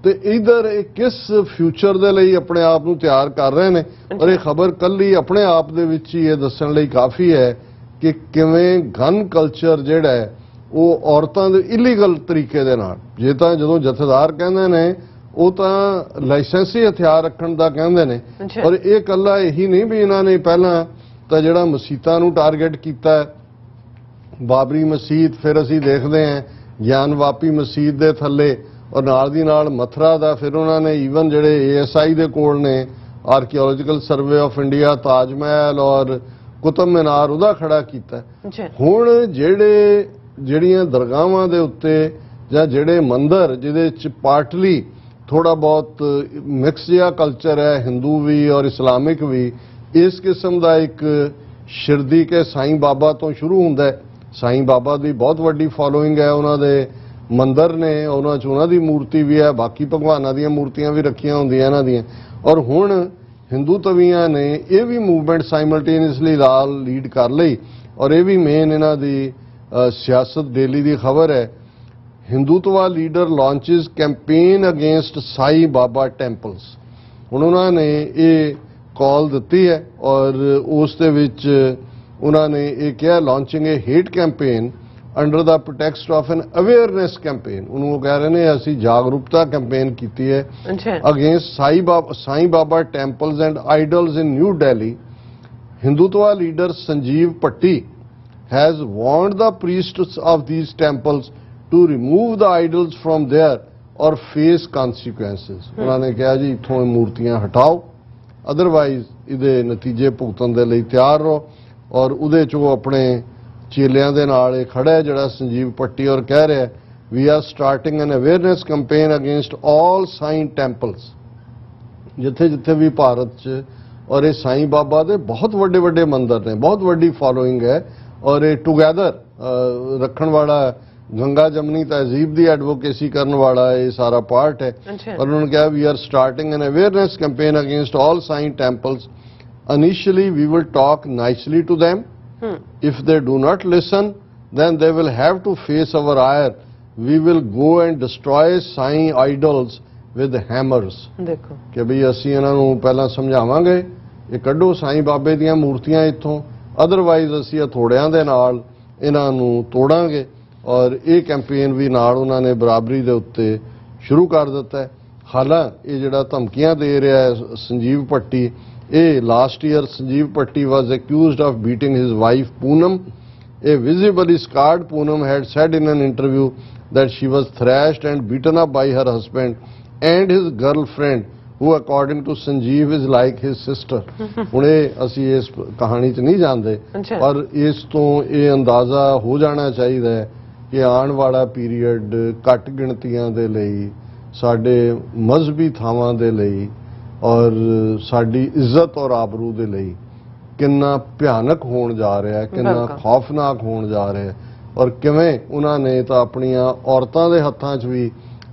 ਤੇ ਇਧਰ ਇਹ ਕਿਸ ਫਿਊਚਰ ਦੇ ਲਈ ਆਪਣੇ ਆਪ ਨੂੰ ਤਿਆਰ ਕਰ ਰਹੇ ਨੇ। ਔਰ ਇਹ ਖਬਰ ਕੱਲੀ ਆਪਣੇ ਆਪ ਦੇ ਵਿੱਚ ਹੀ ਇਹ ਦੱਸਣ ਲਈ ਕਾਫੀ ਹੈ ਕਿ ਕਿਵੇਂ ਗਨ ਕਲਚਰ ਜਿਹੜਾ ਹੈ ਉਹ ਔਰਤਾਂ ਦੇ ਇਲੀਗਲ ਤਰੀਕੇ ਦੇ ਨਾਲ, ਜੇ ਤਾਂ ਜਦੋਂ ਜਥੇਦਾਰ ਕਹਿੰਦੇ ਨੇ ਉਹ ਤਾਂ ਲਾਇਸੈਂਸੀ ਹਥਿਆਰ ਰੱਖਣ ਦਾ ਕਹਿੰਦੇ ਨੇ। ਔਰ ਇਹ ਕੱਲਾ ਇਹੀ ਨਹੀਂ ਵੀ ਇਹਨਾਂ ਨੇ ਪਹਿਲਾਂ ਤਾਂ ਜਿਹੜਾ ਮਸੀਤਾਂ ਨੂੰ ਟਾਰਗੇਟ ਕੀਤਾ, ਬਾਬਰੀ ਮਸਜਿਦ, ਫਿਰ ਅਸੀਂ ਦੇਖਦੇ ਹਾਂ ਗਿਆਨਵਾਪੀ ਮਸਜਿਦ ਦੇ ਥੱਲੇ, ਔਰ ਨਾਲ ਦੀ ਨਾਲ ਮਥੁਰਾ ਦਾ, ਫਿਰ ਉਹਨਾਂ ਨੇ ਈਵਨ ਜਿਹੜੇ ASI ਦੇ ਕੋਲ ਨੇ archaeological survey of India, Taj Mahal ਔਰ ਕੁਤਬ ਮੀਨਾਰ ਉਹਦਾ ਖੜਾ ਕੀਤਾ। ਹੁਣ ਜਿਹੜੀਆਂ ਦਰਗਾਹਾਂ ਦੇ ਉੱਤੇ ਜਾਂ ਜਿਹੜੇ ਮੰਦਰ ਜਿਹਦੇ ਚ ਪਾਰਟਲੀ ਥੋੜਾ ਬਹੁਤ ਮਿਕਸ ਜਿਹਾ ਕਲਚਰ ਹੈ, ਹਿੰਦੂ ਵੀ ਔਰ ਇਸਲਾਮਿਕ ਵੀ, ਇਸ ਕਿਸਮ ਦਾ ਇੱਕ ਸ਼ਿਰਦੀ ਕੇ ਸਾਈਂ ਬਾਬਾ ਤੋਂ ਸ਼ੁਰੂ ਹੁੰਦਾ ਹੈ। ਸਾਈਂ ਬਾਬਾ ਦੀ ਬਹੁਤ ਵੱਡੀ ਫੋਲੋਇੰਗ ਹੈ, ਉਹਨਾਂ ਦੇ ਮੰਦਰ ਨੇ, ਉਹਨਾਂ 'ਚ ਉਹਨਾਂ ਦੀ ਮੂਰਤੀ ਵੀ ਹੈ, ਬਾਕੀ ਭਗਵਾਨਾਂ ਦੀਆਂ ਮੂਰਤੀਆਂ ਵੀ ਰੱਖੀਆਂ ਹੁੰਦੀਆਂ ਇਹਨਾਂ ਦੀਆਂ। ਔਰ ਹੁਣ ਹਿੰਦੂ ਤਵੀਆਂ ਨੇ ਇਹ ਵੀ ਮੂਵਮੈਂਟ ਸਾਈਮਲਟੇਨੀਅਸਲੀ ਨਾਲ ਲੀਡ ਕਰ ਲਈ, ਔਰ ਇਹ ਵੀ ਮੇਨ ਇਹਨਾਂ ਦੀ ਸਿਆਸਤ ਡੇਲੀ ਦੀ ਖਬਰ ਹੈ। ਹਿੰਦੂਤਵਾ ਲੀਡਰ ਲਾਂਚਸ ਕੈਂਪੇਨ ਅਗੇਂਸਟ ਸਾਈ ਬਾਬਾ ਟੈਂਪਲਸ। ਹੁਣ ਉਹਨਾਂ ਨੇ ਇਹ ਕਾਲ ਦਿੱਤੀ ਹੈ ਔਰ ਉਸ ਦੇ ਵਿੱਚ ਉਹਨਾਂ ਨੇ ਇਹ ਕਿਹਾ, launching a hate campaign under the pretext of an awareness campaign. ਉਹਨੂੰ ਉਹ ਕਹਿ ਰਹੇ ਨੇ ਅਸੀਂ ਜਾਗਰੂਕਤਾ ਕੈਂਪੇਨ ਕੀਤੀ ਹੈ against Sai Baba temples and idols in New Delhi. Hindutva leader Sanjeev Bhatti has warned the priests of these temples to remove the idols from there or face consequences. ਉਹਨਾਂ ਨੇ ਕਿਹਾ ਜੀ ਇੱਥੋਂ ਇਹ ਮੂਰਤੀਆਂ ਹਟਾਓ, ਅਦਰਵਾਈਜ਼ ਇਹਦੇ ਨਤੀਜੇ ਭੁਗਤਣ ਦੇ ਲਈ ਤਿਆਰ ਰਹੋ। ਔਰ ਉਹਦੇ 'ਚ ਉਹ ਆਪਣੇ ਚੇਲਿਆਂ ਦੇ ਨਾਲ ਇਹ ਖੜਾ ਹੈ ਜਿਹੜਾ ਸੰਜੀਵ ਭੱਟੀ, ਔਰ ਕਹਿ ਰਿਹਾ we are starting an awareness campaign against all Sai temples, ਜਿੱਥੇ ਜਿੱਥੇ ਵੀ ਭਾਰਤ 'ਚ। ਔਰ ਇਹ ਸਾਈਂ ਬਾਬਾ ਦੇ ਬਹੁਤ ਵੱਡੇ ਵੱਡੇ ਮੰਦਰ ਨੇ, ਬਹੁਤ ਵੱਡੀ ਫੋਲੋਇੰਗ ਹੈ, ਔਰ ਇਹ ਟੁਗੈਦਰ ਰੱਖਣ ਵਾਲਾ, ਗੰਗਾ ਜਮਨੀ ਤਹਿਜ਼ੀਬ ਦੀ ਐਡਵੋਕੇਸੀ ਕਰਨ ਵਾਲਾ ਇਹ ਸਾਰਾ ਪਾਰਟ ਹੈ। ਔਰ ਉਹਨਾਂ ਨੇ ਕਿਹਾ we are starting an awareness campaign against all Sai temples. Initially we will talk nicely to them. If they do not listen, then they will have to face our ire. We will go and destroy Sai idols with hammers. ਦੇਖੋ ਕਿ ਵੀ ਅਸੀਂ ਇਹਨਾਂ ਨੂੰ ਪਹਿਲਾਂ ਸਮਝਾਵਾਂਗੇ ਇਹ ਕੱਢੋ ਸਾਈਂ ਬਾਬੇ ਦੀਆਂ ਮੂਰਤੀਆਂ ਇੱਥੋਂ, ਅਦਰਵਾਈਜ਼ ਅਸੀਂ ਹਥੌੜਿਆਂ ਦੇ ਨਾਲ ਇਹਨਾਂ ਨੂੰ ਤੋੜਾਂਗੇ। ਔਰ ਇਹ ਕੈਂਪੇਨ ਵੀ ਨਾਲ ਉਹਨਾਂ ਨੇ ਬਰਾਬਰੀ ਦੇ ਉੱਤੇ ਸ਼ੁਰੂ ਕਰ ਦਿੱਤਾ ਹੈ। ਹਾਲਾਂਕਿ ਇਹ ਜਿਹੜਾ ਧਮਕੀਆਂ ਦੇ ਰਿਹਾ ਹੈ ਸੰਜੀਵ ਭੱਟੀ, ਇਹ last year Sanjeev Bhatti was accused of beating his wife Poonam. A visibly scarred Poonam had said in an interview that she was thrashed and beaten up by her husband and his girlfriend, who according to Sanjeev is like his sister. ਹੁਣ ਇਹ ਅਸੀਂ ਇਸ ਕਹਾਣੀ 'ਚ ਨਹੀਂ ਜਾਣਦੇ, ਪਰ ਇਸ ਤੋਂ ਇਹ ਅੰਦਾਜ਼ਾ ਹੋ ਜਾਣਾ ਚਾਹੀਦਾ ਹੈ ਕਿ ਆਉਣ ਵਾਲਾ ਪੀਰੀਅਡ ਘੱਟ ਗਿਣਤੀਆਂ ਦੇ ਲਈ, ਸਾਡੇ ਮਜ਼ਹਬੀ ਥਾਵਾਂ ਦੇ ਲਈ ਔਰ ਸਾਡੀ ਇੱਜ਼ਤ ਔਰ ਆਬਰੂ ਦੇ ਲਈ ਕਿੰਨਾ ਭਿਆਨਕ ਹੋਣ ਜਾ ਰਿਹਾ ਹੈ, ਕਿੰਨਾ ਖੌਫਨਾਕ ਹੋਣ ਜਾ ਰਿਹਾ ਹੈ। ਔਰ ਕਿਵੇਂ ਉਹਨਾਂ ਨੇ ਤਾਂ ਆਪਣੀਆਂ ਔਰਤਾਂ ਦੇ ਹੱਥਾਂ 'ਚ ਵੀ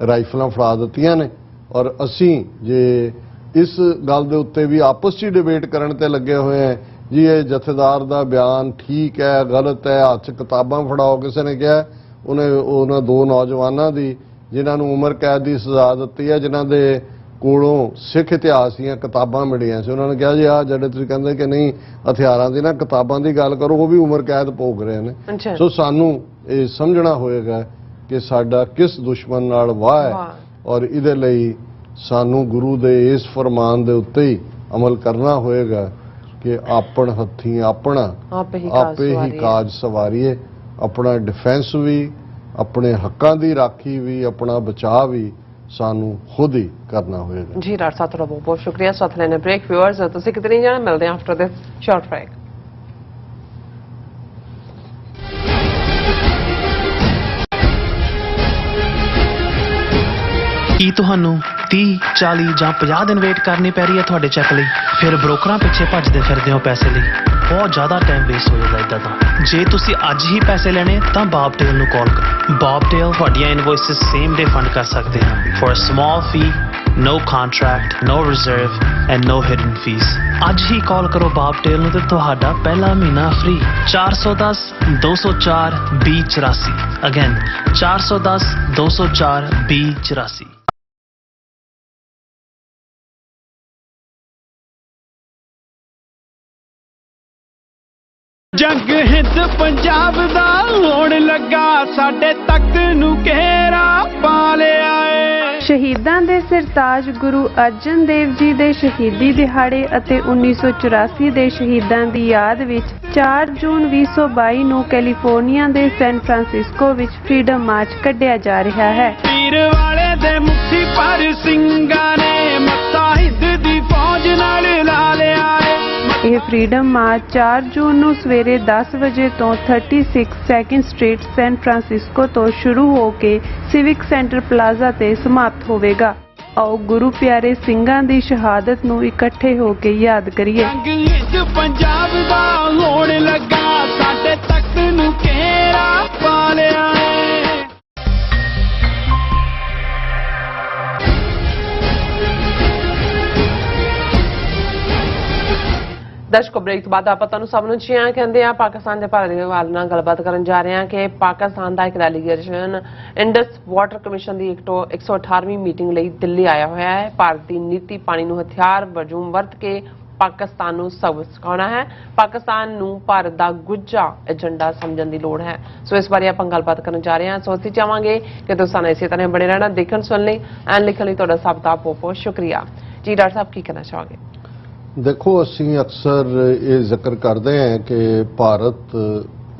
ਰਾਈਫਲਾਂ ਫੜਾ ਦਿੱਤੀਆਂ ਨੇ। ਔਰ ਅਸੀਂ ਜੇ ਇਸ ਗੱਲ ਦੇ ਉੱਤੇ ਵੀ ਆਪਸ 'ਚ ਡਿਬੇਟ ਕਰਨ ਤੇ ਲੱਗੇ ਹੋਏ ਹਾਂ ਜੀ ਇਹ ਜਥੇਦਾਰ ਦਾ ਬਿਆਨ ਠੀਕ ਹੈ ਗਲਤ ਹੈ, ਹੱਥ 'ਚ ਕਿਤਾਬਾਂ ਫੜਾਓ। ਕਿਸੇ ਨੇ ਕਿਹਾ ਉਹਨਾਂ ਦੋ ਨੌਜਵਾਨਾਂ ਦੀ ਜਿਨ੍ਹਾਂ ਨੂੰ ਉਮਰ ਕੈਦ ਦੀ ਸਜ਼ਾ ਦਿੱਤੀ ਹੈ, ਜਿਨ੍ਹਾਂ ਦੇ ਕੋਲੋਂ ਸਿੱਖ ਇਤਿਹਾਸ ਦੀਆਂ ਕਿਤਾਬਾਂ ਮਿਲੀਆਂ ਸੀ, ਉਹਨਾਂ ਨੇ ਕਿਹਾ ਜੀ ਆਹ ਜਿਹੜੇ ਤੁਸੀਂ ਕਹਿੰਦੇ ਕਿ ਨਹੀਂ ਹਥਿਆਰਾਂ ਦੀ ਨਾ ਕਿਤਾਬਾਂ ਦੀ ਗੱਲ ਕਰੋ, ਉਹ ਵੀ ਉਮਰ ਕੈਦ ਭੋਗ ਰਹੇ ਨੇ। ਸੋ ਸਾਨੂੰ ਇਹ ਸਮਝਣਾ ਹੋਏਗਾ ਕਿ ਸਾਡਾ ਕਿਸ ਦੁਸ਼ਮਣ ਨਾਲ ਵਾਹ ਹੈ, ਔਰ ਇਹਦੇ ਲਈ ਸਾਨੂੰ ਗੁਰੂ ਦੇ ਇਸ ਫਰਮਾਨ ਦੇ ਉੱਤੇ ਹੀ ਅਮਲ ਕਰਨਾ ਹੋਏਗਾ ਕਿ ਆਪਣ ਹੱਥੀਂ ਆਪਣਾ ਆਪੇ ਹੀ ਕਾਜ ਸਵਾਰੀਏ। ਆਪਣਾ ਡਿਫੈਂਸ ਵੀ, ਆਪਣੇ ਹੱਕਾਂ ਦੀ ਰਾਖੀ ਵੀ, ਆਪਣਾ ਬਚਾਅ ਵੀ ਸਾਨੂੰ ਖੁਦ ਹੀ ਕਰਨਾ ਹੋਏਗਾ। ਜੀ ਡਾਕਟਰ ਸਾਹਿਬ ਤੁਹਾਡਾ ਬਹੁਤ ਬਹੁਤ ਸ਼ੁਕਰੀਆ। ਸਾਥ ਲੈਣੇ ਬ੍ਰੇਕ। ਵਿਊਅਰਸ ਤੁਸੀਂ ਕਿਤੇ ਨਹੀਂ ਜਾਣਾ, ਮਿਲਦੇ ਹਾਂ ਆਫਟਰ ਦਿਸ ਸ਼ਾਰਟ ਬ੍ਰੇਕ। ਕੀ ਤੁਹਾਨੂੰ 30, 40 ਜਾਂ 50 ਦਿਨ ਵੇਟ ਕਰਨੀ ਪੈ ਰਹੀ ਹੈ ਤੁਹਾਡੇ ਚੈੱਕ ਲਈ? ਫਿਰ ਬ੍ਰੋਕਰਾਂ ਪਿੱਛੇ ਭੱਜਦੇ ਫਿਰਦੇ ਹੋ ਪੈਸੇ ਲਈ, ਬਹੁਤ ਜ਼ਿਆਦਾ ਟਾਈਮ ਵੇਸਟ ਹੋ ਜਾਂਦਾ ਇੱਦਾਂ ਤਾਂ। ਜੇ ਤੁਸੀਂ ਅੱਜ ਹੀ ਪੈਸੇ ਲੈਣੇ ਤਾਂ ਬੌਬਟੇਲ ਨੂੰ ਕਾਲ ਕਰੋ। ਬੌਬਟੇਲ ਤੁਹਾਡੀਆਂ ਇਨਵੌਇਸਿਸ ਸੇਮ ਡੇ ਫੰਡ ਕਰ ਸਕਦੇ ਹਨ for a small fee no contract, no reserve and no hidden fees. ਅੱਜ ਹੀ ਕਾਲ ਕਰੋ ਬਾਬਟੇਲ ਨੂੰ ਤੇ ਤੁਹਾਡਾ ਪਹਿਲਾ ਮਹੀਨਾ ਫ੍ਰੀ। 410 204 2084 ਅਗੇਨ 410 204 2084। ਜੰਗ ਹਿੰਦ ਪੰਜਾਬ ਦਾ ਹੋਣ ਲੱਗਾ ਸਾਡੇ ਤਖਤ ਨੂੰ ਘੇਰਾ ਪਾ ਲਿਆ ਏ। ਸ਼ਹੀਦਾਂ ਦੇ ਸਰਤਾਜ ਗੁਰੂ ਅਰਜਨ ਦੇਵ ਜੀ ਦੇ ਸ਼ਹੀਦੀ ਦਿਹਾੜੇ ਅਤੇ 1984 ਦੇ ਸ਼ਹੀਦਾਂ ਦੀ ਯਾਦ ਵਿੱਚ 4 ਜੂਨ 2022 ਨੂੰ ਕੈਲੀਫੋਰਨੀਆ ਦੇ ਸੈਨ ਫਰਾਂਸਿਸਕੋ ਵਿੱਚ ਫਰੀडम ਮਾਰਚ ਕੱਢਿਆ ਜਾ ਰਿਹਾ ਹੈ। ਪੀਰ ਵਾਲੇ ਦੇ ਮੁੱਠੀ ਪਰ ਸਿੰਘਾਂ ਨੇ ਮੱਥਾ ਹਿੰਦ ਦੀ ਫੌਜ ਨਾਲ ਲਾ ਲਿਆ ਏ। ਇਹ ਫਰੀडम ਮਾਰਚ 4 ਜੂਨ ਨੂੰ ਸਵੇਰੇ 10 ਵਜੇ ਤੋਂ 36 2nd ਸਟਰੀਟ ਸੈਨ ਫਰਾਂਸਿਸਕੋ ਤੋਂ ਸ਼ੁਰੂ ਹੋ ਕੇ ਸਿਵਿਕ ਸੈਂਟਰ ਪਲਾਜ਼ਾ ਤੇ ਸਮਾਪਤ ਹੋਵੇਗਾ। ਆਓ ਗੁਰੂ ਪਿਆਰੇ ਸਿੰਘਾਂ ਦੀ ਸ਼ਹਾਦਤ ਨੂੰ ਇਕੱਠੇ ਹੋ ਕੇ ਯਾਦ ਕਰੀਏ। ਜੰਗ ਹਿੰਦ ਪੰਜਾਬ ਦਾ ਹੋਣ ਲੱਗਾ ਸਾਡੇ ਤਖਤ ਨੂੰ ਘੇਰਾ ਪਾ ਲਿਆ ਏ। ਦਰਸ਼ਕੋ ਬ੍ਰੇਕ ਤੋਂ ਬਾਅਦ ਆਪਾਂ ਤੁਹਾਨੂੰ ਸਭ ਨੂੰ ਚੀਆਂ ਕਹਿੰਦੇ ਆ ਪਾਕਿਸਤਾਨ ਦੇ ਭਾਰਤੀਵਾਲ ਨਾਲ ਗੱਲਬਾਤ ਕਰਨ ਜਾ ਰਹੇ ਹਾਂ ਕਿ ਪਾਕਿਸਤਾਨ ਦਾ ਇੱਕ ਡੈਲੀਗੇਸ਼ਨ ਇੰਡਸ ਵਾਟਰ ਕਮਿਸ਼ਨ ਦੀ 118ਵੀਂ ਮੀਟਿੰਗ ਲਈ ਦਿੱਲੀ ਆਇਆ ਹੋਇਆ ਹੈ। ਭਾਰਤ ਦੀ ਨੀਤੀ ਪਾਣੀ ਨੂੰ ਹਥਿਆਰ ਵਜੋਂ ਵਰਤ ਕੇ ਪਾਕਿਸਤਾਨ ਨੂੰ ਸਬਕ ਸਿਖਾਉਣਾ ਹੈ। ਪਾਕਿਸਤਾਨ ਨੂੰ ਭਾਰਤ ਦਾ ਗੁੱਝਾ ਏਜੰਡਾ ਸਮਝਣ ਦੀ ਲੋੜ ਹੈ। ਸੋ ਇਸ ਬਾਰੇ ਆਪਾਂ ਗੱਲਬਾਤ ਕਰਨ ਜਾ ਰਹੇ ਹਾਂ। ਸੋ ਅਸੀਂ ਚਾਹਾਂਗੇ ਕਿ ਤੁਸੀਂ ਸਾਨੂੰ ਇਸੇ ਤਰ੍ਹਾਂ ਬਣੇ ਰਹਿਣਾ, ਦੇਖਣ ਸੁਣ ਲਈ ਐਂਡ ਲਿਖਣ ਲਈ ਤੁਹਾਡਾ ਸਭ ਦਾ ਬਹੁਤ ਬਹੁਤ ਸ਼ੁਕਰੀਆ ਜੀ। ਡਾਕਟਰ ਸਾਹਿਬ ਕੀ ਕਹਿਣਾ ਚਾਹੋਗੇ? देखो ਅਸੀਂ ਅਕਸਰ ਇਹ ਜ਼ਿਕਰ ਕਰਦੇ ਹਾਂ ਕਿ ਭਾਰਤ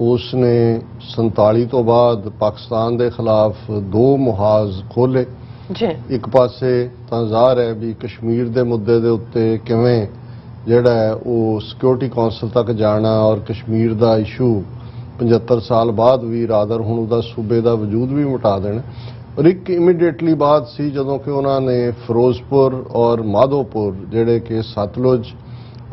ਉਸ ਨੇ 47 ਤੋਂ ਬਾਅਦ ਪਾਕਿਸਤਾਨ ਦੇ ਖਿਲਾਫ 2 ਮੁਹਾਜ਼ ਖੋਲੇ ਜੀ। ਇੱਕ ਪਾਸੇ ਤਾਂ ਜ਼ਾਹਰ ਹੈ ਵੀ ਕਸ਼ਮੀਰ ਦੇ ਮੁੱਦੇ ਦੇ ਉੱਤੇ ਕਿਵੇਂ ਜਿਹੜਾ ਹੈ ਉਹ ਸਿਕਿਉਰਿਟੀ ਕੌਂਸਲ ਤੱਕ ਜਾਣਾ ਔਰ ਕਸ਼ਮੀਰ ਦਾ ਇਸ਼ੂ 75 ਸਾਲ ਬਾਅਦ ਵੀ ਰਾਦਰ ਹੁਣ ਉਹਦਾ ਸੂਬੇ ਦਾ ਵਜੂਦ ਵੀ ਮਿਟਾ ਦੇਣਾ। ਔਰ ਇੱਕ ਇਮੀਡੀਏਟਲੀ ਬਾਅਦ ਸੀ ਜਦੋਂ ਕਿ ਉਹਨਾਂ ਨੇ ਫਿਰੋਜ਼ਪੁਰ ਔਰ ਮਾਧੋਪੁਰ ਜਿਹੜੇ ਕਿ ਸਤਲੁਜ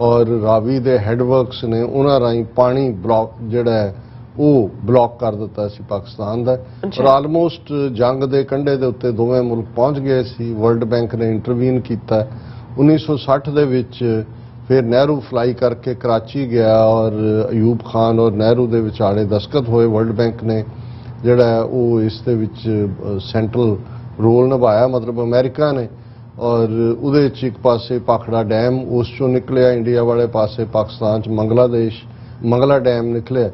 ਔਰ ਰਾਵੀ ਦੇ ਹੈਡਵਰਕਸ ਨੇ ਉਹਨਾਂ ਰਾਹੀਂ ਪਾਣੀ ਬਲੌਕ ਜਿਹੜਾ ਹੈ ਉਹ ਬਲੌਕ ਕਰ ਦਿੱਤਾ ਸੀ ਪਾਕਿਸਤਾਨ ਦਾ। ਔਰ ਆਲਮੋਸਟ ਜੰਗ ਦੇ ਕੰਢੇ ਦੇ ਉੱਤੇ ਦੋਵੇਂ ਮੁਲਕ ਪਹੁੰਚ ਗਏ ਸੀ। ਵਰਲਡ ਬੈਂਕ ਨੇ ਇੰਟਰਵੀਨ ਕੀਤਾ। 1960 ਦੇ ਵਿੱਚ ਫਿਰ ਨਹਿਰੂ ਫਲਾਈ ਕਰਕੇ ਕਰਾਚੀ ਗਿਆ ਔਰ ਅਯੂਬ ਖਾਨ ਔਰ ਨਹਿਰੂ ਦੇ ਵਿਚਾਲੇ ਦਸਤਖਤ ਹੋਏ। ਵਰਲਡ ਬੈਂਕ ਨੇ ਜਿਹੜਾ ਉਹ ਇਸ ਦੇ ਵਿੱਚ ਸੈਂਟਰਲ ਰੋਲ ਨਿਭਾਇਆ, ਮਤਲਬ ਅਮਰੀਕਾ ਨੇ। ਔਰ ਉਹਦੇ ਵਿੱਚ ਇੱਕ ਪਾਸੇ ਭਾਖੜਾ ਡੈਮ ਉਸ ਚੋਂ ਨਿਕਲਿਆ, ਇੰਡੀਆ ਵਾਲੇ ਪਾਸੇ ਪਾਕਿਸਤਾਨ 'ਚ ਮੰਗਲਾ ਡੈਮ ਨਿਕਲਿਆ।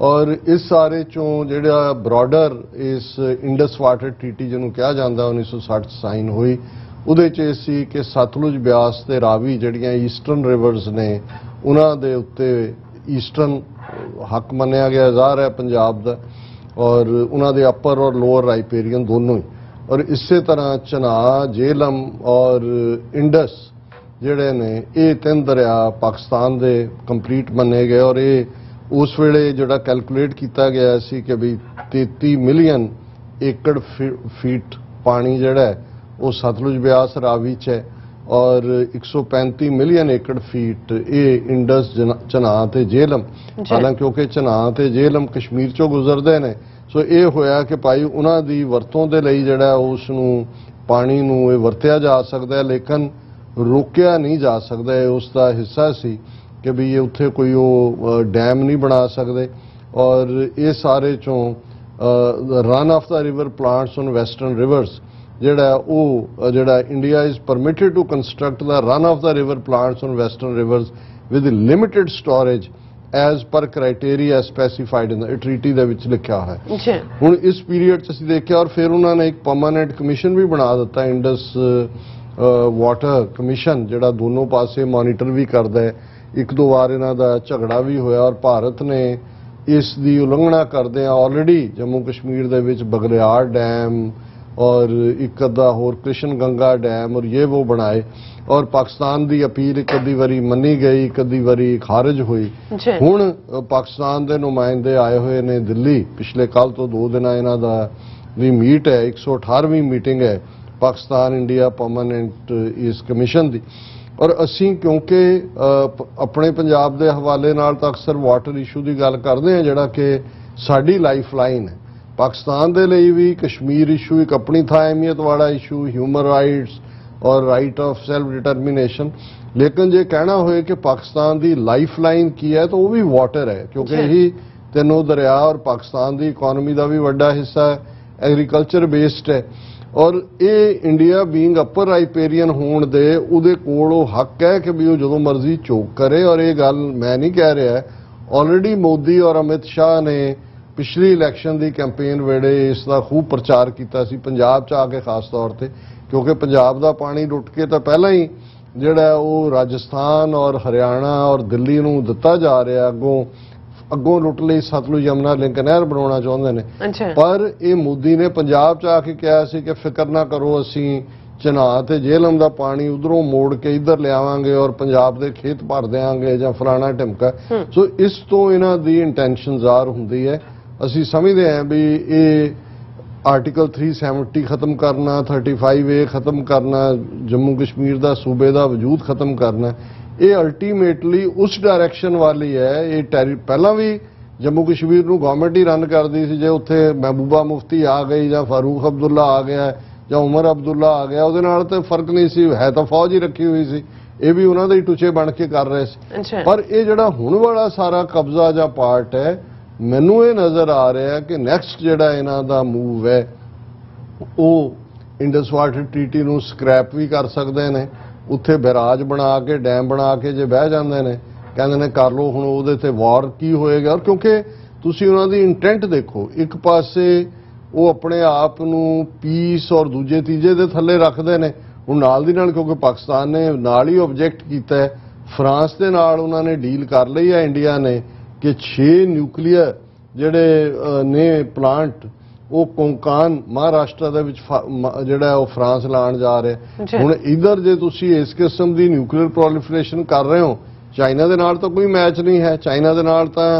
ਔਰ ਇਸ ਸਾਰੇ ਚੋਂ ਜਿਹੜਾ ਬਰਾਡਰ ਇਸ ਇੰਡਸ ਵਾਟਰ ਟ੍ਰੀਟੀ ਜਿਹਨੂੰ ਕਿਹਾ ਜਾਂਦਾ 1960 ਸਾਈਨ ਹੋਈ। ਉਹਦੇ 'ਚ ਇਹ ਸੀ ਕਿ ਸਤਲੁਜ, ਬਿਆਸ ਤੇ ਰਾਵੀ ਜਿਹੜੀਆਂ ਈਸਟਰਨ ਰਿਵਰਸ ਨੇ ਉਹਨਾਂ ਦੇ ਉੱਤੇ ਈਸਟਰਨ ਹੱਕ ਮੰਨਿਆ ਗਿਆ, ਜ਼ਾਹਰ ਹੈ ਪੰਜਾਬ ਦਾ, ਔਰ ਉਹਨਾਂ ਦੇ ਅਪਰ ਔਰ ਲੋਅਰ ਰਾਈਪੇਰੀਅਨ ਦੋਨੋਂ ਹੀ। ਔਰ ਇਸੇ ਤਰ੍ਹਾਂ ਚਨਾਹ, ਜੇਹਲਮ ਔਰ ਇੰਡਸ ਜਿਹੜੇ ਨੇ ਇਹ 3 ਦਰਿਆ ਪਾਕਿਸਤਾਨ ਦੇ ਕੰਪਲੀਟ ਮੰਨੇ ਗਏ। ਔਰ ਇਹ ਉਸ ਵੇਲੇ ਜਿਹੜਾ ਕੈਲਕੂਲੇਟ ਕੀਤਾ ਗਿਆ ਸੀ ਕਿ ਵੀ 33 ਮਿਲੀਅਨ ਏਕੜ ਫੀਟ ਪਾਣੀ ਜਿਹੜਾ ਹੈ ਉਹ ਸਤਲੁਜ, ਬਿਆਸ, ਰਾਵੀ 'ਚ ਹੈ ਔਰ 135 ਮਿਲੀਅਨ ਏਕੜ ਫੀਟ ਇਹ ਇੰਡਸ, ਚਨਾਹ ਤੇ ਜੇਹਲਮ। ਹਾਲਾਂਕਿ ਕਿਉਂਕਿ ਚਨਾਹ ਤੇ ਜੇਹਲਮ ਕਸ਼ਮੀਰ 'ਚੋਂ ਗੁਜ਼ਰਦੇ ਨੇ, ਸੋ ਇਹ ਹੋਇਆ ਕਿ ਭਾਈ ਉਹਨਾਂ ਦੀ ਵਰਤੋਂ ਦੇ ਲਈ ਜਿਹੜਾ ਉਸ ਨੂੰ ਪਾਣੀ ਨੂੰ ਇਹ ਵਰਤਿਆ ਜਾ ਸਕਦਾ ਹੈ, ਲੇਕਿਨ ਰੋਕਿਆ ਨਹੀਂ ਜਾ ਸਕਦਾ। ਇਹ ਉਸ ਦਾ ਹਿੱਸਾ ਸੀ ਕਿ ਵੀ ਇਹ ਉੱਥੇ ਕੋਈ ਉਹ ਡੈਮ ਨਹੀਂ ਬਣਾ ਸਕਦੇ। ਔਰ ਇਹ ਸਾਰੇ ਚੋਂ run of the river plants on western rivers ਜਿਹੜਾ India is permitted to construct the run of the river plants on western rivers with limited storage as per criteria specified in the treaty ਦੇ ਵਿੱਚ ਲਿਖਿਆ ਹੈ। ਹੁਣ ਇਸ period 'ਚ ਅਸੀਂ ਦੇਖਿਆ ਔਰ ਫਿਰ ਉਹਨਾਂ ਨੇ ਇੱਕ ਪਰਮਾਨੈਂਟ ਕਮਿਸ਼ਨ ਵੀ ਬਣਾ ਦਿੱਤਾ, ਇੰਡਸ ਵਾਟਰ ਕਮਿਸ਼ਨ, ਜਿਹੜਾ ਦੋਨੋਂ ਪਾਸੇ ਮੋਨੀਟਰ ਵੀ ਕਰਦਾ ਹੈ। 1-2 ਵਾਰ ਇਹਨਾਂ ਦਾ ਝਗੜਾ ਵੀ ਹੋਇਆ ਔਰ ਭਾਰਤ ਨੇ ਇਸ ਦੀ ਉਲੰਘਣਾ ਕਰਦੇ ਆ ਆਲਰੇਡੀ ਜੰਮੂ ਕਸ਼ਮੀਰ ਦੇ ਵਿੱਚ ਬਗਲਿਆੜ ਡੈਮ ਔਰ ਇੱਕ ਅੱਧਾ ਹੋਰ ਕ੍ਰਿਸ਼ਨ ਗੰਗਾ ਡੈਮ ਔਰ ਇਹ ਉਹ ਬਣਾਏ। ਔਰ ਪਾਕਿਸਤਾਨ ਦੀ ਅਪੀਲ ਇੱਕ ਅੱਧੀ ਵਾਰੀ ਮੰਨੀ ਗਈ, ਇੱਕ ਅੱਧੀ ਵਾਰੀ ਖਾਰਜ ਹੋਈ। ਹੁਣ ਪਾਕਿਸਤਾਨ ਦੇ ਨੁਮਾਇੰਦੇ ਆਏ ਹੋਏ ਨੇ ਦਿੱਲੀ, ਪਿਛਲੇ ਕੱਲ ਤੋਂ 2 ਦਿਨਾਂ ਇਹਨਾਂ ਦਾ ਵੀ ਮੀਟ ਹੈ, 118ਵੀਂ ਮੀਟਿੰਗ ਹੈ ਪਾਕਿਸਤਾਨ ਇੰਡੀਆ ਪਰਮਾਨੈਂਟ ਇਸ ਕਮਿਸ਼ਨ ਦੀ। ਔਰ ਅਸੀਂ ਕਿਉਂਕਿ ਆਪਣੇ ਪੰਜਾਬ ਦੇ ਹਵਾਲੇ ਨਾਲ ਤਾਂ ਅਕਸਰ ਵਾਟਰ ਇਸ਼ੂ ਦੀ ਗੱਲ ਕਰਦੇ ਹਾਂ ਜਿਹੜਾ ਕਿ ਸਾਡੀ ਲਾਈਫ ਲਾਈਨ ਹੈ। ਪਾਕਿਸਤਾਨ ਦੇ ਲਈ ਵੀ ਕਸ਼ਮੀਰ ਇਸ਼ੂ ਇੱਕ ਆਪਣੀ ਥਾਂ ਅਹਿਮੀਅਤ ਵਾਲਾ ਇਸ਼ੂ, ਹਿਊਮਨ ਰਾਈਟਸ, ਔਰ ਰਾਈਟ ਆਫ ਸੈਲਫ ਡਿਟਰਮੀਨੇਸ਼ਨ। ਲੇਕਿਨ ਜੇ ਕਹਿਣਾ ਹੋਏ ਕਿ ਪਾਕਿਸਤਾਨ ਦੀ ਲਾਈਫ ਲਾਈਨ ਕੀ ਹੈ ਤਾਂ ਉਹ ਵੀ ਵਾਟਰ ਹੈ, ਕਿਉਂਕਿ ਇਹੀ ਤਿੰਨੋਂ ਦਰਿਆ ਔਰ ਪਾਕਿਸਤਾਨ ਦੀ ਇਕਨੋਮੀ ਦਾ ਵੀ ਵੱਡਾ ਹਿੱਸਾ ਐਗਰੀਕਲਚਰ ਬੇਸਡ ਹੈ। ਔਰ ਇਹ ਇੰਡੀਆ ਬੀਇੰਗ ਅਪਰ ਰਾਈਪੇਰੀਅਨ ਹੋਣ ਦੇ ਉਹਦੇ ਕੋਲ ਉਹ ਹੱਕ ਹੈ ਕਿ ਵੀ ਉਹ ਜਦੋਂ ਮਰਜ਼ੀ ਚੋਕ ਕਰੇ। ਔਰ ਇਹ ਗੱਲ ਮੈਂ ਨਹੀਂ ਕਹਿ ਰਿਹਾ, ਆਲਰੇਡੀ ਮੋਦੀ ਔਰ ਅਮਿਤ ਸ਼ਾਹ ਨੇ ਪਿਛਲੀ ਇਲੈਕਸ਼ਨ ਦੀ ਕੈਂਪੇਨ ਵੇਲੇ ਇਸ ਦਾ ਖੂਬ ਪ੍ਰਚਾਰ ਕੀਤਾ ਸੀ, ਪੰਜਾਬ 'ਚ ਆ ਕੇ ਖਾਸ ਤੌਰ ਤੇ, ਕਿਉਂਕਿ ਪੰਜਾਬ ਦਾ ਪਾਣੀ ਲੁੱਟ ਕੇ ਤਾਂ ਪਹਿਲਾਂ ਹੀ ਜਿਹੜਾ ਉਹ ਰਾਜਸਥਾਨ ਔਰ ਹਰਿਆਣਾ ਔਰ ਦਿੱਲੀ ਨੂੰ ਦਿੱਤਾ ਜਾ ਰਿਹਾ, ਅੱਗੋਂ ਲੁੱਟ ਲਈ ਸਤਲੁਜ ਯਮੁਨਾ ਲਿੰਕ ਨਹਿਰ ਬਣਾਉਣਾ ਚਾਹੁੰਦੇ ਨੇ। ਪਰ ਇਹ ਮੋਦੀ ਨੇ ਪੰਜਾਬ 'ਚ ਆ ਕੇ ਕਿਹਾ ਸੀ ਕਿ ਫਿਕਰ ਨਾ ਕਰੋ, ਅਸੀਂ ਚਨਾਹ ਤੇ ਜੇਹਲਮ ਦਾ ਪਾਣੀ ਉਧਰੋਂ ਮੋੜ ਕੇ ਇੱਧਰ ਲਿਆਵਾਂਗੇ ਔਰ ਪੰਜਾਬ ਦੇ ਖੇਤ ਭਰ ਦੇਵਾਂਗੇ ਜਾਂ ਫਲਾਣਾ ਢਿਮਕਾ। ਸੋ ਇਸ ਤੋਂ ਇਹਨਾਂ ਦੀ ਇੰਟੈਂਸ਼ਨ ਜ਼ਾਹਰ ਹੁੰਦੀ ਹੈ। ਅਸੀਂ ਸਮਝਦੇ ਹਾਂ ਵੀ ਇਹ ਆਰਟੀਕਲ 370 ਖਤਮ ਕਰਨਾ, 35A ਖਤਮ ਕਰਨਾ, ਜੰਮੂ ਕਸ਼ਮੀਰ ਦਾ ਸੂਬੇ ਦਾ ਵਜੂਦ ਖਤਮ ਕਰਨਾ, ਇਹ ਅਲਟੀਮੇਟਲੀ ਉਸ ਡਾਇਰੈਕਸ਼ਨ ਵਾਲੀ ਹੈ। ਇਹ ਪਹਿਲਾਂ ਵੀ ਜੰਮੂ ਕਸ਼ਮੀਰ ਨੂੰ ਗਵਰਨਮੈਂਟ ਹੀ ਰਨ ਕਰਦੀ ਸੀ। ਜੇ ਉੱਥੇ ਮਹਿਬੂਬਾ ਮੁਫਤੀ ਆ ਗਈ ਜਾਂ ਫਾਰੂਕ ਅਬਦੁੱਲਾ ਆ ਗਿਆ ਜਾਂ ਉਮਰ ਅਬਦੁੱਲਾ ਆ ਗਿਆ, ਉਹਦੇ ਨਾਲ ਤਾਂ ਫਰਕ ਨਹੀਂ ਸੀ, ਹੈ ਤਾਂ ਫੌਜ ਹੀ ਰੱਖੀ ਹੋਈ ਸੀ, ਇਹ ਵੀ ਉਹਨਾਂ ਦੇ ਹੀ ਟੁਚੇ ਬਣ ਕੇ ਕਰ ਰਹੇ ਸੀ। ਪਰ ਇਹ ਜਿਹੜਾ ਹੁਣ ਵਾਲਾ ਸਾਰਾ ਕਬਜ਼ਾ ਜਾਂ ਪਾਰਟ ਹੈ, ਮੈਨੂੰ ਇਹ ਨਜ਼ਰ ਆ ਰਿਹਾ ਕਿ ਨੈਕਸਟ ਜਿਹੜਾ ਇਹਨਾਂ ਦਾ ਮੂਵ ਹੈ ਉਹ ਇੰਡਸ ਵਾਟਰ ਟ੍ਰੀਟੀ ਨੂੰ ਸਕ੍ਰੈਪ ਵੀ ਕਰ ਸਕਦੇ ਨੇ, ਉੱਥੇ ਬੈਰਾਜ ਬਣਾ ਕੇ ਡੈਮ ਬਣਾ ਕੇ ਜੇ ਬਹਿ ਜਾਂਦੇ ਨੇ, ਕਹਿੰਦੇ ਨੇ ਕਰ ਲਓ, ਹੁਣ ਉਹਦੇ ਤੇ ਵਾਰ ਕੀ ਹੋਏਗਾ। ਕਿਉਂਕਿ ਤੁਸੀਂ ਉਹਨਾਂ ਦੀ ਇੰਟੈਂਟ ਦੇਖੋ, ਇੱਕ ਪਾਸੇ ਉਹ ਆਪਣੇ ਆਪ ਨੂੰ ਪੀਸ ਔਰ ਦੂਜੇ ਤੀਜੇ ਦੇ ਥੱਲੇ ਰੱਖਦੇ ਨੇ। ਹੁਣ ਨਾਲ ਦੀ ਨਾਲ ਕਿਉਂਕਿ ਪਾਕਿਸਤਾਨ ਨੇ ਨਾਲ ਹੀ ਆਬਜੈਕਟ ਕੀਤਾ ਹੈ, ਫਰਾਂਸ ਦੇ ਨਾਲ ਉਹਨਾਂ ਨੇ ਡੀਲ ਕਰ ਲਈ ਹੈ ਇੰਡੀਆ ਨੇ ਕਿ 6 ਨਿਊਕਲੀਅਰ ਜਿਹੜੇ ਨੇ ਪਲਾਂਟ ਉਹ ਕੋਂਕਾਨ ਮਹਾਰਾਸ਼ਟਰ ਦੇ ਵਿੱਚ ਜਿਹੜਾ ਉਹ ਫਰਾਂਸ ਲਾਣ ਜਾ ਰਿਹਾ। ਹੁਣ ਇਧਰ ਜੇ ਤੁਸੀਂ ਇਸ ਕਿਸਮ ਦੀ ਨਿਊਕਲੀਅਰ ਪ੍ਰੋਲੀਫਰੇਸ਼ਨ ਕਰ ਰਹੇ ਹੋ, ਚਾਈਨਾ ਦੇ ਨਾਲ ਤਾਂ ਕੋਈ ਮੈਚ ਨਹੀਂ ਹੈ। ਚਾਈਨਾ ਦੇ ਨਾਲ ਤਾਂ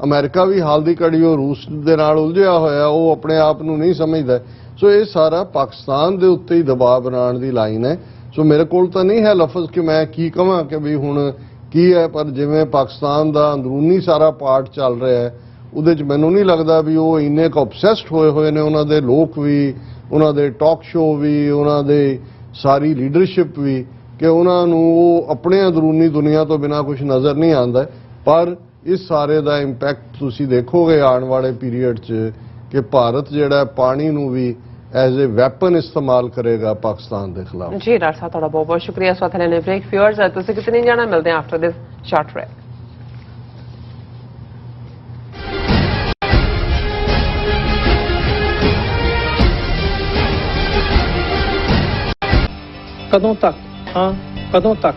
ਅਮਰੀਕਾ ਵੀ ਹਾਲ ਦੀ ਘੜੀ ਉਹ ਰੂਸ ਦੇ ਨਾਲ ਉਲਝਿਆ ਹੋਇਆ, ਉਹ ਆਪਣੇ ਆਪ ਨੂੰ ਨਹੀਂ ਸਮਝਦਾ। ਸੋ ਇਹ ਸਾਰਾ ਪਾਕਿਸਤਾਨ ਦੇ ਉੱਤੇ ਹੀ ਦਬਾਅ ਬਣਾਉਣ ਦੀ ਲਾਈਨ ਹੈ। ਸੋ ਮੇਰੇ ਕੋਲ ਤਾਂ ਨਹੀਂ ਹੈ ਲਫ਼ਜ਼ ਕਿ ਮੈਂ ਕੀ ਕਹਾਂ ਕਿ ਵੀ ਹੁਣ ਕੀ ਹੈ, ਪਰ ਜਿਵੇਂ ਪਾਕਿਸਤਾਨ ਦਾ ਅੰਦਰੂਨੀ ਸਾਰਾ ਪਾਰਟ ਚੱਲ ਰਿਹਾ ਹੈ, ਉਹਦੇ 'ਚ ਮੈਨੂੰ ਨਹੀਂ ਲੱਗਦਾ ਵੀ ਉਹ ਇੰਨੇ ਕੁ ਆਬਸੈਸਡ ਹੋਏ ਨੇ, ਉਹਨਾਂ ਦੇ ਲੋਕ ਵੀ, ਉਹਨਾਂ ਦੇ ਟਾਕ ਸ਼ੋਅ ਵੀ, ਉਹਨਾਂ ਦੇ ਸਾਰੀ ਲੀਡਰਸ਼ਿਪ ਵੀ, ਕਿ ਉਹਨਾਂ ਨੂੰ ਉਹ ਆਪਣੇ ਅੰਦਰੂਨੀ ਦੁਨੀਆ ਤੋਂ ਬਿਨਾਂ ਕੁਝ ਨਜ਼ਰ ਨਹੀਂ ਆਉਂਦਾ। ਪਰ ਇਸ ਸਾਰੇ ਦਾ ਇੰਪੈਕਟ ਤੁਸੀਂ ਦੇਖੋਗੇ ਆਉਣ ਵਾਲੇ ਪੀਰੀਅਡ 'ਚ ਕਿ ਭਾਰਤ ਜਿਹੜਾ ਪਾਣੀ ਨੂੰ ਵੀ ਐਜ਼ ਏ ਵੈਪਨ ਇਸਤੇਮਾਲ ਕਰੇਗਾ ਪਾਕਿਸਤਾਨ ਦੇ ਖਿਲਾਫ। ਜੀ ਡਾਕਟਰ ਸਾਹਿਬ, ਤੁਹਾਡਾ ਬਹੁਤ ਬਹੁਤ ਸ਼ੁਕਰੀਆ। ਇਸ ਵਕਤ ਲੈਣੇ ਬ੍ਰੇਕ। ਵਿਊਅਰਸ, ਤੁਸੀਂ ਕਿਤੇ ਨਹੀਂ ਜਾਣਾ, ਮਿਲਦੇ ਹਾਂ ਆਫਟਰ ਦਿਸ ਸ਼ਾਰਟ ਬ੍ਰੇਕ। ਕਦੋਂ ਤੱਕ, ਹਾਂ ਕਦੋਂ ਤੱਕ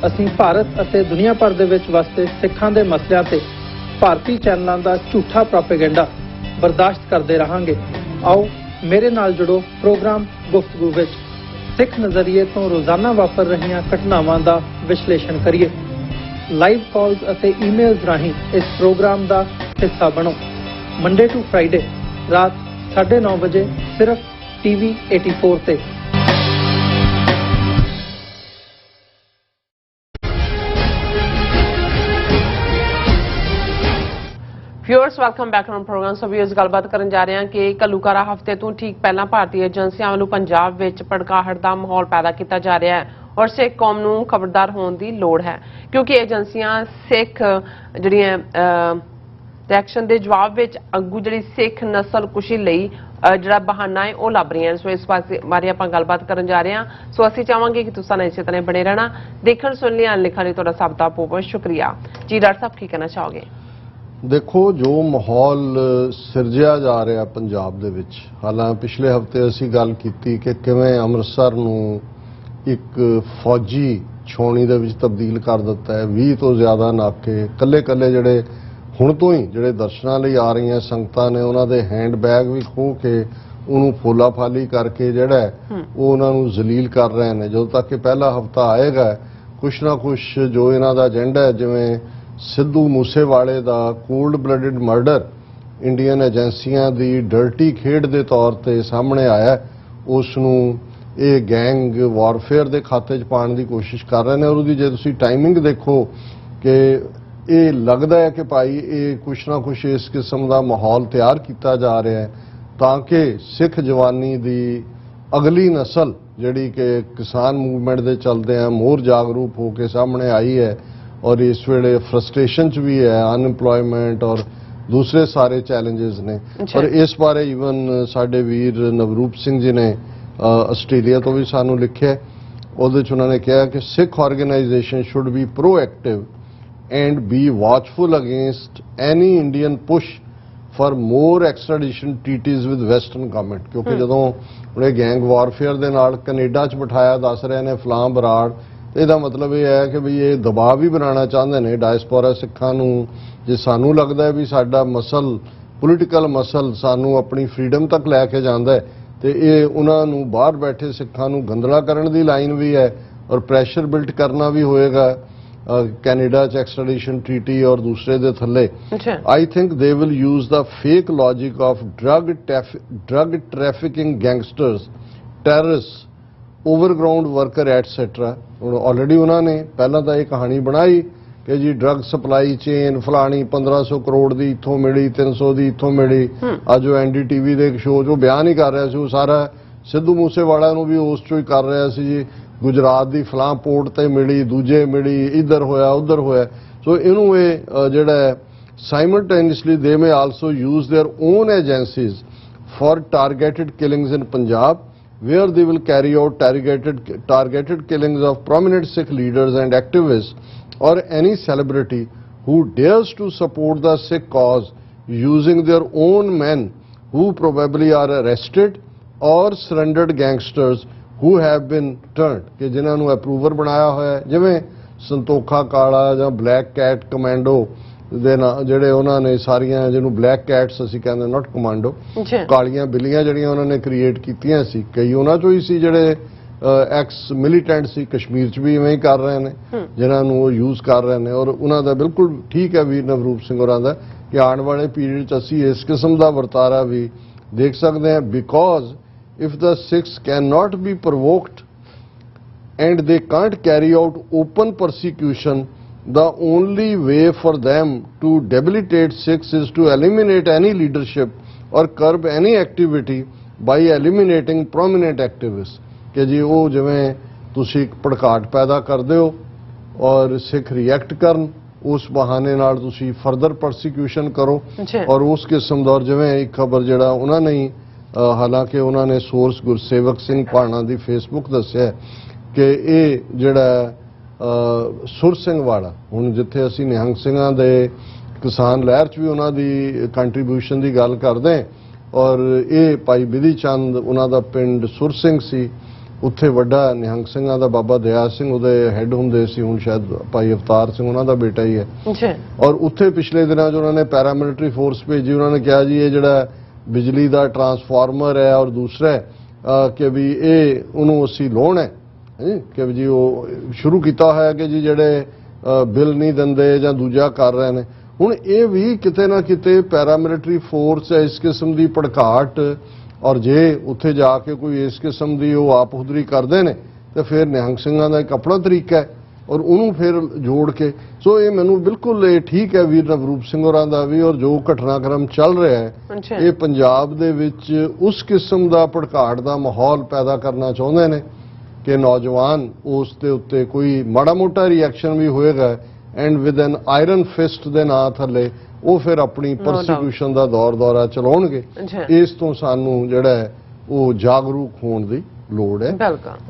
ਅਸੀਂ ਭਾਰਤ ਅਤੇ ਦੁਨੀਆ ਭਰ ਦੇ ਵਿੱਚ ਵਸਦੇ ਸਿੱਖਾਂ ਦੇ ਮਸਲਿਆਂ ਤੇ ਭਾਰਤੀ ਚੈਨਲਾਂ ਦਾ ਝੂਠਾ ਪ੍ਰੋਪੇਗੈਂਡਾ ਬਰਦਾਸ਼ਤ ਕਰਦੇ ਰਹਾਂਗੇ। ਆਓ ਮੇਰੇ ਨਾਲ ਜੁੜੋ ਪ੍ਰੋਗਰਾਮ ਗੁਫ਼ਤਗੂ ਵਿੱਚ। ਸਿੱਖ ਨਜ਼ਰੀਏ ਤੋਂ ਰੋਜ਼ਾਨਾ ਵਾਪਰ ਰਹੀਆਂ ਘਟਨਾਵਾਂ ਦਾ ਵਿਸ਼ਲੇਸ਼ਣ ਕਰੀਏ। ਲਾਈਵ ਕਾਲਸ ਅਤੇ ਈਮੇਲਸ ਰਾਹੀਂ ਇਸ ਪ੍ਰੋਗਰਾਮ ਦਾ ਹਿੱਸਾ ਬਣੋ। ਮੰਡੇ ਟੂ ਫਰਾਈਡੇ ਰਾਤ 9:30 ਵਜੇ ਸਿਰਫ TV 84 ਤੇ। Viewers, welcome back on program. So viewers, ਗੱਲਬਾਤ ਕਰਨ ਜਾ ਰਹੇ ਹਾਂ ਕਿ ਘੱਲੂਘਾਰਾ ਹਫ਼ਤੇ ਤੋਂ ਠੀਕ ਪਹਿਲਾਂ ਭਾਰਤੀ ਏਜੰਸੀਆਂ ਵੱਲੋਂ ਪੰਜਾਬ ਵਿੱਚ ਭੜਕਾਹਟ ਦਾ ਮਾਹੌਲ ਪੈਦਾ ਕੀਤਾ ਜਾ ਰਿਹਾ ਹੈ ਔਰ ਸਿੱਖ ਕੌਮ ਨੂੰ ਖਬਰਦਾਰ ਹੋਣ ਦੀ ਲੋੜ ਹੈ, ਕਿਉਂਕਿ ਏਜੰਸੀਆਂ ਸਿੱਖ ਜਿਹੜੀਆਂ ਰਿਐਕਸ਼ਨ ਦੇ ਜਵਾਬ ਵਿੱਚ ਅੱਗੂ ਜਿਹੜੀ ਸਿੱਖ ਨਸਲ ਕੁਸ਼ੀ ਲਈ ਜਿਹੜਾ ਬਹਾਨਾ ਹੈ ਉਹ ਲੱਭ ਰਹੀਆਂ। ਸੋ ਇਸ ਬਾਰੇ ਆਪਾਂ ਗੱਲਬਾਤ ਕਰਨ ਜਾ ਰਹੇ ਹਾਂ। ਸੋ ਅਸੀਂ ਚਾਹਾਂਗੇ ਕਿ ਤੁਸੀਂ ਇਸੇ ਤਰ੍ਹਾਂ ਬਣੇ ਰਹਿਣਾ। ਦੇਖਣ ਸੁਣ ਲਈ ਲਿਖਣ ਲਈ ਤੁਹਾਡਾ ਸਭ ਦਾ ਬਹੁਤ ਬਹੁਤ ਸ਼ੁਕਰੀਆ। ਜੀ ਡਾਕਟਰ ਸਾਹਿਬ, ਕੀ ਕਹਿਣਾ ਚਾਹੋਗੇ? ਦੇਖੋ, ਜੋ ਮਾਹੌਲ ਸਿਰਜਿਆ ਜਾ ਰਿਹਾ ਪੰਜਾਬ ਦੇ ਵਿੱਚ, ਹਾਲਾਂਕਿ ਪਿਛਲੇ ਹਫ਼ਤੇ ਅਸੀਂ ਗੱਲ ਕੀਤੀ ਕਿ ਕਿਵੇਂ ਅੰਮ੍ਰਿਤਸਰ ਨੂੰ ਇੱਕ ਫੌਜੀ ਛਾਉਣੀ ਦੇ ਵਿੱਚ ਤਬਦੀਲ ਕਰ ਦਿੱਤਾ ਹੈ। 20 ਤੋਂ ਜ਼ਿਆਦਾ ਨਾਕੇ, ਕੱਲੇ ਜਿਹੜੇ ਹੁਣ ਤੋਂ ਹੀ ਜਿਹੜੇ ਦਰਸ਼ਨਾਂ ਲਈ ਆ ਰਹੀਆਂ ਸੰਗਤਾਂ ਨੇ, ਉਹਨਾਂ ਦੇ ਹੈਂਡ ਬੈਗ ਵੀ ਖੋਹ ਕੇ ਉਹਨੂੰ ਫੋਲਾ ਫਾਲੀ ਕਰਕੇ ਜਿਹੜਾ ਉਹ ਉਹਨਾਂ ਨੂੰ ਜ਼ਲੀਲ ਕਰ ਰਹੇ ਨੇ। ਜਦੋਂ ਤੱਕ ਕਿ ਪਹਿਲਾ ਹਫ਼ਤਾ ਆਏਗਾ, ਕੁਛ ਨਾ ਕੁਛ ਜੋ ਇਹਨਾਂ ਦਾ ਏਜੰਡਾ ਹੈ, ਜਿਵੇਂ ਸਿੱਧੂ ਮੂਸੇਵਾਲੇ ਦਾ ਕੋਲਡ ਬਲੱਡਡ ਮਰਡਰ ਇੰਡੀਅਨ ਏਜੰਸੀਆਂ ਦੀ ਡਰਟੀ ਖੇਡ ਦੇ ਤੌਰ ਤੇ ਸਾਹਮਣੇ ਆਇਆ, ਉਸ ਨੂੰ ਇਹ ਗੈਂਗ ਵਾਰਫੇਅਰ ਦੇ ਖਾਤੇ 'ਚ ਪਾਉਣ ਦੀ ਕੋਸ਼ਿਸ਼ ਕਰ ਰਹੇ ਨੇ। ਔਰ ਉਹਦੀ ਜੇ ਤੁਸੀਂ ਟਾਈਮਿੰਗ ਦੇਖੋ ਕਿ ਇਹ ਲੱਗਦਾ ਹੈ ਕਿ ਭਾਈ ਇਹ ਕੁਛ ਨਾ ਕੁਛ ਇਸ ਕਿਸਮ ਦਾ ਮਾਹੌਲ ਤਿਆਰ ਕੀਤਾ ਜਾ ਰਿਹਾ ਹੈ ਤਾਂ ਕਿ ਸਿੱਖ ਜਵਾਨੀ ਦੀ अगली नस्ल जिहड़ी कि किसान मूवमेंट दे चलदे हैं मोर जागरूक होकर सामने आई है और इस वेले फ्रस्ट्रेशन च भी है, अनएम्प्लॉयमेंट और दूसरे सारे चैलेंजेस ने। और इस बारे ईवन साडे वीर नवरूप सिंह जी ने आस्ट्रेलिया तो भी सानू लिखिया, ਉਹਦੇ 'ਚ उन्होंने कहा कि Sikh organisation should be proactive and be watchful against any Indian push for more extradition treaties with western government, क्योंकि ਜਦੋਂ ਉਹਨੇ ਗੈਂਗ ਵਾਰਫੇਅਰ ਦੇ ਨਾਲ ਕੈਨੇਡਾ 'ਚ ਬਿਠਾਇਆ ਦੱਸ ਰਹੇ ਨੇ ਫਲਾਂ ਬਰਾੜ, ਤੇ ਇਹਦਾ ਮਤਲਬ ਇਹ ਹੈ ਕਿ ਵੀ ਇਹ ਦਬਾਅ ਵੀ ਬਣਾਉਣਾ ਚਾਹੁੰਦੇ ਨੇ ਡਾਇਸਪੋਰਾ ਸਿੱਖਾਂ ਨੂੰ। ਜੇ ਸਾਨੂੰ ਲੱਗਦਾ ਹੈ ਵੀ ਸਾਡਾ ਮਸਲ ਪੋਲੀਟੀਕਲ ਮਸਲ ਸਾਨੂੰ ਆਪਣੀ ਫਰੀडम ਤੱਕ ਲੈ ਕੇ ਜਾਂਦਾ ਹੈ ਤੇ ਇਹ ਉਹਨਾਂ ਨੂੰ ਬਾਹਰ ਬੈਠੇ ਸਿੱਖਾਂ ਨੂੰ ਗੰਦਲਾ ਕਰਨ ਦੀ ਲਾਈਨ ਵੀ ਹੈ ਔਰ ਪ੍ਰੈਸ਼ਰ ਬਿਲਟ ਕਰਨਾ ਵੀ ਹੋਏਗਾ ਕੈਨੇਡਾ 'ਚ ਐਕਸਟ੍ਰੈਡੀਸ਼ਨ ਟ੍ਰੀਟੀ ਔਰ ਦੂਸਰੇ ਦੇ ਥੱਲੇ। I think they will use the fake logic of drug trafficking gangsters, terrorist, overground worker etcetera. Already उन्होंने पहला तो यह कहानी बनाई कि जी ड्रग सप्लाई चेन फलानी 1500 करोड़ की इतों मिली, 300 की इतों मिली। अज वो NDTV के एक शो जो बयान ही कर रहा है, सारा सिद्धू मूसेवाला नूं भी उस चो ही कर रहा है जी, गुजरात की फलां पोर्ट ते मिली, दूजे मिली, इधर होया उधर होया। सो इनू जिहड़ा simultaneously they may also use their own agencies for targeted killings in Punjab, where they will carry out targeted killings of prominent Sikh leaders and activists or any celebrity who dares to support the Sikh cause using their own men who probably are arrested or surrendered gangsters who have been turned, कि जिन्हां नूं approver बनाया होया है जिवें संतोखा काला जां black cat commando ਦੇ ਨਾਲ ਜਿਹੜੇ ਉਹਨਾਂ ਨੇ ਸਾਰੀਆਂ ਜਿਹਨੂੰ ਬਲੈਕ ਕੈਟਸ ਅਸੀਂ ਕਹਿੰਦੇ ਨਾਟ ਕਮਾਂਡੋ, ਕਾਲੀਆਂ ਬਿੱਲੀਆਂ ਜਿਹੜੀਆਂ ਉਹਨਾਂ ਨੇ ਕ੍ਰੀਏਟ ਕੀਤੀਆਂ ਸੀ, ਕਈ ਉਹਨਾਂ ਚੋਂ ਹੀ ਸੀ ਜਿਹੜੇ ਐਕਸ ਮਿਲੀਟੈਂਟ ਸੀ। ਕਸ਼ਮੀਰ 'ਚ ਵੀ ਇਵੇਂ ਹੀ ਕਰ ਰਹੇ ਨੇ ਜਿਨ੍ਹਾਂ ਨੂੰ ਉਹ ਯੂਜ਼ ਕਰ ਰਹੇ ਨੇ ਔਰ ਉਹਨਾਂ ਦਾ ਬਿਲਕੁਲ ਠੀਕ ਹੈ ਵੀਰ ਨਵਰੂਪ ਸਿੰਘ ਹੋਰਾਂ ਦਾ ਕਿ ਆਉਣ ਵਾਲੇ ਪੀਰੀਅਡ 'ਚ ਅਸੀਂ ਇਸ ਕਿਸਮ ਦਾ ਵਰਤਾਰਾ ਵੀ ਦੇਖ ਸਕਦੇ ਹਾਂ। Because if the Sikhs can not be provoked and they can't carry out open persecution, the only way for them to debilitate Sikhs is to eliminate any leadership or curb any activity by eliminating prominent activists। कि जी वो जिवें तुसी भड़काट पैदा करते हो और Sikh react करन, उस बहाने नाल तुसी फर्दर परसिक्यूशन करो और उस किस्म दा। जिवें एक खबर जिहड़ा उन्होंने ही हालांकि उन्होंने सोर्स गुरसेवक सिंह भाणा दी फेसबुक दस्सिया कि ये जिहड़ा सुर सिंह वाला हुण जिथे असीं निहंग सिंघां दे किसान लहर च भी उन्हां दी कंट्रीब्यूशन की गल करदे और ये भाई बिधी चंद उन्हां दा पिंड सुर सिंह सी, उत्थे वड्डा निहंग सिंघां दा बाबा दया सिंह उहदे हैड हुंदे सी, हुण शायद भाई अवतार सिंह उन्हां दा बेटा ही है। और उत्थे पिछले दिनां च उन्होंने पैरामिलिटरी फोर्स भेजी, उन्होंने कहा जी ये जिहड़ा बिजली का ट्रांसफार्मर है और दूसरा कि भी ये उन्होंने असीं लोन है कि जी वो शुरू किया है कि जी जेडे बिल नहीं देंदे जां दूजा कर रहे हैं। हुण ये भी किते ना किते पैरामिलिटरी फोर्स है इस किस्म की भड़काहट और जे उत्थे जाके कोई इस किस्म की वो आपहुदरी करते हैं तो फिर निहंग सिंघां दा एक अपना तरीका है और उन्होंने फिर जोड़ के। सो ये मैनूं बिल्कुल ये ठीक है वीर नवरूप सिंह होरां दा भी और जो घटनाक्रम चल रहा है ये पंजाब दे विच उस किस्म का भड़काहट का माहौल पैदा करना चाहुंदे ने कि नौजवान उस दे उत्ते कोई माड़ा मोटा रिएक्शन भी होएगा and with an iron fist दे नां थले वो फिर अपनी परसिक्यूशन का दौर दौरा चलाउणगे। इस तो सानू जिहड़ा है वो जागरूक होण दी लोड़ है।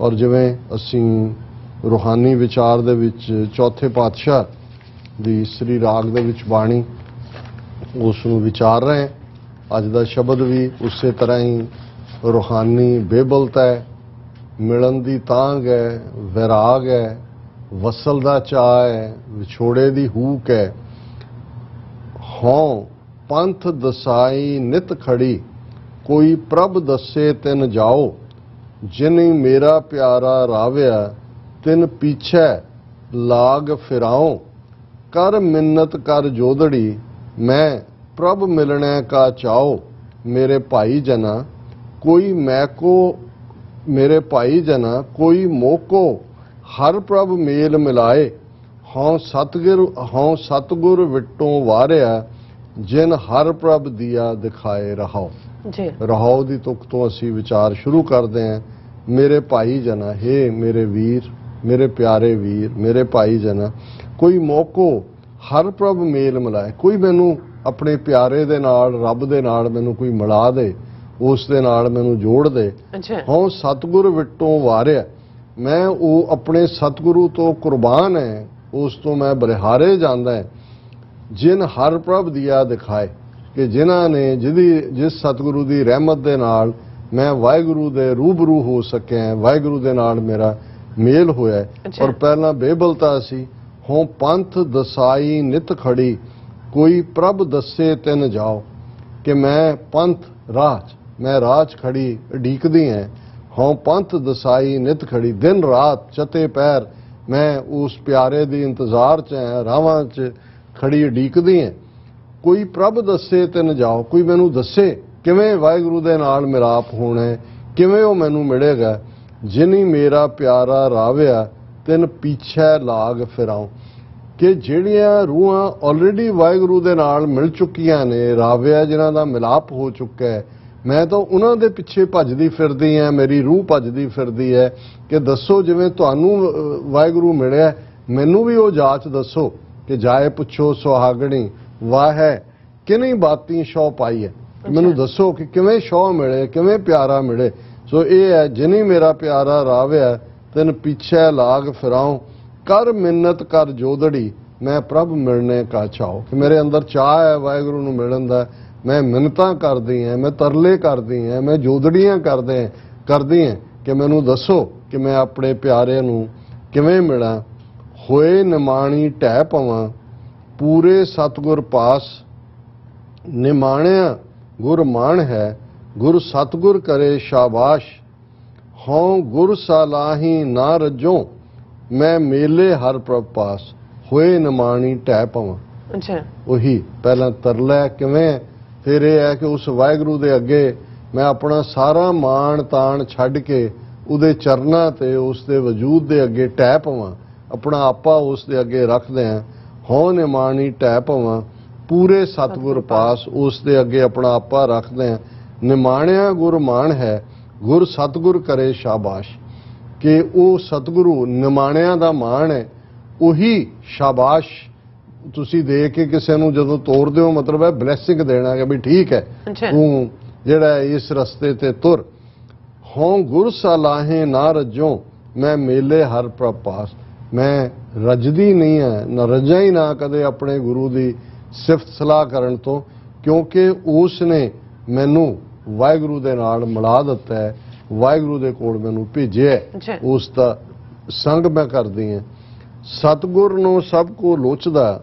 और जिवें असीं रूहानी विचार दे विच चौथे पातशाह दी श्री राग दे विच बाणी उस नूं विचार रहे हैं, अज दा शब्द भी उसे तरह ही रूहानी बेबलता है, मिलन दी तांग है, वैराग है, वसल दा चाह है, विछोड़े दी हूक है। हों पंथ दसाई नित खड़ी, कोई प्रभ दसे तिन जाओ, जिन्हीं मेरा प्यारा रावया तिन पीछे लाग फिराओ। कर मिन्नत कर जोदड़ी, मैं प्रभ मिलने का चाओ। मेरे भाई जना कोई मैको, मेरे भाई जना कोई मोको, हर प्रभ मेल मिलाए। हों सतगुर विटों वारिया, जिन हर प्रभ दिया दिखाए रहाओ। ਜੀ ਰਹਾਉ ਦੀ ਤੁਕ ਤੋਂ ਅਸੀਂ ਵਿਚਾਰ ਸ਼ੁਰੂ ਕਰਦੇ ਹਾਂ। ਮੇਰੇ ਭਾਈ ਜਨਾ, ਹੇ ਮੇਰੇ ਵੀਰ, ਮੇਰੇ ਪਿਆਰੇ ਵੀਰ, ਮੇਰੇ ਭਾਈ ਜਨਾ, ਕੋਈ ਮੌਕੋ ਹਰ ਪ੍ਰਭ ਮੇਲ ਮਿਲਾਏ। ਕੋਈ ਮੈਨੂੰ ਆਪਣੇ ਪਿਆਰੇ ਦੇ ਨਾਲ, ਰੱਬ ਦੇ ਨਾਲ ਮੈਨੂੰ ਕੋਈ ਮਿਲਾ ਦੇ, ਉਸ ਦੇ ਨਾਲ ਮੈਨੂੰ ਜੋੜ ਦੇ। ਅੱਛਾ ਹਉ ਸਤਿਗੁਰ ਵਿਟੋਂ ਵਾਰਿਆ, ਮੈਂ ਉਹ ਆਪਣੇ ਸਤਿਗੁਰੂ ਤੋਂ ਕੁਰਬਾਨ ਹੈ, ਉਸ ਤੋਂ ਮੈਂ ਬਰਿਹਾਰੇ ਜਾਂਦਾ ਹੈ। ਜਿਨ ਹਰ ਪ੍ਰਭ ਦਿਆ ਦਿਖਾਏ, ਕਿ ਜਿਨ੍ਹਾਂ ਨੇ ਜਿਸ ਸਤਿਗੁਰੂ ਦੀ ਰਹਿਮਤ ਦੇ ਨਾਲ ਮੈਂ ਵਾਹਿਗੁਰੂ ਦੇ ਰੂਬਰੂ ਹੋ ਸਕਿਆ, ਵਾਹਿਗੁਰੂ ਦੇ ਨਾਲ ਮੇਰਾ ਮੇਲ ਹੋਇਆ। ਔਰ ਪਹਿਲਾਂ ਬੇਬਲਤਾ ਸੀ, ਹੋਂ ਪੰਥ ਦਸਾਈ ਨਿਤ ਖੜੀ, ਕੋਈ ਪ੍ਰਭ ਦੱਸੇ ਤਿਨ ਜਾਓ, ਕਿ ਮੈਂ ਪੰਥ ਰਾਜ, ਮੈਂ ਰਾਜ ਖੜੀ ਉਡੀਕਦੀ ਹੈ। ਹੋਂ ਪੰਥ ਦਸਾਈ ਨਿਤ ਖੜੀ, ਦਿਨ ਰਾਤ ਚਤੇ ਪੈਰ ਮੈਂ ਉਸ ਪਿਆਰੇ ਦੀ ਇੰਤਜ਼ਾਰ 'ਚ ਹੈ, ਰਾਵਾਂ 'ਚ ਖੜੀ ਉਡੀਕਦੀ ਹੈ। ਕੋਈ ਪ੍ਰਭ ਦੱਸੇ ਤਿਨ ਜਾਓ, ਕੋਈ ਮੈਨੂੰ ਦੱਸੇ ਕਿਵੇਂ ਵਾਹਿਗੁਰੂ ਦੇ ਨਾਲ ਮਿਲਾਪ ਹੋਣਾ ਹੈ, ਕਿਵੇਂ ਉਹ ਮੈਨੂੰ ਮਿਲੇਗਾ। ਜਿਨੀ ਮੇਰਾ ਪਿਆਰਾ ਰਾਵਿਆ, ਤਿਨ ਪਿੱਛੇ ਲਾਗ ਫਿਰਾਉ, ਕਿ ਜਿਹੜੀਆਂ ਰੂਹਾਂ ਆਲਰੇਡੀ ਵਾਹਿਗੁਰੂ ਦੇ ਨਾਲ ਮਿਲ ਚੁੱਕੀਆਂ ਨੇ, ਰਾਵਿਆ ਜਿਨ੍ਹਾਂ ਦਾ ਮਿਲਾਪ ਹੋ ਚੁੱਕਾ ਹੈ, ਮੈਂ ਤਾਂ ਉਹਨਾਂ ਦੇ ਪਿੱਛੇ ਭੱਜਦੀ ਫਿਰਦੀ ਹਾਂ, ਮੇਰੀ ਰੂਹ ਭੱਜਦੀ ਫਿਰਦੀ ਹੈ ਕਿ ਦੱਸੋ ਜਿਵੇਂ ਤੁਹਾਨੂੰ ਵਾਹਿਗੁਰੂ ਮਿਲਿਆ, ਮੈਨੂੰ ਵੀ ਉਹ ਜਾਚ ਦੱਸੋ। ਕਿ ਜਾਏ ਪੁੱਛੋ ਸੁਹਾਗਣੀ ਵਾਹ ਹੈ ਕਿਨੀ ਬਾਤੀ ਸ਼ੌ ਪਾਈ ਹੈ, ਮੈਨੂੰ ਦੱਸੋ ਕਿ ਕਿਵੇਂ ਸ਼ੌ ਮਿਲੇ, ਕਿਵੇਂ ਪਿਆਰਾ ਮਿਲੇ। ਸੋ ਇਹ ਹੈ, ਜਿਨੀ ਮੇਰਾ ਪਿਆਰਾ ਰਾਵਿਆ, ਤਿਨ ਪਿੱਛੇ ਲਾਗ ਫਿਰਾਉ, ਕਰ ਮਿੰਨਤ ਕਰ ਜੋਦੜੀ, ਮੈਂ ਪ੍ਰਭ ਮਿਲਣੇ ਕਾ ਚਾਓ। ਕਿ ਮੇਰੇ ਅੰਦਰ ਚਾਹ ਹੈ ਵਾਹਿਗੁਰੂ ਨੂੰ ਮਿਲਣ ਦਾ, ਮੈਂ ਮਿੰਨਤਾਂ ਕਰਦੀ ਹਾਂ, ਮੈਂ ਤਰਲੇ ਕਰਦੀ ਹਾਂ, ਮੈਂ ਜੋਦੜੀਆਂ ਕਰਦੀ ਹਾਂ ਕਿ ਮੈਨੂੰ ਦੱਸੋ ਕਿ ਮੈਂ ਆਪਣੇ ਪਿਆਰੇ ਨੂੰ ਕਿਵੇਂ ਮਿਲਾਂ। ਹੋਏ ਨਿਮਾਣੀ ਢਹਿ ਪਵਾਂ, ਪੂਰੇ ਸਤਿਗੁਰ ਪਾਸ, ਨਿਮਾਣਿਆ ਗੁਰ ਮਾਣ ਹੈ, ਗੁਰ ਸਤਿਗੁਰ ਕਰੇ ਸ਼ਾਬਾਸ਼। ਹਉ ਗੁਰ ਸਾਲਾਹੀ ਨਾ ਰੱਜੋ, ਮੈਂ ਮੇਲੇ ਹਰ ਪ੍ਰਭ ਪਾਸ, ਹੋਏ ਨਿਮਾਣੀ ਢਹਿ ਪਵਾਂ। ਅੱਛਾ ਉਹੀ ਪਹਿਲਾਂ ਤਰਲਾ ਕਿਵੇਂ, ਫਿਰ ਇਹ ਹੈ ਕਿ ਉਸ ਵਾਹਿਗੁਰੂ ਦੇ ਅੱਗੇ ਮੈਂ ਆਪਣਾ ਸਾਰਾ ਮਾਣ ਤਾਣ ਛੱਡ ਕੇ ਉਹਦੇ ਚਰਨਾਂ ਤੇ, ਉਸ ਦੇ ਵਜੂਦ ਦੇ ਅੱਗੇ ਢਹਿ ਪਵਾਂ, ਆਪਣਾ ਆਪਾ ਉਸ ਦੇ ਅੱਗੇ ਰੱਖਦੇ ਹਾਂ। ਹਉ ਨਿਮਾਣੀ ਢਹਿ ਪਵਾਂ, ਪੂਰੇ ਸਤਿਗੁਰ ਪਾਸ, ਉਸ ਦੇ ਅੱਗੇ ਆਪਣਾ ਆਪਾ ਰੱਖਦੇ ਹਾਂ। ਨਿਮਾਣਿਆ ਗੁਰ ਮਾਣ ਹੈ, ਗੁਰ ਸਤਿਗੁਰ ਕਰੇ ਸ਼ਾਬਾਸ਼, ਕਿ ਉਹ ਸਤਿਗੁਰੂ ਨਿਮਾਣਿਆਂ ਦਾ ਮਾਣ ਹੈ, ਉਹੀ ਸ਼ਾਬਾਸ਼ ਤੁਸੀਂ ਦੇ ਕੇ ਕਿਸੇ ਨੂੰ ਜਦੋਂ ਤੋਰਦੇ ਹੋ, ਮਤਲਬ ਹੈ ਬਲੈਸਿੰਗ ਦੇਣਾ ਕਿ ਵੀ ਠੀਕ ਹੈ ਤੂੰ ਜਿਹੜਾ ਇਸ ਰਸਤੇ ਤੇ ਤੁਰ। ਹੋਂ ਗੁਰ ਸਲਾਹੇ ਨਾ ਰੱਜੋ, ਮੈਂ ਮੇਲੇ ਹਰ ਪ੍ਰਭ ਪਾਸ, ਮੈਂ ਰੱਜਦੀ ਨਹੀਂ ਹੈ, ਨਾ ਰੱਜਾ ਹੀ ਨਾ ਕਦੇ ਆਪਣੇ ਗੁਰੂ ਦੀ ਸਿਫਤ ਸਲਾਹ ਕਰਨ ਤੋਂ, ਕਿਉਂਕਿ ਉਸ ਨੇ ਮੈਨੂੰ ਵਾਹਿਗੁਰੂ ਦੇ ਨਾਲ ਮਿਲਾ ਦਿੱਤਾ ਹੈ, ਵਾਹਿਗੁਰੂ ਦੇ ਕੋਲ ਮੈਨੂੰ ਭੇਜਿਆ, ਉਸ ਦਾ ਸੰਗ ਮੈਂ ਕਰਦੀ ਹਾਂ। ਸਤਿਗੁਰ ਨੂੰ ਸਭ ਕੋ ਲੋਚਦਾ,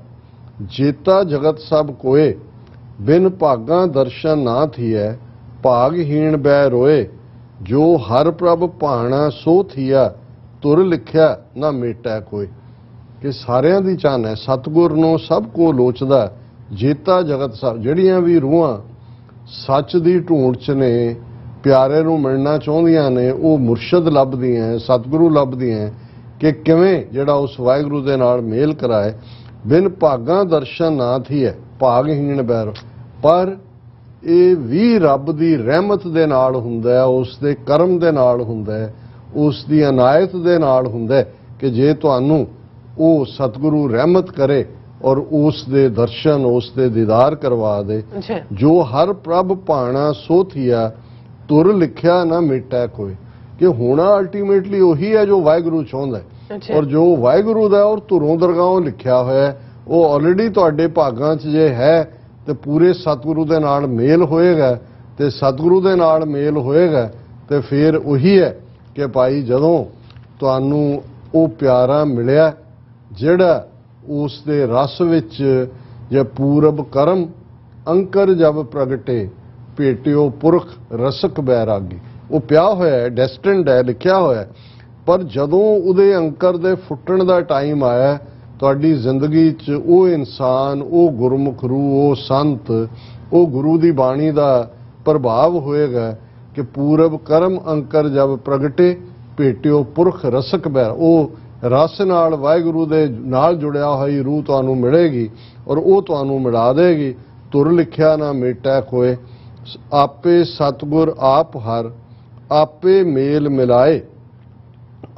ਜੇਤਾ ਜਗਤ ਸਭ ਕੋਏ, ਬਿਨ ਭਾਗਾਂ ਦਰਸ਼ਨ ਨਾ ਥੀਐ, ਭਾਗਹੀਣ ਬੈ ਰੋਏ। ਜੋ ਹਰ ਪ੍ਰਭ ਭਾਣਾ ਸੋ ਥੀਆ, ਤੁਰ ਲਿਖਿਆ ਨਾ ਮੇਟਾ ਕੋਈ। ਕਿ ਸਾਰਿਆਂ ਦੀ ਚਾਨ ਹੈ, ਸਤਿਗੁਰ ਨੂੰ ਸਭ ਕੋ ਲੋਚਦਾ, ਜੇਤਾ ਜਗਤ ਸਭ, ਜਿਹੜੀਆਂ ਵੀ ਰੂਹਾਂ ਸੱਚ ਦੀ ਢੂੰਡ 'ਚ ਨੇ, ਪਿਆਰੇ ਨੂੰ ਮਿਲਣਾ ਚਾਹੁੰਦੀਆਂ ਨੇ, ਉਹ ਮੁਰਸ਼ਦ ਲੱਭਦੀਆਂ, ਸਤਿਗੁਰੂ ਲੱਭਦੀਆਂ ਕਿ ਕਿਵੇਂ ਜਿਹੜਾ ਉਸ ਵਾਹਿਗੁਰੂ ਦੇ ਨਾਲ ਮੇਲ ਕਰਾਏ। ਬਿਨ ਭਾਗਾਂ ਦਰਸ਼ਨ ਨਾ ਥੀਐ, ਭਾਗਹੀਣ ਬੈਰੋ, ਪਰ ਇਹ ਵੀ ਰੱਬ ਦੀ ਰਹਿਮਤ ਦੇ ਨਾਲ ਹੁੰਦਾ, ਉਸ ਦੇ ਕਰਮ ਦੇ ਨਾਲ ਹੁੰਦਾ, ਉਸ ਦੀ ਅਨਾਇਤ ਦੇ ਨਾਲ ਹੁੰਦਾ ਕਿ ਜੇ ਤੁਹਾਨੂੰ ਉਹ ਸਤਿਗੁਰੂ ਰਹਿਮਤ ਕਰੇ ਔਰ ਉਸ ਦੇ ਦਰਸ਼ਨ, ਉਸ ਦੇ ਦੀਦਾਰ ਕਰਵਾ ਦੇ। ਜੋ ਹਰ ਪ੍ਰਭ ਭਾਣਾ ਸੋ ਥੀਆ, ਤੁਰ ਲਿਖਿਆ ਨਾ ਮਿਟੈ ਕੋਈ। ਕਿ ਹੋਣਾ ਅਲਟੀਮੇਟਲੀ ਉਹੀ ਹੈ ਜੋ ਵਾਹਿਗੁਰੂ ਚਾਹੁੰਦਾ ਹੈ, ਔਰ ਜੋ ਵਾਹਿਗੁਰੂ ਦਾ ਔਰ ਧੁਰੋਂ ਦਰਗਾਹੋਂ ਲਿਖਿਆ ਹੋਇਆ ਉਹ ਆਲਰੇਡੀ ਤੁਹਾਡੇ ਭਾਗਾਂ 'ਚ ਜੇ ਹੈ ਤੇ ਪੂਰੇ ਸਤਿਗੁਰੂ ਦੇ ਨਾਲ ਮੇਲ ਹੋਏਗਾ, ਤੇ ਸਤਿਗੁਰੂ ਦੇ ਨਾਲ ਮੇਲ ਹੋਏਗਾ ਤੇ ਫਿਰ ਉਹੀ ਹੈ ਕਿ ਭਾਈ ਜਦੋਂ ਤੁਹਾਨੂੰ ਉਹ ਪਿਆਰਾ ਮਿਲਿਆ ਜਿਹੜਾ ਉਸ ਦੇ ਰਸ ਵਿੱਚ ਜੇ ਪੂਰਬ ਕਰਮ ਅੰਕਰ ਜਬ ਪ੍ਰਗਟੇ, ਭੇਟਿਓ ਪੁਰਖ ਰਸਕ ਬੈਰਾਗੀ, ਉਹ ਪਿਆ ਹੋਇਆ ਹੈ, ਡੈਸਟਿਨਡ ਹੈ, ਲਿਖਿਆ ਹੋਇਆ। ਪਰ ਜਦੋਂ ਉਹਦੇ ਅੰਕਰ ਦੇ ਫੁੱਟਣ ਦਾ ਟਾਈਮ ਆਇਆ ਤੁਹਾਡੀ ਜ਼ਿੰਦਗੀ 'ਚ, ਉਹ ਇਨਸਾਨ, ਉਹ ਗੁਰਮੁਖ ਰੂਹ, ਉਹ ਸੰਤ, ਉਹ ਗੁਰੂ ਦੀ ਬਾਣੀ ਦਾ ਪ੍ਰਭਾਵ ਹੋਏਗਾ ਕਿ ਪੂਰਬ ਕਰਮ ਅੰਕਰ ਜਬ ਪ੍ਰਗਟੇ, ਭੇਟਿਓ ਪੁਰਖ ਰਸਕ ਬੈਰ। ਉਹ ਰਸ ਨਾਲ, ਵਾਹਿਗੁਰੂ ਦੇ ਨਾਲ ਜੁੜਿਆ ਹੋਈ ਰੂਹ ਤੁਹਾਨੂੰ ਮਿਲੇਗੀ ਔਰ ਉਹ ਤੁਹਾਨੂੰ ਮਿਲਾ ਦੇਗੀ। ਤੁਰ ਲਿਖਿਆ ਨਾ ਮੇਟਾ ਕੋਏ, ਆਪੇ ਸਤਿਗੁਰ ਆਪ ਹਰ ਆਪੇ ਮੇਲ ਮਿਲਾਏ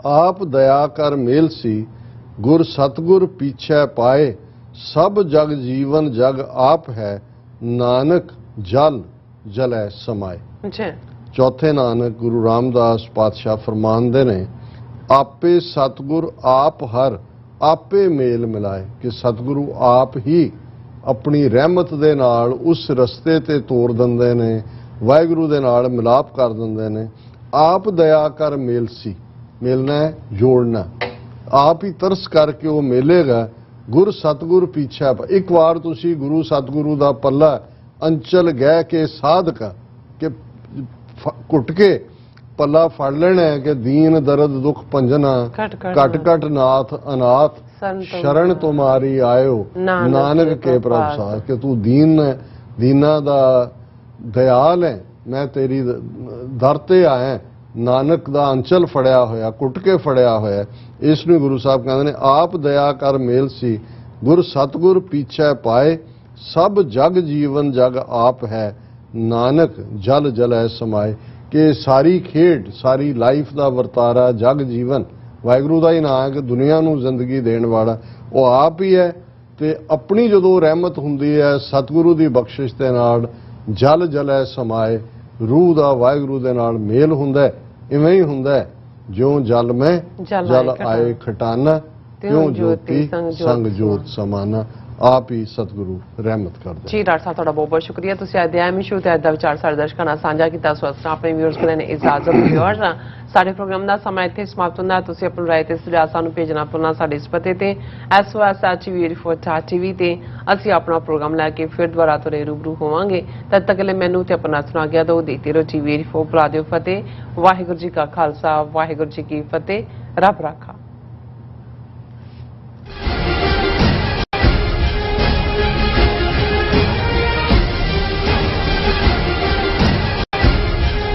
ਆਪ ਦਇਆ ਕਰ ਮੇਲ ਸੀ ਗੁਰ ਸਤਿਗੁਰ ਪੀਛੇ ਪਾਏ ਸਭ ਜਗ ਜੀਵਨ ਜਗ ਆਪ ਹੈ ਨਾਨਕ ਜਲ ਜਲੈ ਸਮਾਏ। ਜੀ ਚੌਥੇ ਨਾਨਕ ਗੁਰੂ ਰਾਮਦਾਸ ਪਾਤਸ਼ਾਹ ਫਰਮਾਨਦੇ ਨੇ ਆਪੇ ਸਤਿਗੁਰ ਆਪ ਹਰ ਆਪੇ ਮੇਲ ਮਿਲਾਏ ਕਿ ਸਤਿਗੁਰੂ ਆਪ ਹੀ ਆਪਣੀ ਰਹਿਮਤ ਦੇ ਨਾਲ ਉਸ ਰਸਤੇ ਤੇ ਤੋਰ ਦਿੰਦੇ ਨੇ, ਵਾਹਿਗੁਰੂ ਦੇ ਨਾਲ ਮਿਲਾਪ ਕਰ ਦਿੰਦੇ ਨੇ। ਆਪ ਦਇਆ ਕਰ ਮੇਲ ਸੀ, ਮਿਲਣਾ ਹੈ, ਜੋੜਨਾ, ਆਪ ਹੀ ਤਰਸ ਕਰਕੇ ਉਹ ਮਿਲੇਗਾ। ਗੁਰ ਸਤਿਗੁਰ ਪੀਛਾ ਇੱਕ ਵਾਰ ਤੁਸੀਂ ਗੁਰੂ ਸਤਿਗੁਰੂ ਦਾ ਪੱਲਾ ਅੰਚਲ ਗਹਿ ਕੇ ਸਾਧਕਾ ਕਿ ਘੁੱਟ ਕੇ ਪੱਲਾ ਫੜ ਲੈਣਾ ਹੈ ਕਿ ਦੀਨ ਦਰਦ ਦੁੱਖ ਭੰਜਨਾ ਘਟ ਘਟ ਨਾਥ ਅਨਾਥ ਸ਼ਰਨ ਤੁਮਾਰੀ ਆਇਓ ਨਾਨਕ ਕੇ ਪ੍ਰਭ ਸਾਥ ਕਿ ਤੂੰ ਦੀਨਾਂ ਦਾ ਦਇਆਲ ਹੈ, ਮੈਂ ਤੇਰੀ ਦਰ ਤੇ ਆਇਆ। ਨਾਨਕ ਦਾ ਅੰਚਲ ਫੜਿਆ ਹੋਇਆ, ਕੁੱਟ ਕੇ ਫੜਿਆ ਹੋਇਆ। ਇਸ ਨੂੰ ਗੁਰੂ ਸਾਹਿਬ ਕਹਿੰਦੇ ਨੇ ਆਪ ਦਇਆ ਕਰ ਮੇਲ ਸੀ ਗੁਰ ਸਤਿਗੁਰ ਪੀਛੇ ਪਾਏ ਸਭ ਜਗ ਜੀਵਨ ਜਗ ਆਪ ਹੈ ਨਾਨਕ ਜਲ ਜਲੈ ਸਮਾਏ ਕਿ ਸਾਰੀ ਖੇਡ ਸਾਰੀ ਲਾਈਫ ਦਾ ਵਰਤਾਰਾ ਜਗ ਜੀਵਨ ਵਾਹਿਗੁਰੂ ਦਾ ਹੀ ਨਾਮ ਹੈ ਕਿ ਦੁਨੀਆ ਨੂੰ ਜ਼ਿੰਦਗੀ ਦੇਣ ਵਾਲਾ ਉਹ ਆਪ ਹੀ ਹੈ। ਤੇ ਆਪਣੀ ਜਦੋਂ ਰਹਿਮਤ ਹੁੰਦੀ ਹੈ ਸਤਿਗੁਰੂ ਦੀ ਬਖਸ਼ਿਸ਼ ਦੇ ਨਾਲ ਜਲ ਜਲੈ ਸਮਾਏ ਰੂਹ ਦਾ ਵਾਹਿਗੁਰੂ ਦੇ ਨਾਲ ਮੇਲ ਹੁੰਦਾ। ਇਵੇਂ ਹੀ ਹੁੰਦਾ ਜਿਉਂ ਜਲ ਮੈਂ ਜਲ ਆਏ ਖਟਾਨਾ ਤਿਉਂ ਜੋਤੀ ਸੰਗ ਜੋਤ ਸਮਾਨਾ। ਆਪ ਹੀ ਸਤਿਗੁਰੂ ਰਹਿਮਤ ਕਰਦੇ। ਜੀ ਡਾਕਟਰ ਸਾਹਿਬ ਤੁਹਾਡਾ ਬਹੁਤ ਬਹੁਤ ਸ਼ੁਕਰੀਆ, ਤੁਸੀਂ ਅੱਜ ਦੇ ਐਮ ਇਸ਼ੂ ਤੇ ਅੱਜ ਦਾ ਵਿਚਾਰ ਸਾਡੇ ਦਰਸ਼ਕਾਂ ਨਾਲ ਸਾਂਝਾ ਕੀਤਾ। ਸੋ ਅਸੀਂ ਆਪਣੇ ਵਿਊਅਰਸ ਕੋਲ ਇਜਾਜ਼ਤ ਵਿਊਅਰਸ ਸਾਡੇ ਪ੍ਰੋਗਰਾਮ ਦਾ ਸਮਾਂ ਇੱਥੇ ਸਮਾਪਤ ਹੁੰਦਾ। ਤੁਸੀਂ ਆਪਣੀ ਰਾਏ ਤੇ ਸੁਝਾਅ ਸਾਨੂੰ ਭੇਜਣਾ ਭੁੱਲਣਾ ਸਾਡੇ ਇਸ ਪਤੇ ਤੇ SOS@TV ਤੇ ਅਸੀਂ ਆਪਣਾ ਪ੍ਰੋਗਰਾਮ ਲੈ ਕੇ ਫਿਰ ਦੁਬਾਰਾ ਤੋਂ ਰੂਬਰੂ ਹੋਵਾਂਗੇ। ਤਦ ਤੱਕ ਲਈ ਮੈਨੂੰ ਤੇ ਆਪਣਾ ਸੁਣਾ ਗਿਆ ਦੋ ਦੇਤੀ ਰੋ TV 4 ਬੁਲਾ ਦਿਓ ਫਤਿਹ। ਵਾਹਿਗੁਰੂ ਜੀ ਕਾ ਖਾਲਸਾ ਵਾਹਿਗੁਰੂ ਜੀ ਕੀ ਫਤਿਹ। ਰੱਬ ਰਾਖਾ।